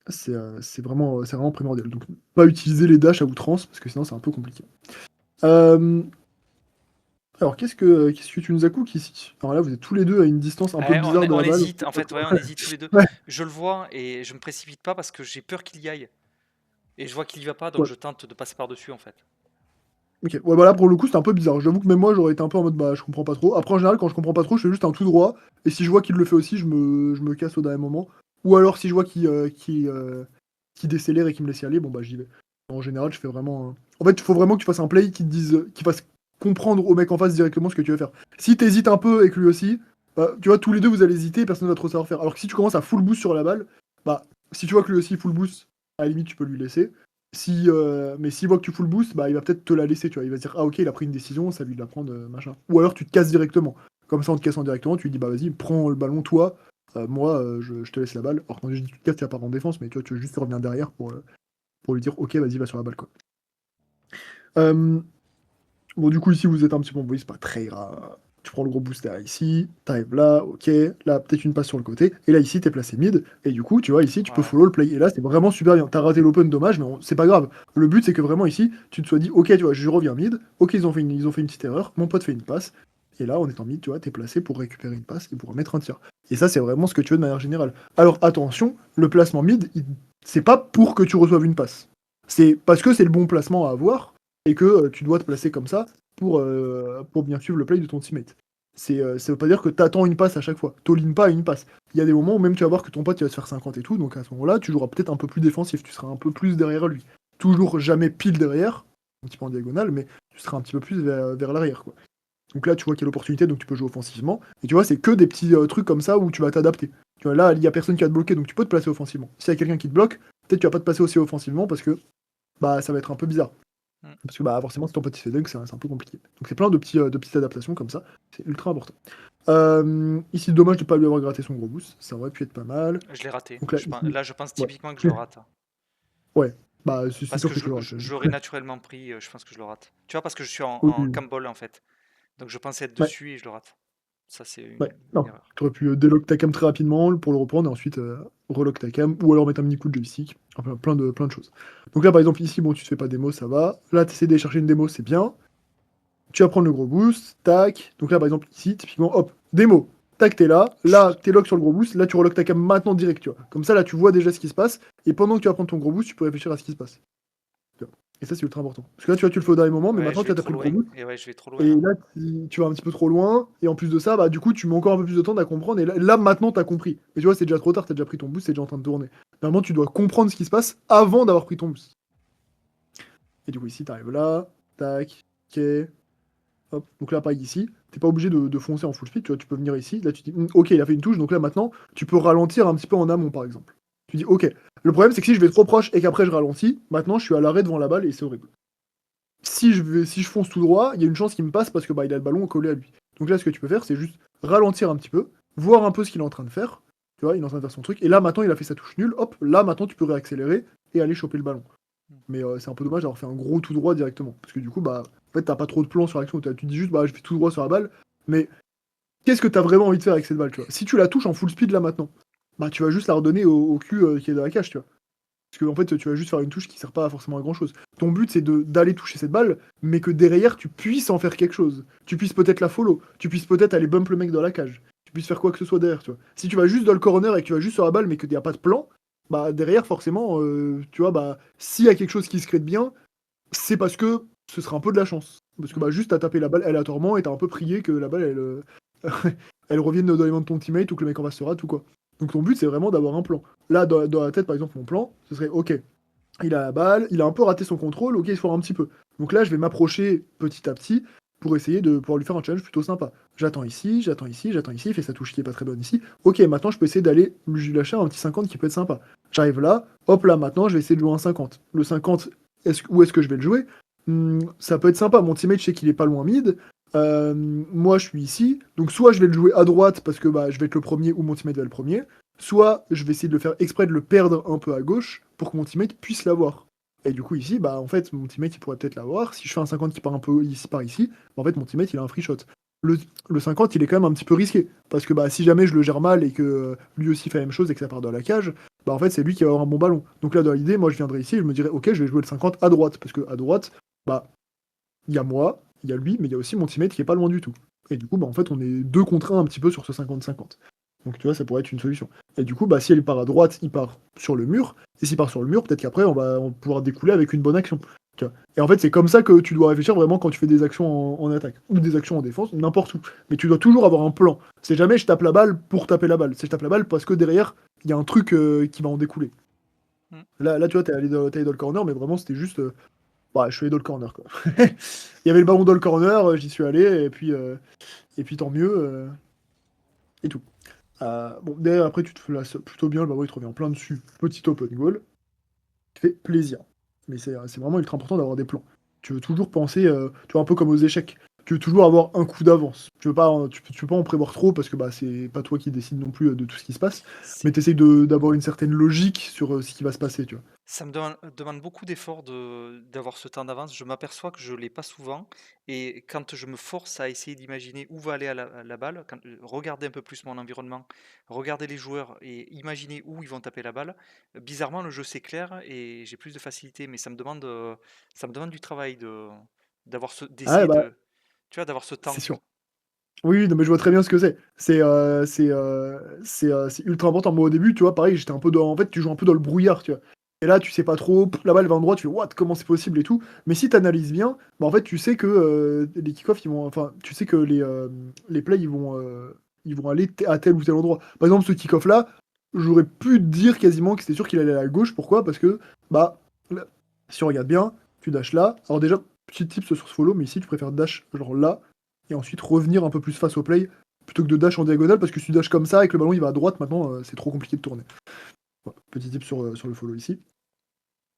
c'est vraiment primordial. Donc, pas utiliser les dashs à outrance, parce que sinon c'est un peu compliqué. Euh, alors, qu'est-ce que tu nous as cook ici? Alors là, vous êtes tous les deux à une distance un peu bizarre de On la balle. hésite, en fait, ouais, on hésite tous les deux. Ouais, Je le vois et je me précipite pas parce que j'ai peur qu'il y aille. Et je vois qu'il y va pas, donc ouais. je tente de passer par-dessus, en fait. Ok, ouais, bah là pour le coup, c'est un peu bizarre. J'avoue que même moi, j'aurais été un peu en mode bah, je comprends pas trop. Après, en général, quand je comprends pas trop, je fais juste un tout droit. Et si je vois qu'il le fait aussi, je me casse au dernier moment. Ou alors, si je vois qu'il décélère et qu'il me laisse y aller, bon bah j'y vais. En général, je fais vraiment. En fait, il faut vraiment que tu fasses un play qui te dise, qui fasse comprendre au mec en face directement ce que tu veux faire. Si t'hésites un peu et que lui aussi, bah, tu vois, tous les deux vous allez hésiter, et personne va trop savoir faire. Alors que si tu commences à full boost sur la balle, bah, si tu vois que lui aussi full boost, à la limite, tu peux lui laisser. Mais s'il voit que tu full boost, bah, il va peut-être te la laisser, tu vois. Il va se dire, ah ok, il a pris une décision, ça lui de la prendre, machin. Ou alors tu te casses directement. Comme ça, en te cassant directement, tu lui dis, bah vas-y, prends le ballon, toi, moi, je te laisse la balle. Alors quand je dis tu te casses, tu vas pas en défense, mais tu vois, tu veux juste revenir derrière pour lui dire, ok, vas-y, va sur la balle, quoi. Euh, bon, du coup, ici, vous êtes un petit peu envoyé, c'est pas très grave. Tu prends le gros booster ici, t'arrives là, ok, là, peut-être une passe sur le côté, et là, ici, t'es placé mid, et du coup, tu vois, ici, tu peux Ouais. follow le play, et là, c'est vraiment super bien. T'as raté l'open, dommage, mais c'est pas grave. Le but, c'est que vraiment, ici, tu te sois dit, ok, tu vois, je reviens mid, ok, ils ont fait une petite erreur, mon pote fait une passe, et là, en étant mid, tu vois, t'es placé pour récupérer une passe et pour mettre un tir. Et ça, c'est vraiment ce que tu veux de manière générale. Alors, attention, le placement mid, c'est pas pour que tu reçoives une passe. C'est parce que c'est le bon placement à avoir, et que tu dois te placer comme ça pour bien suivre le play de ton teammate. Ça veut pas dire que tu attends une passe à chaque fois. T'all-in pas à une passe. Il y a des moments où même tu vas voir que ton pote il va se faire 50 et tout, donc à ce moment-là, tu joueras peut-être un peu plus défensif, tu seras un peu plus derrière lui. Toujours jamais pile derrière, un petit peu en diagonale, mais tu seras un petit peu plus vers l'arrière, quoi. Donc là, tu vois qu'il y a l'opportunité, donc tu peux jouer offensivement. Et tu vois, c'est que des petits trucs comme ça où tu vas t'adapter. Tu vois, là, il y a personne qui va te bloquer, donc tu peux te placer offensivement. S'il y a quelqu'un qui te bloque, peut-être tu vas pas te passer aussi offensivement parce que bah ça va être un peu bizarre. Mm. Parce que bah, forcément, si ton pote il se fait dunk, c'est un peu compliqué. Donc c'est plein de petites adaptations comme ça. C'est ultra important. Ici, dommage de ne pas lui avoir gratté son gros boost. Ça aurait pu être pas mal. Je l'ai raté. Donc là, ici, Là, je pense ouais. typiquement que je le rate. Ouais. Bah, c'est Parce sûr que que tu le rates. je l'aurais naturellement pris, je pense que je le rate. Tu vois, parce que je suis Oui, en oui. cam-ball, en fait. Donc je pensais être Ouais, dessus et je le rate. Ça, c'est ouais. une Non. erreur. Tu aurais pu délock ta cam très rapidement pour le reprendre et ensuite relock ta cam. Ou alors mettre un mini coup de joystick. Enfin, plein de choses. Donc là, par exemple, ici, bon, tu te fais pas démo, ça va. Là, tu essaies d'aller chercher une démo, c'est bien. Tu vas prendre le gros boost, tac. Donc là, par exemple, ici, typiquement, hop, démo. Tac, t'es là. Là, t'es lock sur le gros boost. Là, tu relock ta cam maintenant direct, tu vois. Comme ça, là, tu vois déjà ce qui se passe. Et pendant que tu vas prendre ton gros boost, tu peux réfléchir à ce qui se passe. Tu vois. Et ça, c'est ultra important. Parce que là, tu vois, tu le fais au dernier moment, mais Ouais, maintenant, je tu vais vois, tu trop pris le loin. gros boost. Et ouais, je vais trop loin Et là. là, tu vas un petit peu trop loin. Et en plus de ça, bah, du coup, tu mets encore un peu plus de temps à comprendre. Et là maintenant, tu as compris. Mais tu vois, c'est déjà trop tard, tu as déjà pris ton boost, c'est déjà en train de tourner. Normalement, tu dois comprendre ce qui se passe avant d'avoir pris ton boost. Et du coup, ici, tu arrives là. Tac. Ok. Hop. Donc là, pareil ici. T'es pas obligé de foncer en full speed. Tu vois, tu peux venir ici. Là, tu dis, ok, il a fait une touche. Donc là, maintenant, tu peux ralentir un petit peu en amont, par exemple. Tu dis, ok. Le problème, c'est que si je vais trop proche et qu'après je ralentis, maintenant, je suis à l'arrêt devant la balle et c'est horrible. Si je fonce tout droit, il y a une chance qu'il me passe parce que bah, il a le ballon collé à lui. Donc là, ce que tu peux faire, c'est juste ralentir un petit peu, voir un peu ce qu'il est en train de faire. Tu vois, il est en train de faire son truc. Et là, maintenant, il a fait sa touche nulle. Hop, là, maintenant, tu peux réaccélérer et aller choper le ballon. Mais c'est un peu dommage d'avoir fait un gros tout droit directement. Parce que du coup, bah, en fait, t'as pas trop de plan sur l'action. Tu te dis juste, bah, je fais tout droit sur la balle. Mais qu'est-ce que t'as vraiment envie de faire avec cette balle, tu vois? Si tu la touches en full speed là maintenant, bah, tu vas juste la redonner au cul qui est dans la cage, tu vois. Parce que en fait, tu vas juste faire une touche qui sert pas forcément à grand chose. Ton but, c'est d'aller toucher cette balle, mais que derrière, tu puisses en faire quelque chose. Tu puisses peut-être la follow, tu puisses peut-être aller bump le mec dans la cage, tu puisses faire quoi que ce soit derrière, tu vois. Si tu vas juste dans le corner et que tu vas juste sur la balle, mais qu'il n'y a pas de plan, bah derrière, forcément, tu vois, bah s'il y a quelque chose qui se crée de bien, c'est parce que ce sera un peu de la chance. Parce que Mm. bah juste t'as tapé la balle aléatoirement et t'as un peu prié que la balle, elle revienne dans les mains de ton teammate ou que le mec en face se rate ou quoi. Donc ton but, c'est vraiment d'avoir un plan. Là, dans la tête, par exemple, mon plan, ce serait, ok, il a la balle, il a un peu raté son contrôle, ok, il se foire un petit peu. Donc là, je vais m'approcher petit à petit pour essayer de pouvoir lui faire un challenge plutôt sympa. J'attends ici, j'attends ici, j'attends ici, il fait sa touche qui est pas très bonne ici. Ok, maintenant je peux essayer d'aller lui lâcher un petit 50 qui peut être sympa. J'arrive là, hop là, maintenant je vais essayer de jouer un 50. Le 50, où est-ce que je vais le jouer? Ça peut être sympa, mon teammate, je sais qu'il est pas loin mid. Moi je suis ici, donc soit je vais le jouer à droite parce que bah, je vais être le premier ou mon teammate va être le premier, soit je vais essayer de le faire exprès de le perdre un peu à gauche pour que mon teammate puisse l'avoir. Et du coup, ici, bah, en fait, mon teammate, il pourrait peut-être l'avoir. Si je fais un 50 qui part un peu ici par ici, bah, en fait, mon teammate, il a un free shot. Le, le 50, il est quand même un petit peu risqué. Parce que bah, si jamais je le gère mal et que lui aussi fait la même chose et que ça part dans la cage, bah, en fait, c'est lui qui va avoir un bon ballon. Donc là, dans l'idée, moi, je viendrais ici, je me dirais, ok, je vais jouer le 50 à droite. Parce que à droite, bah, il y a moi, il y a lui, mais il y a aussi mon teammate qui est pas loin du tout. Et du coup, bah, en fait, on est deux contre un un petit peu sur ce 50-50. Donc tu vois, ça pourrait être une solution. Et du coup, bah, si elle part à droite, il part sur le mur. Et s'il part sur le mur, peut-être qu'après, on va pouvoir découler avec une bonne action. Tu vois. Et en fait, c'est comme ça que tu dois réfléchir vraiment quand tu fais des actions en attaque ou des actions en défense, n'importe où. Mais tu dois toujours avoir un plan. C'est jamais je tape la balle pour taper la balle. C'est je tape la balle parce que derrière, il y a un truc qui va en découler. Mm. Là tu vois, t'es allé dans le corner, mais vraiment, c'était juste. Bah, je suis allé dans le corner, quoi. Il y avait le ballon dans le corner, j'y suis allé, et puis tant mieux, et tout. Bon, derrière, après, tu te fais plutôt bien, le ballon, il te revient plein dessus. Petit open goal, qui fait plaisir. Mais c'est vraiment ultra important d'avoir des plans. Tu veux toujours penser, tu vois, un peu comme aux échecs. Tu veux toujours avoir un coup d'avance. Tu veux pas en prévoir trop parce que bah, c'est pas toi qui décide non plus de tout ce qui se passe. Mais C'est- tu essayes d'avoir une certaine logique sur ce qui va se passer, tu vois. Ça me demande beaucoup d'efforts d'avoir ce temps d'avance. Je m'aperçois que je l'ai pas souvent. Et quand je me force à essayer d'imaginer où va aller à la balle, regarder un peu plus mon environnement, regarder les joueurs et imaginer où ils vont taper la balle, bizarrement, le jeu s'éclaire et j'ai plus de facilité. Mais ça me demande du travail Ah ouais, d'essayer bah, de, tu vois, d'avoir ce c'est temps. sûr. Oui, oui, non, mais je vois très bien ce que c'est. C'est ultra important. Moi, au début, tu vois, pareil, j'étais un peu dans. En fait, tu joues un peu dans le brouillard, tu vois. Et là, tu sais pas trop, la balle va en droit, tu fais, what, comment c'est possible et tout. Mais si tu analyses bien, bah, en fait, tu sais que les kick-offs, ils vont. Enfin, tu sais que les plays, ils vont aller à tel ou tel endroit. Par exemple, ce kick-off-là, j'aurais pu te dire quasiment que c'était sûr qu'il allait à la gauche. Pourquoi? Parce que, bah, là, si on regarde bien, tu dashes là. Alors, déjà, petit tip sur ce follow, mais ici, tu préfères dash genre là et ensuite revenir un peu plus face au play plutôt que de dash en diagonale parce que si tu dash comme ça et que le ballon il va à droite maintenant c'est trop compliqué de tourner. Voilà, petit tip sur le follow ici.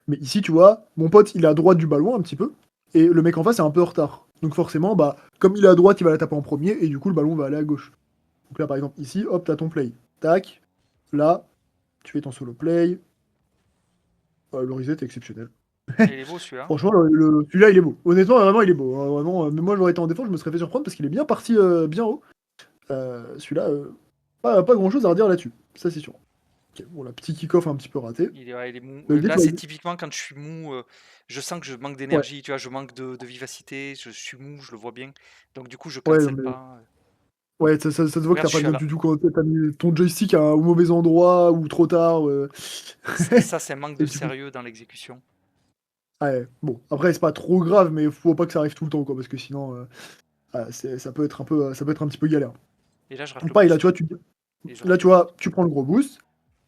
Mais ici tu vois, mon pote il est à droite du ballon un petit peu et le mec en face est un peu en retard. Donc forcément bah comme il est à droite il va la taper en premier et du coup le ballon va aller à gauche. Donc là par exemple ici hop t'as ton play. Tac, là tu fais ton solo play. Le reset est exceptionnel. Il est beau celui-là. Franchement, celui-là, il est beau. Honnêtement, vraiment, il est beau. Hein, vraiment, mais moi, j'aurais été en défense, je me serais fait surprendre parce qu'il est bien parti bien haut. Celui-là, pas grand-chose à redire là-dessus. Ça, c'est sûr. Ok, bon, la petite kick-off un petit peu raté. Ouais, il est mou. L'idée, tu Là, vois, c'est typiquement quand je suis mou, je sens que je manque ouais, d'énergie, tu vois, je manque de vivacité, je suis mou, je le vois bien. Donc du coup, je ouais, non, cancelle mais pas. ouais, ça se voit que Regarde, t'as je pas suis à bien la... du tout quand t'as mis ton joystick au mauvais endroit ou trop tard. Ça, c'est un manque de Et du coup, sérieux dans l'exécution. Ouais, bon, après c'est pas trop grave, mais faut pas que ça arrive tout le temps, quoi, parce que sinon, ça peut être un peu, ça peut être un petit peu galère. Et là, je rate Donc le pareil, là, tu boost. vois, Et je là, rate tu le boost. vois, tu prends le gros boost.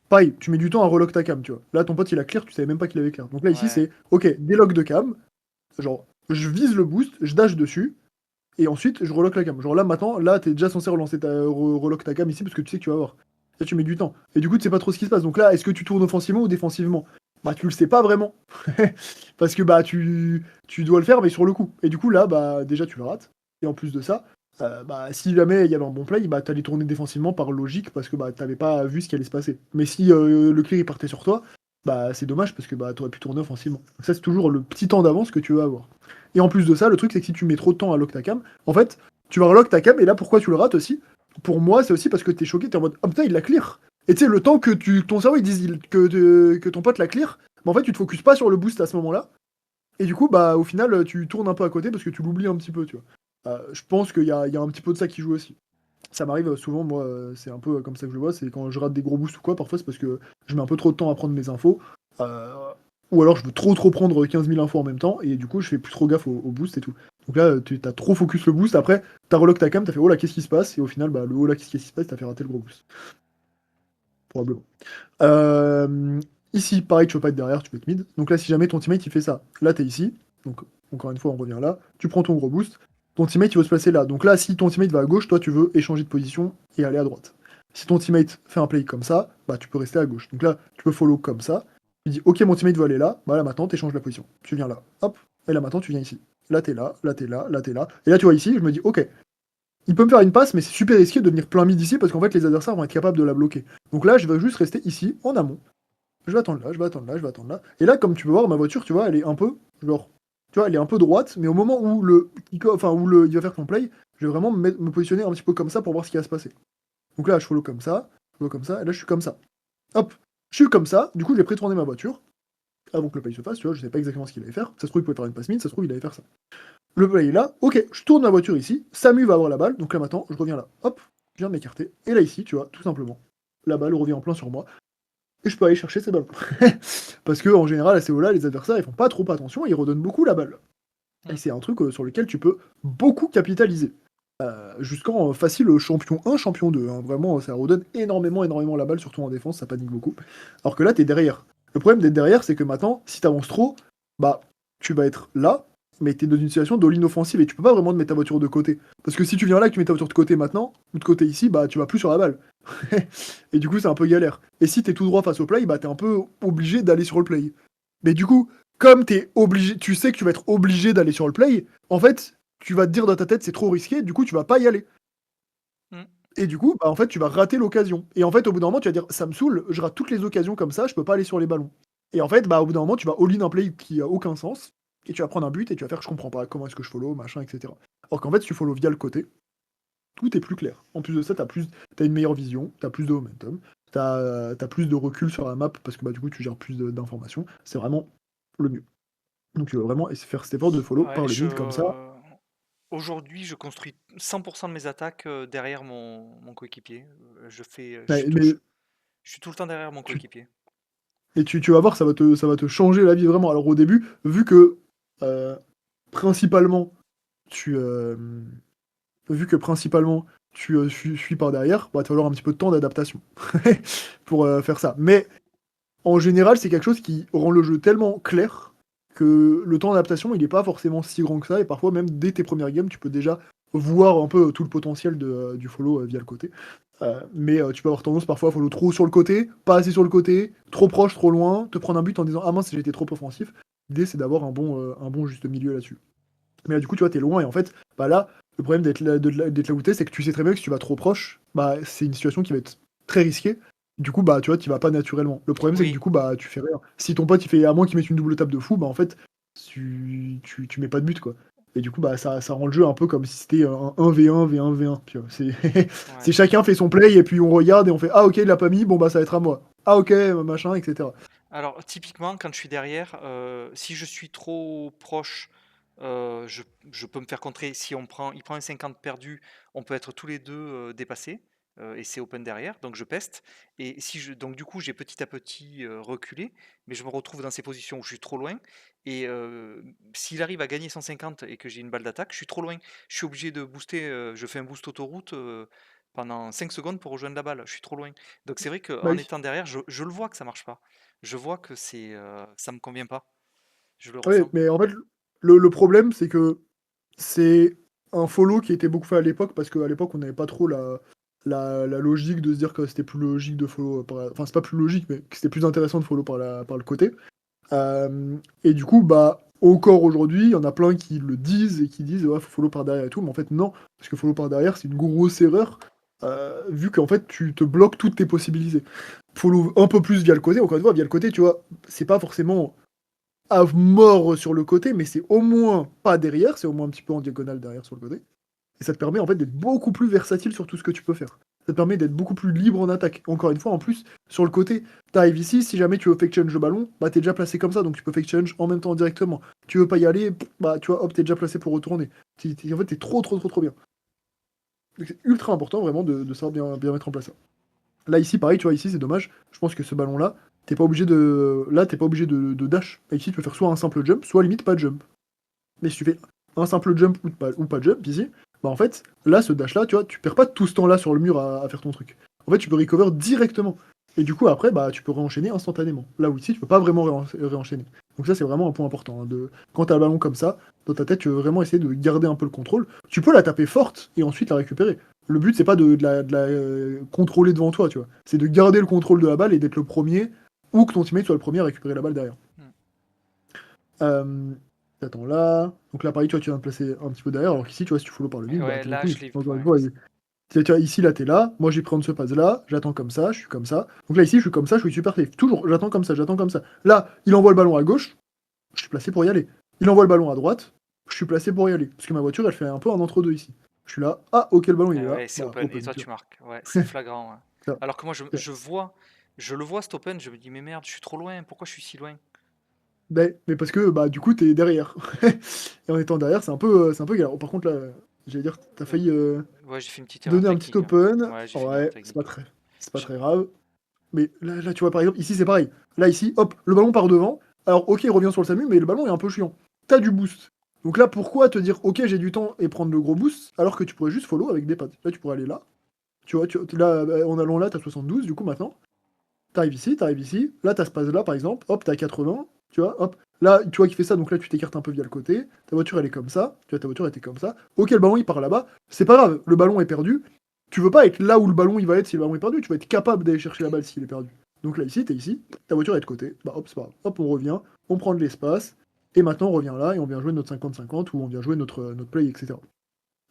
Pareil, tu mets du temps à relock ta cam, tu vois. Là, ton pote, il a clear, tu savais même pas qu'il avait clear. Donc là, ici, Ouais. c'est, ok, délock de cam, genre, je vise le boost, je dash dessus, et ensuite, je relock la cam. Genre là, maintenant, là, t'es déjà censé relancer relock ta cam ici, parce que tu sais que tu vas avoir. Là, tu mets du temps. Et du coup, tu sais pas trop ce qui se passe. Donc là, est-ce que tu tournes offensivement ou défensivement? Bah, tu le sais pas vraiment. Parce que, bah, tu dois le faire, mais sur le coup. Et du coup, là, bah, déjà, tu le rates. Et en plus de ça, bah, si jamais il y avait un bon play, bah, t'allais tourner défensivement par logique, parce que, bah, t'avais pas vu ce qui allait se passer. Mais si le clear, il partait sur toi, bah, c'est dommage, parce que, bah, t'aurais pu tourner offensivement. Donc ça, c'est toujours le petit temps d'avance que tu vas avoir. Et en plus de ça, le truc, c'est que si tu mets trop de temps à lock ta cam, en fait, tu vas relock ta cam, et là, pourquoi tu le rates aussi? Pour moi, c'est aussi parce que t'es choqué, t'es en mode, oh putain, il l'a clear. Et tu sais, le temps que ton cerveau, il dise que ton pote l'a clear, bah, en fait, tu te focuses pas sur le boost à ce moment-là. Et du coup, bah, au final, tu tournes un peu à côté parce que tu l'oublies un petit peu, tu vois. Je pense qu'il y a un petit peu de ça qui joue aussi. Ça m'arrive souvent, moi, c'est un peu comme ça que je le vois, c'est quand je rate des gros boosts ou quoi, parfois c'est parce que je mets un peu trop de temps à prendre mes infos, euh, ou alors je veux trop prendre 15 000 infos en même temps, et du coup je fais plus trop gaffe au boost et tout. Donc là, tu t'as trop focus le boost, après t'as relock ta cam, t'as fait oh là qu'est-ce qui se passe, et au final, bah, le oh là qu'est-ce qui se passe, t'as fait rater le gros boost, probablement. Euh, Ici, pareil, tu veux pas être derrière, tu peux être mid. Donc là, si jamais ton teammate il fait ça, là t'es ici. Donc encore une fois, on revient là. Tu prends ton gros boost. Ton teammate il veut se placer là. Donc là, si ton teammate va à gauche, toi tu veux échanger de position et aller à droite. Si ton teammate fait un play comme ça, bah tu peux rester à gauche. Donc là, tu peux follow comme ça. Tu dis ok, mon teammate veut aller là. Bah là maintenant, t'échanges la position. Tu viens là. Hop. Et là maintenant, tu viens ici. Là t'es là, là t'es là, là t'es là. Et là tu vois ici, je me dis ok, il peut me faire une passe, mais c'est super risqué de venir plein mid ici parce qu'en fait les adversaires vont être capables de la bloquer. Donc là, je vais juste rester ici, en amont. Je vais attendre là, je vais attendre là, je vais attendre là. Et là, comme tu peux voir, ma voiture, tu vois, elle est un peu, genre, tu vois, elle est un peu droite, mais au moment où il va faire son play, je vais vraiment me positionner un petit peu comme ça pour voir ce qui va se passer. Donc là, je follow comme ça, et là, je suis comme ça. Hop, je suis comme ça, du coup, j'ai prétourné ma voiture, avant que le play se fasse, tu vois, je sais pas exactement ce qu'il allait faire. Ça se trouve, il pouvait faire une passe mid, ça se trouve, il allait faire ça. Le play est là, ok, je tourne ma voiture ici, Samu va avoir la balle, donc là maintenant, je reviens là, hop, je viens de m'écarter, et là ici, tu vois, tout simplement, la balle revient en plein sur moi, et je peux aller chercher ces ballons. Parce que en général, à ces hauts-là, les adversaires, ils font pas trop attention, ils redonnent beaucoup la balle. Et Mm. c'est un truc sur lequel tu peux beaucoup capitaliser. Jusqu'en facile champion 1, champion 2, hein. Vraiment, ça redonne énormément la balle, surtout en défense, ça panique beaucoup. Alors que là, t'es derrière. Le problème d'être derrière, c'est que maintenant, si t'avances trop, bah, tu vas être là, mais t'es dans une situation d'all-in offensive et tu peux pas vraiment te mettre ta voiture de côté. Parce que si tu viens là et que tu mets ta voiture de côté maintenant, ou de côté ici, bah, tu vas plus sur la balle. Et du coup, c'est un peu galère. Et si t'es tout droit face au play, bah, t'es un peu obligé d'aller sur le play. Mais du coup, comme t'es obligé, tu sais que tu vas être obligé d'aller sur le play, en fait, tu vas te dire dans ta tête c'est trop risqué, du coup tu vas pas y aller. Mm. Et du coup, bah, en fait, tu vas rater l'occasion. Et en fait, au bout d'un moment, tu vas dire ça me saoule, je rate toutes les occasions comme ça, je peux pas aller sur les ballons. Et en fait, bah, au bout d'un moment, tu vas all-in un play qui a aucun sens, et tu vas prendre un but et tu vas faire je comprends pas, comment est-ce que je follow, machin, etc. Alors qu'en fait, si tu follow via le côté, tout est plus clair. En plus de ça, t'as une meilleure vision, t'as plus de momentum, t'as plus de recul sur la map parce que bah, du coup, tu gères plus d'informations. C'est vraiment le mieux. Donc tu vas vraiment faire cet effort de follow Ouais, par le mid comme ça. aujourd'hui, je construis 100% de mes attaques derrière mon coéquipier. Ouais, mais Je suis tout le temps derrière mon tu, coéquipier. tu vas voir, ça va te changer la vie vraiment. Alors au début, vu que euh, principalement tu vu que principalement suis par derrière, bah, tu vas avoir un petit peu de temps d'adaptation pour faire ça. Mais en général, c'est quelque chose qui rend le jeu tellement clair que le temps d'adaptation, il n'est pas forcément si grand que ça. Et parfois, même dès tes premières games, tu peux déjà voir un peu tout le potentiel du follow via le côté. Mais tu peux avoir tendance parfois à follow trop sur le côté, pas assez sur le côté, trop proche, trop loin, te prendre un but en disant ah mince, j'ai été trop offensif. L'idée, c'est d'avoir un bon juste milieu là-dessus. Mais là, du coup, tu vois, t'es loin et en fait, bah là, le problème d'être là où t'es, c'est que tu sais très bien que si tu vas trop proche, bah c'est une situation qui va être très risquée. Du coup, bah tu vois, tu vas pas naturellement. Le problème, c'est que du Oui, coup, bah tu fais rien. Si ton pote, il fait, à moins qu'il mette une double tape de fou, bah en fait, tu mets pas de but, quoi. Et du coup, bah ça rend le jeu un peu comme si c'était un 1v1, V1, V1. Tu vois. C'est ouais. chacun fait son play et puis on regarde et on fait ah ok, il l'a pas mis, bon bah ça va être à moi. Ah ok, machin, etc. Alors, typiquement, quand je suis derrière, si je suis trop proche, euh, je, je peux me faire contrer. Si il prend un 50 perdu, on peut être tous les deux dépassés. et c'est open derrière, donc je peste. Et si je, donc du coup, j'ai petit à petit reculé, mais je me retrouve dans ces positions où je suis trop loin. Et s'il arrive à gagner 150 et que j'ai une balle d'attaque, je suis trop loin. Je suis obligé de booster, je fais un boost autoroute pendant 5 secondes pour rejoindre la balle. Je suis trop loin. Donc c'est vrai Bah qu'en oui. étant derrière, je le vois que ça marche pas. Je vois que ça me convient pas. Je le Ouais, ressens. mais en fait, le problème, c'est que c'est un follow qui était beaucoup fait à l'époque, parce qu'à l'époque, on n'avait pas trop la logique de se dire que c'était plus logique de follow enfin, c'est pas plus logique, mais que c'était plus intéressant de follow par le côté. Et du coup, bah, encore aujourd'hui, il y en a plein qui le disent et qui disent ouais, faut follow par derrière et tout, mais en fait, non, parce que follow par derrière, c'est une grosse erreur, vu qu'en fait, tu te bloques toutes tes possibilités. Follow un peu plus via le côté, encore une fois, via le côté, tu vois, c'est pas forcément à mort sur le côté, mais c'est au moins pas derrière, c'est au moins un petit peu en diagonale derrière sur le côté. Et ça te permet en fait d'être beaucoup plus versatile sur tout ce que tu peux faire. Ça te permet d'être beaucoup plus libre en attaque. Encore une fois, en plus, sur le côté, t'arrives ici, si jamais tu veux fake change le ballon, bah t'es déjà placé comme ça, donc tu peux fake change en même temps directement. Tu veux pas y aller, bah tu vois, hop, t'es déjà placé pour retourner. En fait, t'es trop bien. Donc, c'est ultra important vraiment de savoir bien mettre en place ça. Là, ici, pareil, tu vois, ici, c'est dommage. Je pense que ce ballon-là, t'es pas obligé de. Là, t'es pas obligé de dash. Ici, tu peux faire soit un simple jump, soit limite pas de jump. Mais si tu fais un simple jump ou pas de jump ici, bah en fait, là, ce dash-là, tu vois, tu perds pas tout ce temps-là sur le mur à faire ton truc. En fait, tu peux recover directement. Et du coup, après, bah, tu peux réenchaîner instantanément. Là où ici, tu peux pas vraiment réenchaîner. Donc ça, c'est vraiment un point important, hein, quand t'as le ballon comme ça, dans ta tête, tu veux vraiment essayer de garder un peu le contrôle. Tu peux la taper forte et ensuite la récupérer. Le but, c'est pas de la contrôler devant toi, tu vois. C'est de garder le contrôle de la balle et d'être le premier, ou que ton teammate soit le premier à récupérer la balle derrière. Mm. Euh, Attends là. Donc là, pareil, tu vois, tu viens de placer un petit peu derrière, alors qu'ici, tu vois, si tu follow par le mid, bah Ouais, tout d'un là, coup, je l'ai vu. encore une Ouais. fois, tu vois, ici, là, t'es là, moi, je vais prendre ce pass là, j'attends comme ça, je suis comme ça. Donc là, ici, je suis comme ça, je suis super safe. Toujours, j'attends comme ça, j'attends comme ça. Là, il envoie le ballon à gauche, je suis placé pour y aller. Il envoie le ballon à droite, je suis placé pour y aller. Parce que ma voiture, elle fait un peu un entre-deux ici. Je suis là, ah, ok, le ballon, il est là, Ouais, c'est bah, open. Et open, toi, tu tu vois. marques. Ouais, c'est flagrant. Ouais. Ça, Alors que moi, ça. je le vois, cet open. Je me dis, mais merde, je suis trop loin. Pourquoi je suis si loin? Mais parce que, bah, du coup, t'es derrière. Et en étant derrière, c'est un peu galère. Par contre, là, j'allais dire, t'as Euh, failli. Ouais, j'ai fait une petite erreur Donner un petit technique, hein. open, Ouais, j'ai fait une erreur ouais, technique. c'est pas Je- très grave. Mais là, tu vois, par exemple, ici, c'est pareil. Là, ici, hop, le ballon part devant. Alors, ok, il revient sur le SAMU, mais le ballon est un peu chiant. T'as du boost. Donc là, pourquoi te dire, ok, j'ai du temps et prendre le gros boost, alors que tu pourrais juste follow avec des pattes. Là, tu pourrais aller là. Tu vois, là, en allant là, t'as 72, du coup, maintenant. T'arrives ici. Là, t'as ce pass-là, par exemple. Hop, t'as 80. Tu vois, hop. Là, tu vois qu'il fait ça, donc là, tu t'écartes un peu via le côté. Ta voiture, elle est comme ça. Tu vois, ta voiture, elle était comme ça. Ok, le ballon, il part là-bas. C'est pas grave, le ballon est perdu. Tu veux pas être là où le ballon, il va être si le ballon est perdu. Tu vas être capable d'aller chercher la balle s'il est perdu. Donc là, ici, t'es ici. Ta voiture est de côté. Bah, hop, c'est pas grave. Hop, on revient. On prend de l'espace. Et maintenant, on revient là et on vient jouer notre 50-50 ou on vient jouer notre play, etc.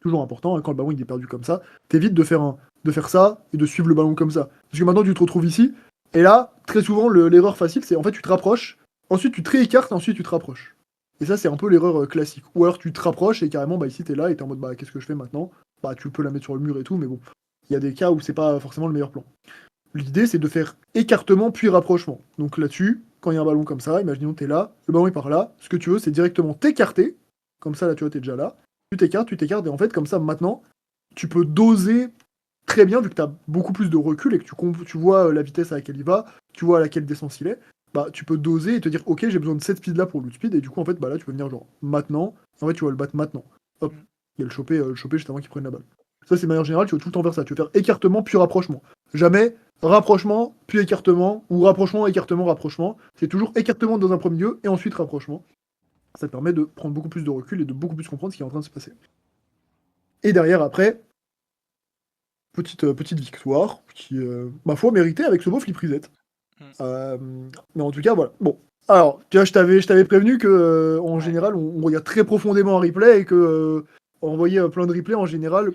Toujours important, hein, quand le ballon il est perdu comme ça, t'évites de faire ça et de suivre le ballon comme ça. Parce que maintenant tu te retrouves ici, et là, très souvent, l'erreur facile, c'est en fait tu te rapproches, ensuite tu te réécartes, ensuite tu te rapproches. Et ça, c'est un peu l'erreur classique. Ou alors tu te rapproches et carrément, bah ici t'es là et t'es en mode bah qu'est-ce que je fais maintenant? Bah tu peux la mettre sur le mur et tout, mais bon, il y a des cas où c'est pas forcément le meilleur plan. L'idée, c'est de faire écartement puis rapprochement. Donc là-dessus, quand il y a un ballon comme ça, imaginons que t'es là, le ballon est par là, ce que tu veux, c'est directement t'écarter, comme ça là tu vois, t'es déjà là, tu t'écartes, et en fait, comme ça, maintenant, tu peux doser très bien, vu que tu as beaucoup plus de recul et que tu vois la vitesse à laquelle il va, tu vois à laquelle descente il est, bah tu peux doser et te dire ok j'ai besoin de cette speed là pour le speed et du coup en fait bah là tu peux venir genre maintenant, en fait tu vas le battre maintenant. Hop, Mm. et le choper juste avant qu'il prenne la balle. Ça c'est de manière générale, tu veux tout le temps faire ça, tu veux faire écartement puis rapprochement. Jamais rapprochement puis écartement ou rapprochement, écartement, rapprochement. C'est toujours écartement dans un premier lieu et ensuite rapprochement. Ça te permet de prendre beaucoup plus de recul et de beaucoup plus comprendre ce qui est en train de se passer. Et derrière après, petite victoire qui, ma foi, méritait avec ce beau flip reset. Mm. Euh, mais en tout cas, voilà. Bon. Alors, tu vois, je t'avais prévenu que, en Ouais. général, on regarde très profondément un replay et que on voyait plein de replays en général.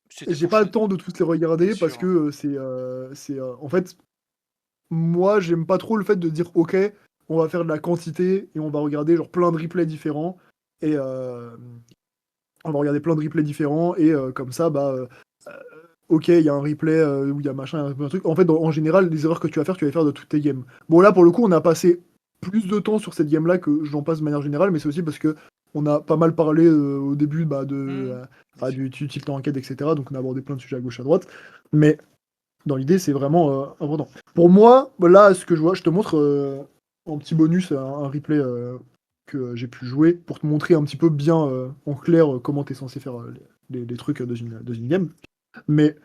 C'était J'ai pour pas le shoot, temps de tous les bien regarder parce sûr. que en fait, moi, j'aime pas trop le fait de dire, ok, on va faire de la quantité et on va regarder genre plein de replays différents et on va regarder plein de replays différents et comme ça, bah, ok, il y a un replay où il y a machin, un truc. En fait, en général, les erreurs que tu vas faire de toutes tes games. Bon, là, pour le coup, on a passé plus de temps sur cette game-là que j'en passe de manière générale, mais c'est aussi parce que on a pas mal parlé au début Mmh. Bien sûr. du tilt en enquête, etc. Donc on a abordé plein de sujets à gauche, à droite. Mais dans l'idée, c'est vraiment important. Pour moi, là, ce que je vois, je te montre en petit bonus un replay que j'ai pu jouer pour te montrer un petit peu bien en clair comment tu es censé faire les trucs dans une game. Mais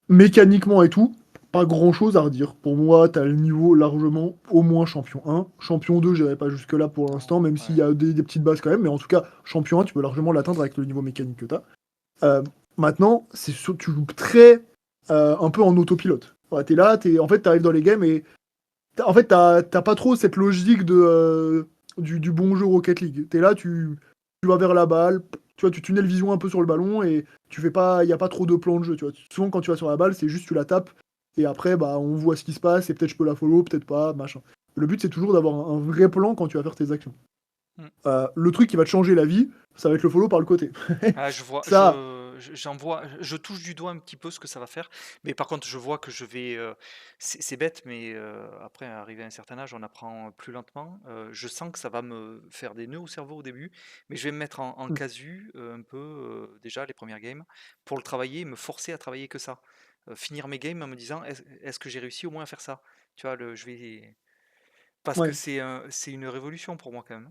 mécaniquement et tout, pas grand chose à redire. Pour moi, t'as le niveau largement au moins champion 1. Champion 2, j'irai pas jusque-là pour l'instant, Non, même s'il ouais. y a des petites bases quand même. Mais en tout cas, champion 1, tu peux largement l'atteindre avec le niveau mécanique que t'as. Euh, Maintenant, tu joues très un peu en autopilote. Ouais, t'es là, en fait, t'arrives dans les games et en fait, t'as pas trop cette logique du bon jeu Rocket League. T'es là, tu vas vers la balle, tu vois, tu tunnel vision un peu sur le ballon et tu fais pas, y a pas trop de plan de jeu. Tu vois. Souvent, quand tu vas sur la balle, c'est juste tu la tapes et après, bah, on voit ce qui se passe et peut-être je peux la follow, peut-être pas, machin. Le but, c'est toujours d'avoir un vrai plan quand tu vas faire tes actions. Mmh. Le truc qui va te changer la vie, ça va être le follow par le côté. Ah, je vois, Ça, j'en vois, je touche du doigt un petit peu ce que ça va faire, mais par contre, je vois que je vais, c'est bête, mais après, arrivé à un certain âge, on apprend plus lentement. Je sens que ça va me faire des nœuds au cerveau au début, mais je vais me mettre en casu, un peu, déjà les premières games, pour le travailler, me forcer à travailler que ça. Finir mes games en me disant: «Est-ce que j'ai réussi au moins à faire ça?» Tu vois? Je vais parce que ouais. c'est une révolution pour moi quand même.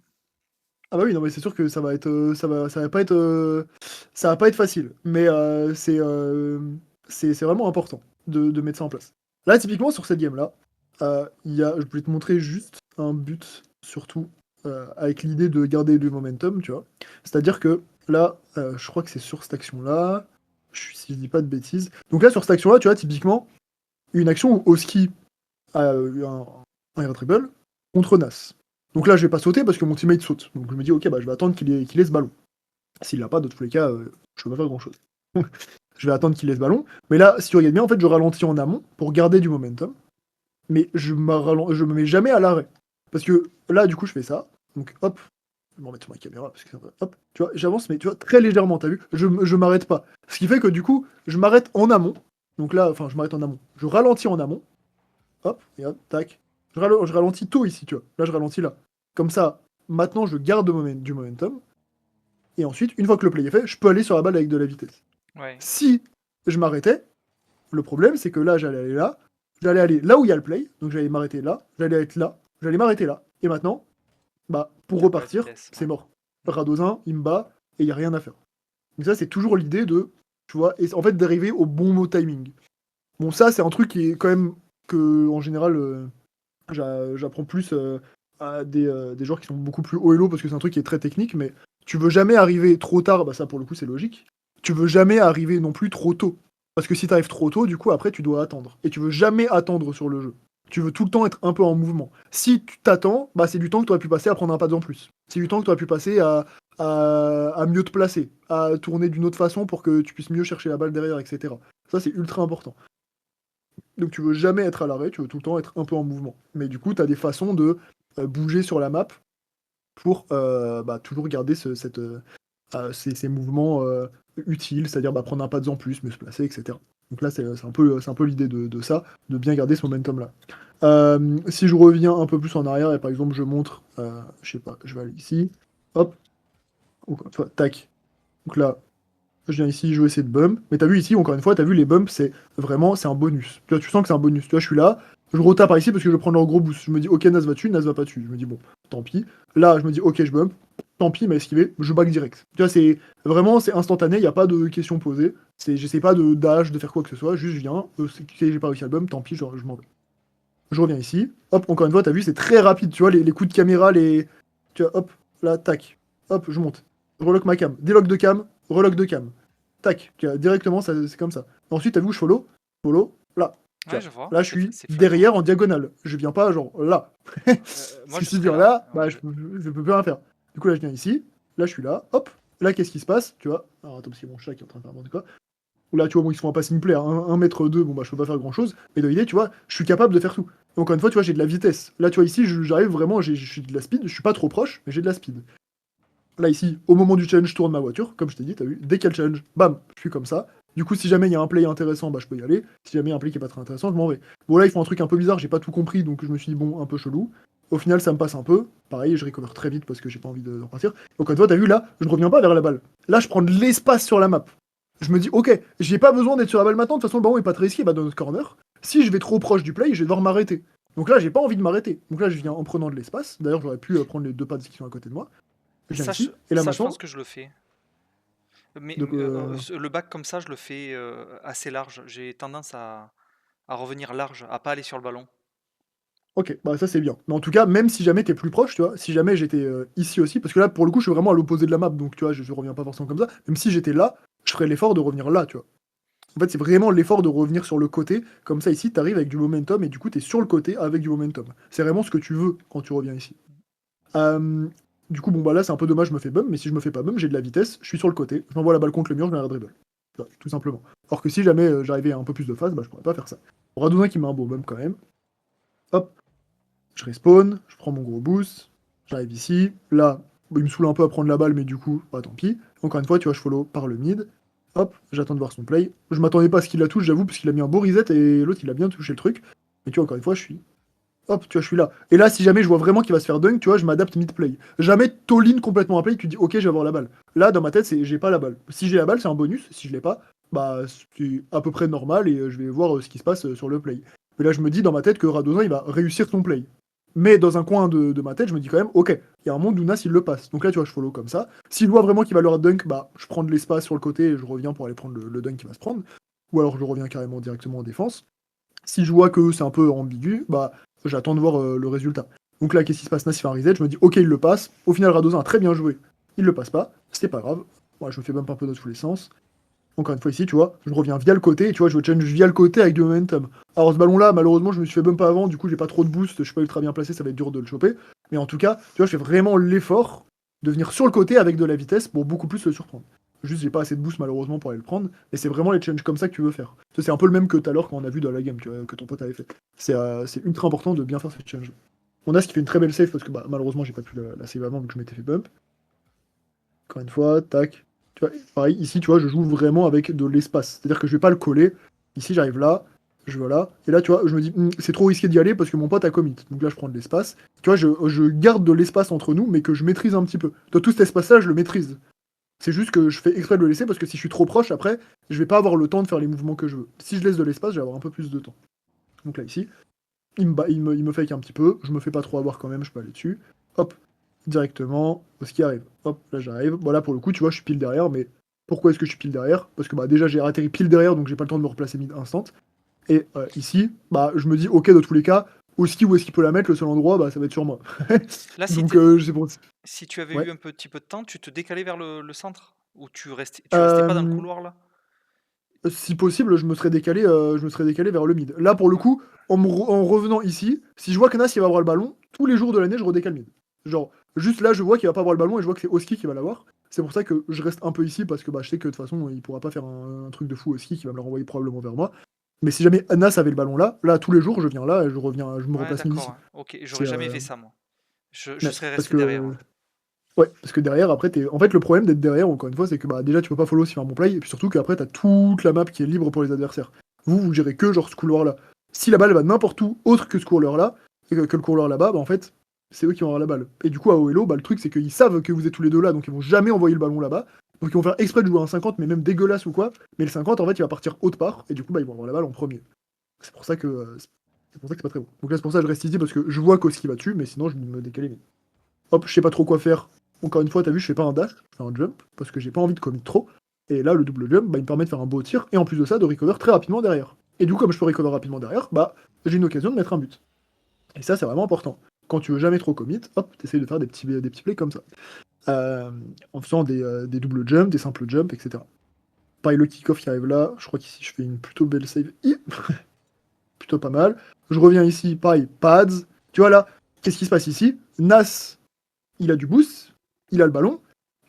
Ah bah oui, non mais c'est sûr que ça va être, ça va pas être facile. Mais c'est vraiment important de mettre ça en place. Là, typiquement sur cette game-là, je voulais te montrer juste un but, surtout avec l'idée de garder le momentum, tu vois. C'est-à-dire que là, je crois que c'est sur cette action-là, si je dis pas de bêtises. Donc là, sur cette action-là, tu vois, typiquement, une action où Oski a eu un air dribble contre Nas. Donc là, je vais pas sauter parce que mon teammate saute. Donc je me dis, ok, bah, je vais attendre qu'il ait ce ballon. S'il l'a pas, de tous les cas, je peux pas faire grand chose. Je vais attendre qu'il ait ce ballon. Mais là, si tu regardes bien, en fait, je ralentis en amont pour garder du momentum. Mais je me mets jamais à l'arrêt. Parce que là, du coup, je fais ça. Donc hop, je vais me remettre sur ma caméra parce que hop, tu vois, j'avance, mais tu vois, très légèrement, t'as vu? Je m'arrête pas. Ce qui fait que du coup, je m'arrête en amont. Donc là, enfin, je m'arrête en amont. Je ralentis en amont. Hop, et hop, tac. Je ralentis tôt ici, tu vois. Là, je ralentis là. Comme ça, maintenant, je garde du momentum. Et ensuite, une fois que le play est fait, je peux aller sur la balle avec de la vitesse. Ouais, Si je m'arrêtais, le problème, c'est que là, j'allais aller là où il y a le play. Donc, j'allais m'arrêter là. J'allais être là. J'allais m'arrêter là. Et maintenant, bah, pour tu pas la repartir, vitesse, c'est ouais. mort. Mmh. Radozin, il me bat et il n'y a rien à faire. Donc, ça, c'est toujours l'idée de, tu vois, et en fait, d'arriver au bon mot timing. Bon, ça, c'est un truc qui est quand même que, en général, j'apprends plus à des joueurs qui sont beaucoup plus haut elo parce que c'est un truc qui est très technique, mais tu veux jamais arriver trop tard, bah ça pour le coup c'est logique. Tu veux jamais arriver non plus trop tôt. Parce que si t'arrives trop tôt, du coup après tu dois attendre. Et tu veux jamais attendre sur le jeu. Tu veux tout le temps être un peu en mouvement. Si tu t'attends, bah c'est du temps que tu aurais pu passer à prendre un pas en plus. C'est du temps que tu aurais pu passer à mieux te placer, à tourner d'une autre façon pour que tu puisses mieux chercher la balle derrière, etc. Ça c'est ultra important. Donc tu veux jamais être à l'arrêt, tu veux tout le temps être un peu en mouvement. Mais du coup, tu as des façons de bouger sur la map pour bah, toujours garder ces mouvements utiles, c'est-à-dire bah, prendre un pas de en plus, mieux se placer, etc. Donc là, c'est un peu l'idée de ça, de bien garder ce momentum-là. Si je reviens un peu plus en arrière, et par exemple, je montre, je sais pas, je vais aller ici, hop, tu vois, tac. Donc là, je viens ici, je vais essayer de bump. Mais t'as vu ici, encore une fois, t'as vu les bumps, c'est un bonus. Tu vois, tu sens que c'est un bonus. Tu vois, je suis là, je retape par ici parce que je prends leur gros boost. Je me dis, ok, Nas va dessus, Nas va pas dessus. Je me dis, bon, tant pis. Là, je me dis, ok, je bump. Tant pis, il m'a esquivé, je back direct. Tu vois, c'est instantané, il n'y a pas de questions posées. J'essaie pas de dash, de faire quoi que ce soit, juste je viens. Si j'ai pas réussi à le bump, tant pis, je m'en vais. Je reviens ici. Hop, encore une fois, t'as vu, c'est très rapide. Tu vois, les coups de caméra, Tu vois, hop, là, tac. Hop, je monte. Je relock ma cam. Délock de cam, relock de cam. Tac. Tu vois, directement, c'est comme ça. Ensuite, t'as vu où je follow? Follow, là. Tu Ouais, vois, je vois, là, je suis c'est flagrant. derrière en diagonale. Je viens pas, genre, là. Parce Moi, que je si je serais viens là. là, bah, je peux plus rien faire. Du coup, là, je viens ici. Là, je suis là. Hop. Là, qu'est-ce qui se passe? Tu vois. Alors, attends, parce qu'il y a mon chat qui est en train de faire n'importe quoi. Ou là, tu vois, bon, ils se font un passing play à 1 m 2, bon, bah, je peux pas faire grand chose. Mais dans l'idée, tu vois, je suis capable de faire tout. Donc, encore une fois, tu vois, j'ai de la vitesse. Là, tu vois, ici, j'arrive vraiment, je suis de la speed. Je suis pas trop proche, mais j'ai de la speed. Là, ici, au moment du challenge, je tourne ma voiture, comme je t'ai dit, t'as vu. Dès qu'il y a le challenge, bam, je suis comme ça. Du coup, si jamais il y a un play intéressant, bah, je peux y aller. Si jamais il y a un play qui est pas très intéressant, je m'en vais. Bon, là, ils font un truc un peu bizarre, j'ai pas tout compris, donc je me suis dit, bon, un peu chelou. Au final, ça me passe un peu. Pareil, je recover très vite parce que j'ai pas envie de repartir. Donc, une fois, t'as vu là, je ne reviens pas vers la balle. Là, je prends de l'espace sur la map. Je me dis, ok, j'ai pas besoin d'être sur la balle maintenant. De toute façon, le ballon est pas très risqué, il va dans notre corner. Si je vais trop proche du play, je vais devoir m'arrêter. Donc là, j'ai pas envie de m'arrêter. Donc là, je viens en prenant de l'espace. D'ailleurs, j'aurais pu prendre les deux pads qui sont à côté de moi. Je viens ici. Et là Ça, je pense maintenant, que je le fais. Mais donc, le bac comme ça, je le fais assez large. J'ai tendance à revenir large, à pas aller sur le ballon. ok, bah ça c'est bien. Mais en tout cas, même si jamais t'es plus proche, tu vois, si jamais j'étais ici aussi, parce que là, pour le coup, je suis vraiment à l'opposé de la map, donc tu vois, je reviens pas forcément comme ça. Même si j'étais là, je ferais l'effort de revenir là, tu vois. En fait, c'est vraiment l'effort de revenir sur le côté. Comme ça, ici, t'arrives avec du momentum et du coup, t'es sur le côté avec du momentum. C'est vraiment ce que tu veux quand tu reviens ici. Euh, du coup, bon, bah là, c'est un peu dommage, je me fais bum, mais si je me fais pas bum, j'ai de la vitesse, je suis sur le côté, je m'envoie la balle contre le mur, je mets un dribble. Tu vois, tout simplement. Alors que si jamais j'arrivais à un peu plus de phase, bah je pourrais pas faire ça. Radouin qui met un beau bum quand même. Hop, je respawn, je prends mon gros boost, j'arrive ici. Là, il me saoule un peu à prendre la balle, mais du coup, bah tant pis. Encore une fois, tu vois, je follow par le mid. Hop, j'attends de voir son play. Je m'attendais pas à ce qu'il la touche, j'avoue, parce qu'il a mis un beau reset et l'autre, il a bien touché le truc. Mais tu vois, encore une fois, je suis. Hop, tu vois, je suis là. Et là, si jamais je vois vraiment qu'il va se faire dunk, tu vois, je m'adapte mid-play. Jamais all-in complètement à play, tu dis, ok, je vais avoir la balle. Là, dans ma tête, c'est j'ai pas la balle. Si j'ai la balle, c'est un bonus. Si je l'ai pas, bah, c'est à peu près normal et je vais voir ce qui se passe sur le play. Mais là, je me dis dans ma tête que Radozan, il va réussir son play. Mais dans un coin de ma tête, je me dis quand même, ok, il y a un monde où Nas, il le passe. Donc là, tu vois, je follow comme ça. S'il voit vraiment qu'il va le dunk, bah, je prends de l'espace sur le côté et je reviens pour aller prendre le dunk qui va se prendre. Ou alors, je reviens carrément directement en défense. Si je vois que c'est un peu ambigu, bah, j'attends de voir le résultat. Donc là, qu'est-ce qui se passe? Nas, il fait un reset, je me dis, ok, il le passe. Au final, Radozan a très bien joué. Il le passe pas, c'est pas grave. Moi, je me fais bump un peu dans tous les sens. Encore une fois ici, tu vois, je reviens via le côté, et tu vois, je change via le côté avec du momentum. Alors ce ballon-là, malheureusement, je me suis fait bump avant, du coup, j'ai pas trop de boost, je suis pas ultra bien placé, ça va être dur de le choper. Mais en tout cas, tu vois, je fais vraiment l'effort de venir sur le côté avec de la vitesse pour beaucoup plus le surprendre. Juste, j'ai pas assez de boost malheureusement pour aller le prendre, et c'est vraiment les challenges comme ça que tu veux faire. Ça, c'est un peu le même que tout à l'heure quand on a vu dans la game, tu vois, que ton pote avait fait. C'est ultra important de bien faire ces challenges. On a ce qui fait une très belle save parce que bah, malheureusement, j'ai pas pu la save avant vu que je m'étais fait bump. Encore une fois, tac. Tu vois, pareil, ici, tu vois, je joue vraiment avec de l'espace. C'est-à-dire que je vais pas le coller. Ici, j'arrive là, je vais là. Et là, tu vois, je me dis, c'est trop risqué d'y aller parce que mon pote a commit. Donc là, je prends de l'espace. Tu vois, je garde de l'espace entre nous, mais que je maîtrise un petit peu. Dans tout cet espace-là, je le maîtrise. C'est juste que je fais exprès de le laisser parce que si je suis trop proche, après, je vais pas avoir le temps de faire les mouvements que je veux. Si je laisse de l'espace, je vais avoir un peu plus de temps. Donc là, ici, il me fake un petit peu. Je me fais pas trop avoir quand même, je peux aller dessus. Hop, directement, ce qui arrive. Hop, là j'arrive. Bon là pour le coup, tu vois, je suis pile derrière, mais pourquoi est-ce que je suis pile derrière? Parce que bah déjà j'ai atterri pile derrière, donc j'ai pas le temps de me replacer mid instant. Et ici, bah je me dis, ok, dans tous les cas, où est-ce qu'il peut la mettre, le seul endroit, bah ça va être sur moi. Là, Donc c'est bon. si tu avais Ouais. eu un petit peu de temps, tu te décalais vers le centre? Ou tu restais pas dans le Euh, couloir là? Si possible, je me serais décalé vers le mid. Là pour le coup, en revenant ici, si je vois que Nas il va avoir le ballon, tous les jours de l'année je redécale mid. Genre, juste là je vois qu'il va pas avoir le ballon et je vois que c'est Oski qui va l'avoir. C'est pour ça que je reste un peu ici parce que bah, je sais que de toute façon il pourra pas faire un truc de fou Oski qui va me le renvoyer probablement vers moi. Mais si jamais Nas avait le ballon là, tous les jours je viens là et je reviens, je me Ouais, replace mid d'accord, ici. ouais. Ok, j'aurais C'est jamais fait ça moi. Je ouais, serais parce resté derrière, que ouais. ouais, parce que derrière après en fait le problème d'être derrière encore une fois c'est que bah déjà tu peux pas follow si faire un bon play et puis surtout qu'après t'as toute la map qui est libre pour les adversaires. Vous gérez que genre ce couloir là. Si la balle va n'importe où autre que ce couloir là et que le couloir là-bas, bah en fait c'est eux qui vont avoir la balle. Et du coup à OLO, bah le truc c'est qu'ils savent que vous êtes tous les deux là donc ils vont jamais envoyer le ballon là-bas. Donc ils vont faire exprès de jouer un 50 mais même dégueulasse ou quoi. Mais le 50 en fait il va partir autre part et du coup bah ils vont avoir la balle en premier. C'est pour ça que c'est pas très bon. Donc là c'est pour ça que je reste ici parce que je vois qu'Oski va dessus mais sinon je me décale. Hop, je sais pas trop quoi faire. Encore une fois, t'as vu, je fais pas un dash, je fais un jump, parce que j'ai pas envie de commit trop. Et là, le double jump, bah, il me permet de faire un beau tir, et en plus de ça, de recover très rapidement derrière. Et du coup, comme je peux recover rapidement derrière, bah, j'ai une occasion de mettre un but. Et ça, c'est vraiment important. Quand tu veux jamais trop commit, hop, t'essayes de faire des petits plays comme ça. Euh, En faisant des double jumps, des simples jumps, etc. Pareil, le kick-off qui arrive là, je crois qu'ici, je fais une plutôt belle save. Plutôt pas mal. Je reviens ici, pareil, pads. Tu vois là, qu'est-ce qui se passe ici? Nas, il a du boost, il a le ballon,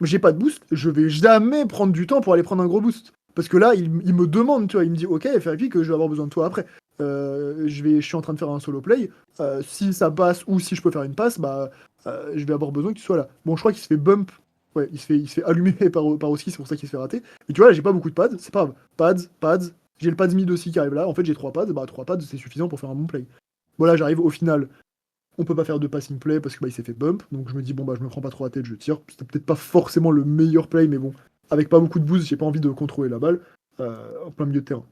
mais j'ai pas de boost, je vais jamais prendre du temps pour aller prendre un gros boost. Parce que là, il me demande, tu vois, il me dit, ok, FRP, que je vais avoir besoin de toi après. Je suis en train de faire un solo play. Si ça passe ou si je peux faire une passe, bah, je vais avoir besoin que tu sois là. Bon, je crois qu'il se fait bump. Ouais, il se fait allumer par Oski, c'est pour ça qu'il se fait rater. Mais tu vois, là, j'ai pas beaucoup de pads, c'est pas grave. Pads. J'ai le pads mid aussi qui arrive là. En fait, j'ai 3 pads. Bah, 3 pads, c'est suffisant pour faire un bon play. Voilà, j'arrive au final. On peut pas faire de passing play parce que bah, il s'est fait bump. Donc je me dis, bon, bah, je me prends pas trop la tête, je tire. C'était peut-être pas forcément le meilleur play, mais bon, avec pas beaucoup de boost, j'ai pas envie de contrôler la balle en plein milieu de terrain.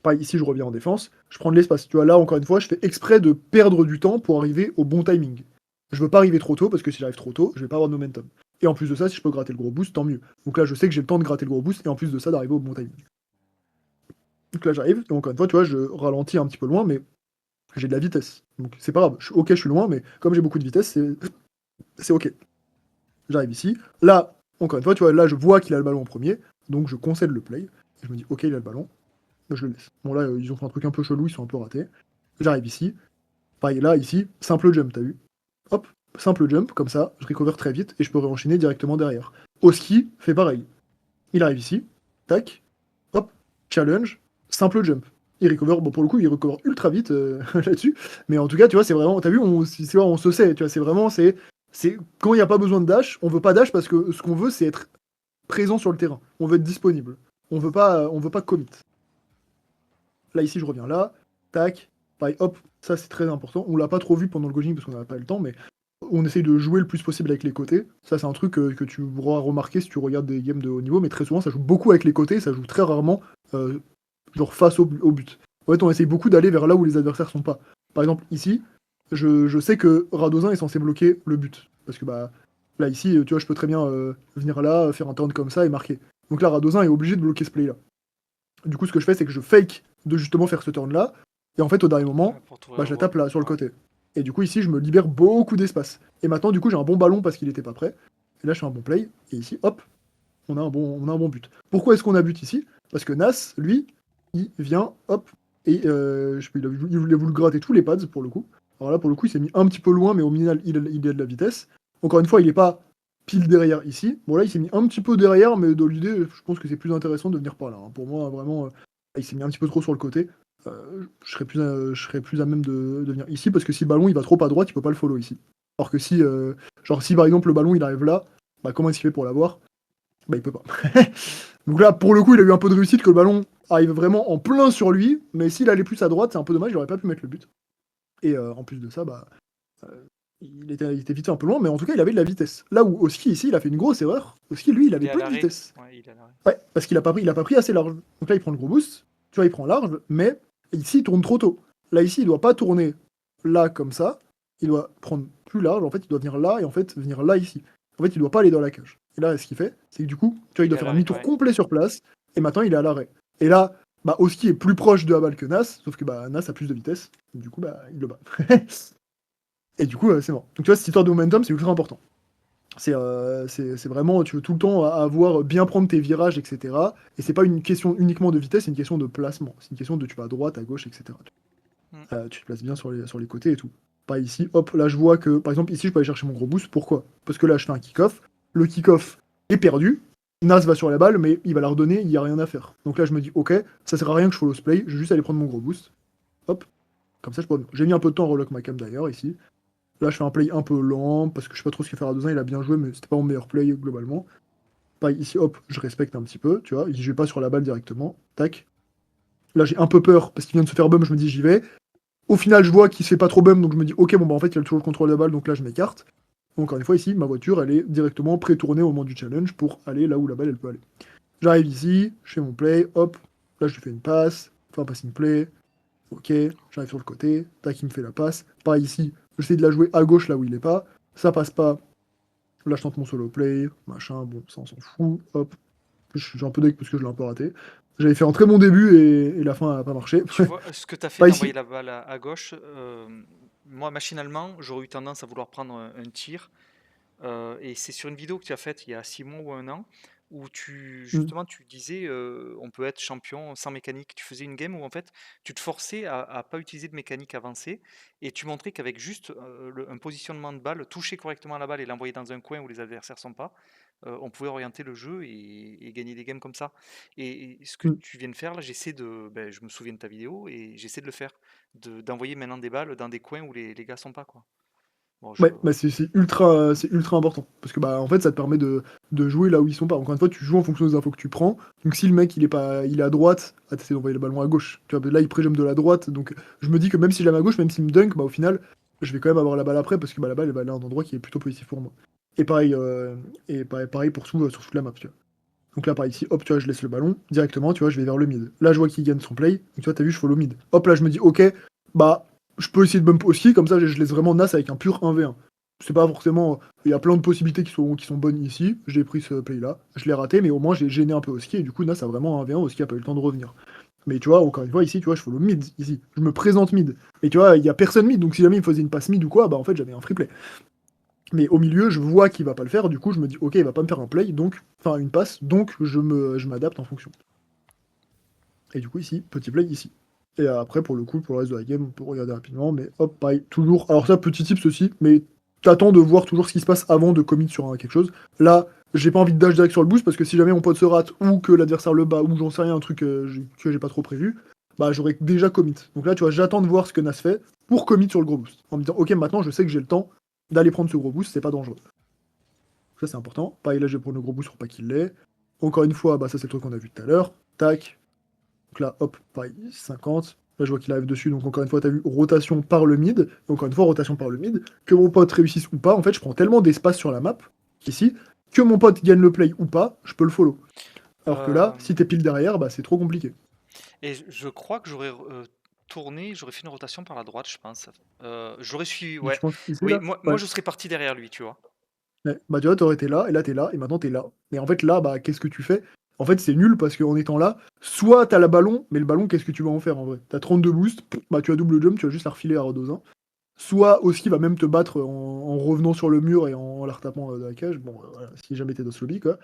Pareil, ici, je reviens en défense, je prends de l'espace. Tu vois, là, encore une fois, je fais exprès de perdre du temps pour arriver au bon timing. Je veux pas arriver trop tôt, parce que si j'arrive trop tôt, je vais pas avoir de momentum. Et en plus de ça, si je peux gratter le gros boost, tant mieux. Donc là, je sais que j'ai le temps de gratter le gros boost, et en plus de ça, d'arriver au bon timing. Donc là, j'arrive, et encore une fois, tu vois, je ralentis un petit peu loin, mais j'ai de la vitesse. Donc c'est pas grave, ok, je suis loin, mais comme j'ai beaucoup de vitesse, c'est ok. J'arrive ici. Là, encore une fois, tu vois, là, je vois qu'il a le ballon en premier, donc je concède le play. Et je me dis, ok, il a le ballon, bah, je le laisse. Bon, là, ils ont fait un truc un peu chelou, ils sont un peu ratés. J'arrive ici. Pareil, là, ici, simple jump, t'as vu? Hop, simple jump, comme ça, je recover très vite et je peux réenchaîner directement derrière. Oski fait pareil. Il arrive ici, tac, hop, challenge, simple jump. Il recover, bon pour le coup, il recover ultra vite là-dessus, mais en tout cas, tu vois, c'est vraiment, t'as vu, on se sait, tu vois, c'est vraiment, c'est quand il n'y a pas besoin de dash, on veut pas dash parce que ce qu'on veut, c'est être présent sur le terrain. On veut être disponible. On veut pas commit. Là, ici, je reviens là, tac, pareil, hop, ça c'est très important. On l'a pas trop vu pendant le goaling parce qu'on n'avait pas eu le temps, mais on essaye de jouer le plus possible avec les côtés. Ça, c'est un truc que tu pourras remarquer si tu regardes des games de haut niveau, mais très souvent, ça joue beaucoup avec les côtés, ça joue très rarement, genre face au but. En fait, on essaye beaucoup d'aller vers là où les adversaires sont pas. Par exemple, ici, je sais que Radozin est censé bloquer le but. Parce que, bah, là, ici, tu vois, je peux très bien venir là, faire un turn comme ça et marquer. Donc là, Radozin est obligé de bloquer ce play-là. Du coup, ce que je fais, c'est que je fake de justement faire ce turn-là, et en fait, au dernier moment, Pour bah, t'ouvrir je le la tape repli. là, sur le Ouais. côté. Et du coup, ici, je me libère beaucoup d'espace. Et maintenant, du coup, j'ai un bon ballon parce qu'il était pas prêt. Et là, je fais un bon play. Et ici, hop, on a un bon but. Pourquoi est-ce qu'on a but ici? Parce que Nas, lui, il vient, hop, et il a voulu gratter tous les pads pour le coup. Alors là, pour le coup, il s'est mis un petit peu loin, mais au final, il a de la vitesse. Encore une fois, il est pas pile derrière ici. Bon, là, il s'est mis un petit peu derrière, mais dans l'idée, je pense que c'est plus intéressant de venir par là, hein. Pour moi, vraiment, il s'est mis un petit peu trop sur le côté. Je serais plus à même de venir ici, parce que si le ballon il va trop à droite, il peut pas le follow ici. Alors que si, genre, si par exemple le ballon il arrive là, bah, comment est-ce qu'il fait pour l'avoir? Bah, il peut pas. Mm. Donc là, pour le coup, il a eu un peu de réussite que le ballon arrive vraiment en plein sur lui, mais s'il allait plus à droite, c'est un peu dommage, il aurait pas pu mettre le but. Et en plus de ça, bah, euh, il était vite fait un peu loin, mais en tout cas, il avait de la vitesse. Là où Oski, ici, il a fait une grosse erreur. Oski, lui, il Il avait est à peu de l'arrêt. vitesse. Ouais, il est à l'arrêt. Ouais, parce il a pas pris assez large. Donc là, il prend le gros boost. Tu vois, il prend large, mais ici, il tourne trop tôt. Là, ici, il doit pas tourner là comme ça. Il doit prendre plus large. En fait, il doit venir là et en fait, venir là ici. En fait, il doit pas aller dans la cage. Et là, ce qu'il fait, c'est que du coup, tu vois, il Il doit est à faire un l'arrêt, demi-tour ouais. complet sur place. Et maintenant, il est à l'arrêt. Et là, bah, Oski est plus proche de la balle que Nas, sauf que bah, Nas a plus de vitesse. Du coup, bah, il le bat. Et du coup, c'est bon. Donc, tu vois, cette histoire de momentum, c'est ultra important. C'est vraiment, tu veux tout le temps avoir bien prendre tes virages, etc. Et c'est pas une question uniquement de vitesse, c'est une question de placement. C'est une question de tu vas à droite, à gauche, etc. Mm. Tu te places bien sur les côtés et tout. Pas ici, hop, là je vois que, par exemple, ici je peux aller chercher mon gros boost. Pourquoi? Parce que là je fais un kick-off. Le kick-off est perdu. Nas va sur la balle, mais il va la redonner, il n'y a rien à faire. Donc là je me dis, ok, ça sert à rien que je follow ce play, je vais juste aller prendre mon gros boost. Hop, comme ça je peux. J'ai mis un peu de temps à relock ma cam d'ailleurs ici. Là, je fais un play un peu lent, parce que je sais pas trop ce qu'il fait à 2 ans, il a bien joué, mais c'était pas mon meilleur play globalement. Pareil, ici, hop, je respecte un petit peu, tu vois, je vais pas sur la balle directement, tac. Là, j'ai un peu peur, parce qu'il vient de se faire bum, je me dis j'y vais. Au final, je vois qu'il se fait pas trop bum, donc je me dis ok, bon, bah en fait, il a toujours le contrôle de la balle, donc là, je m'écarte. Encore une fois, ici, ma voiture, elle est directement pré-tournée au moment du challenge pour aller là où la balle, elle peut aller. J'arrive ici, je fais mon play, hop, là, je lui fais une passe, enfin, un passing play, ok, j'arrive sur le côté, tac, il me fait la passe. Pareil ici, j'essaie de la jouer à gauche là où il est pas, ça passe pas. Là, je tente mon solo play, machin, bon, ça on s'en fout, hop. Je suis un peu deck parce que je l'ai un peu raté. J'avais fait un très bon début et la fin a pas marché. Tu vois, ce que tu as fait Pas d'envoyer ici. la balle à gauche, moi, machinalement, j'aurais eu tendance à vouloir prendre un tir. Et c'est sur une vidéo que tu as faite il y a 6 mois ou 1 an, où Hmm. justement tu disais on peut être champion sans mécanique. Tu faisais une game où en fait tu te forçais à pas utiliser de mécanique avancée et tu montrais qu'avec juste un positionnement de balle, toucher correctement la balle et l'envoyer dans un coin où les adversaires sont pas, on pouvait orienter le jeu et gagner des games comme ça. Et ce que Hmm. tu viens de faire là, ben, je me souviens de ta vidéo et j'essaie de le faire, d'envoyer maintenant des balles dans des coins où les gars sont pas quoi. Bon, Ouais, bah c'est ultra important. Parce que bah en fait ça te permet de jouer là où ils sont pas. Encore une fois, tu joues en fonction des infos que tu prends. Donc si le mec il est à droite, ah t'essaies d'envoyer le ballon à gauche. Tu vois, là il pré-jump de la droite. Donc je me dis que même si je l'aime à gauche, même s'il me dunk, bah au final, je vais quand même avoir la balle après parce que bah, la balle elle va aller à un endroit qui est plutôt positif pour moi. Et pareil, pareil pour tout, sur toute la map, tu vois. Donc là, par ici, hop, tu vois, je laisse le ballon directement, tu vois, je vais vers le mid. Là, je vois qu'il gagne son play, donc tu vois, t'as vu, je follow mid. Hop, là, je me dis, ok, bah, je peux essayer de bump aussi, comme ça, je laisse vraiment Nas avec un pur 1v1. C'est pas forcément. Il y a plein de possibilités qui sont bonnes ici. J'ai pris ce play-là, je l'ai raté, mais au moins, j'ai gêné un peu Oski, et du coup, Nas a vraiment un 1v1, Oski a pas eu le temps de revenir. Mais tu vois, encore une fois, ici, tu vois, je follow mid, ici. Je me présente mid. Mais tu vois, il y a personne mid, donc si jamais il me faisait une passe mid ou quoi, bah, en fait, j'avais un free play. Mais au milieu, je vois qu'il va pas le faire, du coup, je me dis, ok, il va pas me faire un play, donc, enfin, une passe, donc je m'adapte en fonction. Et du coup, ici, petit play ici. Et après, pour le coup, pour le reste de la game, on peut regarder rapidement, mais hop, pareil, toujours. Alors, ça, petit tips aussi, mais t'attends de voir toujours ce qui se passe avant de commit sur quelque chose. Là, j'ai pas envie de dash direct sur le boost parce que si jamais mon pote se rate ou que l'adversaire le bat ou j'en sais rien, un truc que j'ai pas trop prévu, bah j'aurais déjà commit. Donc là, tu vois, j'attends de voir ce que Nas fait pour commit sur le gros boost. En me disant, ok, maintenant je sais que j'ai le temps d'aller prendre ce gros boost, c'est pas dangereux. Ça, c'est important. Pareil, là, je vais prendre le gros boost pour pas qu'il l'ait. Encore une fois, bah ça, c'est le truc qu'on a vu tout à l'heure. Tac, donc là, hop, pareil, 50. Là, je vois qu'il arrive dessus. Donc, encore une fois, tu as vu rotation par le mid. Et encore une fois, rotation par le mid. Que mon pote réussisse ou pas, en fait, je prends tellement d'espace sur la map, ici, que mon pote gagne le play ou pas, je peux le follow. Alors que là, Euh, si t'es pile derrière, bah, c'est trop compliqué. et je crois que j'aurais tourné, j'aurais fait une rotation par la droite, je pense. J'aurais suivi, Donc, ouais. je pense ici, Oui, là, moi ouais. je serais parti derrière lui, tu vois. Ouais. Bah, tu vois, t'aurais été là, et là, t'es là, et maintenant, t'es là. Et en fait, là, bah, qu'est-ce que tu fais? En fait, c'est nul parce qu'en étant là, soit t'as la ballon, mais le ballon, qu'est-ce que tu vas en faire en vrai? T'as 32 boosts, bah, tu as double jump, tu vas juste la refiler à Rodozin. Soit Oski va même te battre en revenant sur le mur et en la retapant de la cage, bon, voilà, si jamais t'es dans ce lobby, quoi.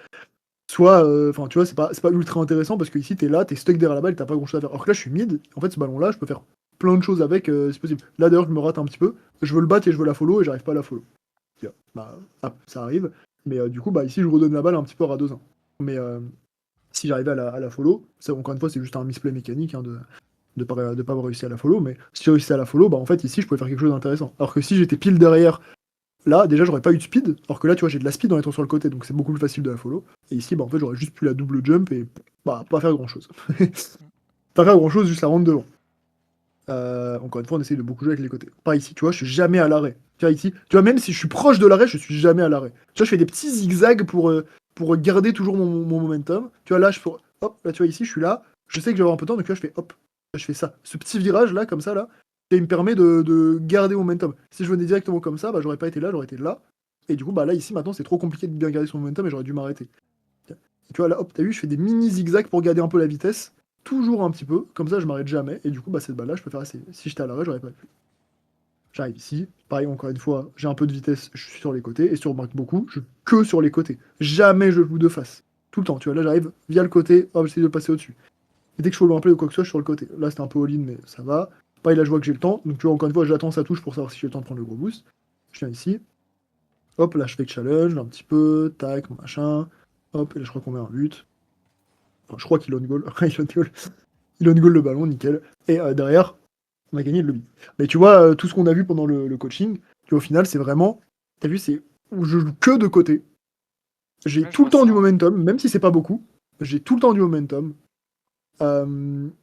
Soit, enfin, tu vois, c'est pas ultra intéressant parce que ici t'es stuck derrière la balle, t'as pas grand chose à faire. Alors que là, je suis mid, en fait, ce ballon-là, je peux faire plein de choses avec, c'est possible. Là, d'ailleurs, je me rate un petit peu, je veux le battre et je veux la follow et j'arrive pas à la follow. Tu vois. Bah, ça arrive, mais du coup, bah, ici, je redonne la balle un petit peu à Radozin. Mais si j'arrivais à la follow, ça, encore une fois, c'est juste un misplay mécanique hein, de pas avoir réussi à la follow, mais si j'ai réussi à la follow, bah en fait ici je pouvais faire quelque chose d'intéressant. Alors que si j'étais pile derrière, là déjà j'aurais pas eu de speed, alors que là tu vois j'ai de la speed en étant sur le côté, donc c'est beaucoup plus facile de la follow. Et ici bah en fait j'aurais juste pu la double jump et bah pas faire grand chose. Pas faire grand chose, juste la rendre devant. Encore une fois on essaye de beaucoup jouer avec les côtés. Pas ici, tu vois, je suis jamais à l'arrêt. Tu vois ici, tu vois même si je suis proche de l'arrêt, je suis jamais à l'arrêt. Tu vois je fais des petits zigzags pour garder toujours mon momentum. Tu vois là hop, là tu vois ici je suis là, je sais que je vais avoir un peu de temps, donc là je fais hop, là, je fais ça. Ce petit virage là, comme ça là, il me permet de garder mon momentum. Si je venais directement comme ça, bah j'aurais pas été là, j'aurais été là. Et du coup bah là ici maintenant c'est trop compliqué de bien garder son momentum et j'aurais dû m'arrêter. Tu vois là hop, t'as vu, je fais des mini zigzags pour garder un peu la vitesse. Toujours un petit peu, comme ça je m'arrête jamais, et du coup bah cette balle là je peux faire assez. Si j'étais à l'arrêt, j'aurais pas pu. J'arrive ici, pareil encore une fois, j'ai un peu de vitesse, je suis sur les côtés, et si tu remarques beaucoup, je que sur les côtés. Jamais je joue de face. Tout le temps, tu vois, là j'arrive via le côté, hop, j'essaie de passer au-dessus. Et dès que je follow un play ou quoi que ce soit, je suis sur le côté. Là c'était un peu all-in, mais ça va. Pareil, là je vois que j'ai le temps, donc tu vois, encore une fois, j'attends sa touche pour savoir si j'ai le temps de prendre le gros boost. Je viens ici, hop, là je fais que challenge, un petit peu, tac, machin, hop, et là je crois qu'on met un but. Enfin, je crois qu'il on goal, il on goal. Il on goal le ballon, nickel. Et derrière, on a gagné le lobby. Mais tu vois, tout ce qu'on a vu pendant le coaching, tu vois, au final, c'est vraiment, t'as vu, c'est où je joue que de côté. J'ai Ouais, je tout le vois temps du ça, ouais. momentum, même si c'est pas beaucoup. J'ai tout le temps du momentum.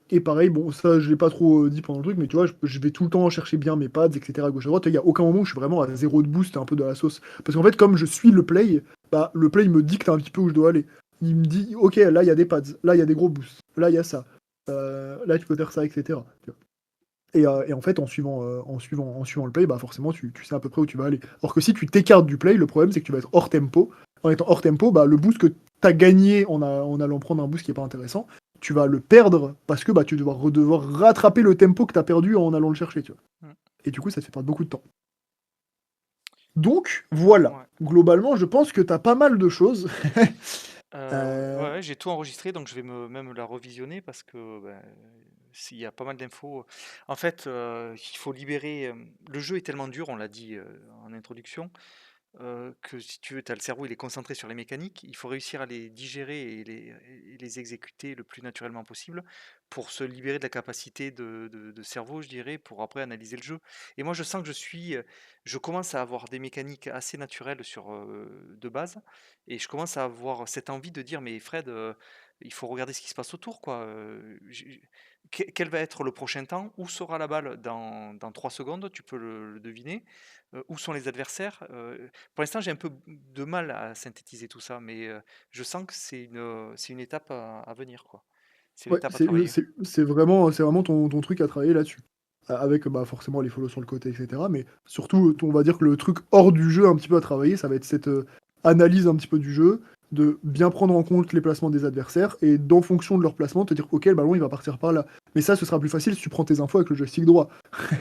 Et pareil, bon, ça, je l'ai pas trop dit pendant le truc, mais tu vois, je vais tout le temps chercher bien mes pads, etc. à gauche à droite. Il y a aucun moment où je suis vraiment à zéro de boost, un peu de la sauce. Parce qu'en fait, comme je suis le play, bah, le play me dicte un petit peu où je dois aller. Il me dit, ok, là, il y a des pads, là, il y a des gros boosts, là, il y a ça. Là, tu peux faire ça, etc. Et en fait, en suivant le play, bah forcément, tu sais à peu près où tu vas aller. Alors que si tu t'écartes du play, le problème, c'est que tu vas être hors tempo. En étant hors tempo, bah, le boost que tu as gagné en allant prendre un boost qui est pas intéressant, tu vas le perdre parce que bah, tu vas devoir rattraper le tempo que tu as perdu en allant le chercher. Tu vois. Mm. Et du coup, ça te fait perdre beaucoup de temps. Donc, voilà. Ouais. Globalement, je pense que tu as pas mal de choses. Ouais, Euh, ouais, j'ai tout enregistré, donc je vais même la revisionner parce que ben, s'il y a pas mal d'infos. En fait, il faut libérer. Le jeu est tellement dur, on l'a dit en introduction, que si tu veux, as le cerveau, il est concentré sur les mécaniques. Il faut réussir à les digérer et les exécuter le plus naturellement possible pour se libérer de la capacité de cerveau, je dirais, pour après analyser le jeu. Et moi, je sens que je commence à avoir des mécaniques assez naturelles de base, et je commence à avoir cette envie de dire, mais Fred, il faut regarder ce qui se passe autour, quoi. quel va être le prochain temps? Où sera la balle dans 3 secondes? Tu peux le deviner? Où sont les adversaires? Pour l'instant, j'ai un peu de mal à synthétiser tout ça, mais je sens que c'est une étape à venir, quoi. C'est une Ouais, étape à travailler. c'est vraiment ton truc à travailler là-dessus. Avec, bah, forcément les follow sur le côté et cetera, mais surtout, on va dire que le truc hors du jeu un petit peu à travailler, ça va être cette, analyse un petit peu du jeu, de bien prendre en compte les placements des adversaires et d'en fonction de leur placement, te dire: «OK, le ballon il va partir par là». Mais ça, ce sera plus facile si tu prends tes infos avec le joystick droit.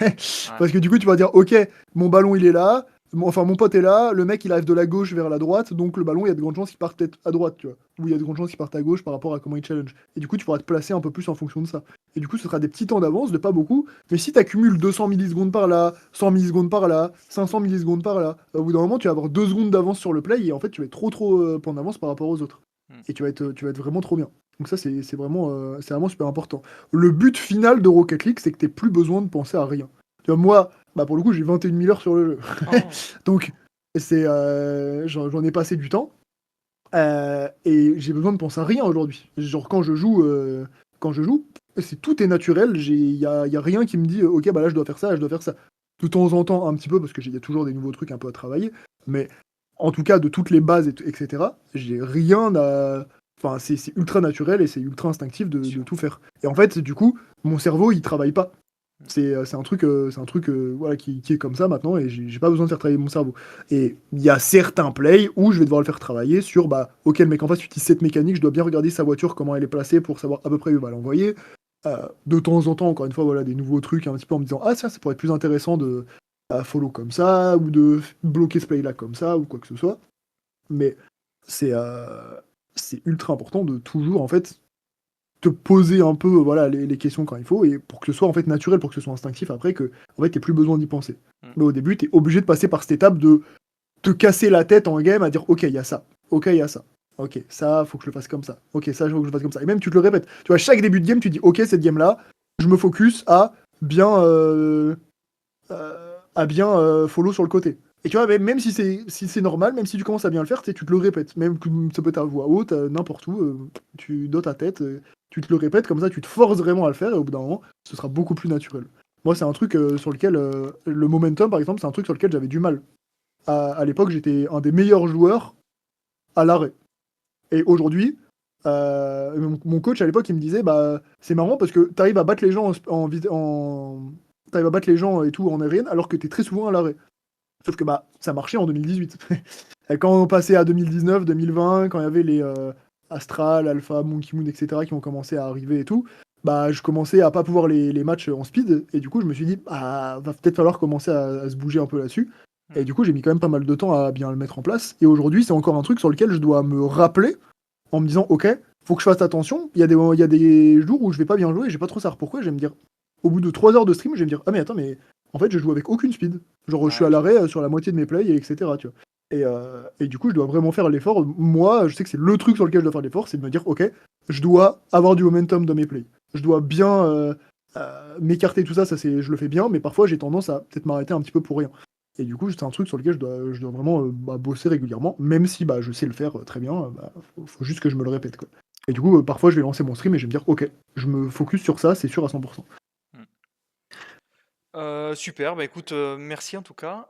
Ouais, Parce que du coup, tu vas dire: «OK, mon ballon il est là, mon pote est là, le mec il arrive de la gauche vers la droite, donc le ballon il y a de grandes chances qu'il parte peut-être à droite, tu vois? Ou il y a de grandes chances qu'il parte à gauche par rapport à comment il challenge». Et du coup, tu pourras te placer un peu plus en fonction de ça. Et du coup, ce sera des petits temps d'avance, de pas beaucoup, mais si tu accumules 200 millisecondes par là, 100 millisecondes par là, 500 millisecondes par là, au bout d'un moment, tu vas avoir 2 secondes d'avance sur le play et en fait, tu vas être trop en avance par rapport aux autres. mmh, Et tu vas être vraiment trop bien. Donc ça, c'est vraiment super important. Le but final de Rocket League, c'est que tu plus besoin de penser à rien. Tu vois, moi, bah pour le coup, j'ai 21 000 heures sur le jeu. oh! Donc, j'en ai passé du temps. Et j'ai besoin de penser à rien aujourd'hui. Genre, quand je joue, tout est naturel. Il y a rien qui me dit, ok, bah là, je dois faire ça, je dois faire ça. De temps en temps, un petit peu, parce qu'il y a toujours des nouveaux trucs un peu à travailler. Mais en tout cas, de toutes les bases, etc., j'ai rien à. Enfin, c'est ultra naturel et c'est ultra instinctif Bien de sûr. tout faire. Et en fait, du coup, mon cerveau, il travaille pas. Mmh, C'est un truc voilà, qui est comme ça maintenant et j'ai pas besoin de faire travailler mon cerveau. Et il y a certains plays où je vais devoir le faire travailler sur, bah, ok, le mec en face utilise cette mécanique, je dois bien regarder sa voiture, comment elle est placée pour savoir à peu près où il va l'envoyer. De temps en temps, encore une fois, voilà, des nouveaux trucs un petit peu en me disant, ah, ça pourrait être plus intéressant de follow comme ça, ou de bloquer ce play-là comme ça, ou quoi que ce soit. Mais c'est c'est ultra important de toujours, en fait, te poser un peu voilà, les questions quand il faut, et pour que ce soit en fait naturel, pour que ce soit instinctif après, que en fait, t'aies plus besoin d'y penser. mmh, Mais au début, t'es obligé de passer par cette étape de te casser la tête en game à dire ok, il y a ça, ok, il y a ça. Ok, ça, faut que je le fasse comme ça. Ok, ça, faut que je le fasse comme ça. Et même, tu te le répètes. Tu vois, chaque début de game, tu dis, ok, cette game-là, je me focus bien, à bien follow sur le côté. Et tu vois, même si c'est normal, même si tu commences à bien le faire, tu te le répètes. Même que ça peut être à voix haute, n'importe où, dans ta tête, tu te le répètes, comme ça tu te forces vraiment à le faire, et au bout d'un moment, ce sera beaucoup plus naturel. Moi, c'est un truc sur lequel, le momentum, par exemple, c'est un truc sur lequel j'avais du mal. À l'époque, j'étais un des meilleurs joueurs à l'arrêt. Et aujourd'hui, mon coach à l'époque, il me disait, bah, c'est marrant parce que t'arrives à battre les gens t'arrives à battre les gens et tout en aérienne, alors que t'es très souvent à l'arrêt. Sauf que bah, ça marchait en 2018. Et quand on passait à 2019, 2020, quand il y avait les Astral, Alpha, Monkey Moon, etc., qui ont commencé à arriver et tout, bah, je commençais à pas pouvoir les matchs en speed. Et du coup, je me suis dit, ah, va peut-être falloir commencer à se bouger un peu là-dessus. Et mmh. du coup, j'ai mis quand même pas mal de temps à bien le mettre en place. Et aujourd'hui, c'est encore un truc sur lequel je dois me rappeler en me disant, ok, faut que je fasse attention. Il y a des jours où je vais pas bien jouer, et j'ai pas trop savoir pourquoi. Je vais me dire, au bout de 3 heures de stream, je vais me dire, ah mais attends, mais en fait, je joue avec aucune speed. Genre, je suis à Ouais, je l'arrêt vois. sur la moitié de mes plays, et etc. Tu vois. Et du coup, je dois vraiment faire l'effort. Moi, je sais que c'est le truc sur lequel je dois faire l'effort, c'est de me dire, ok, je dois avoir du momentum dans mes plays. Je dois bien m'écarter tout ça, je le fais bien, mais parfois j'ai tendance à peut-être m'arrêter un petit peu pour rien. Et du coup, c'est un truc sur lequel je dois vraiment bah, bosser régulièrement, même si bah, je sais le faire très bien, bah, faut juste que je me le répète, quoi. Et du coup, parfois je vais lancer mon stream et je vais me dire, ok, je me focus sur ça, c'est sûr à 100%. Mmh. Super, bah, écoute, merci en tout cas,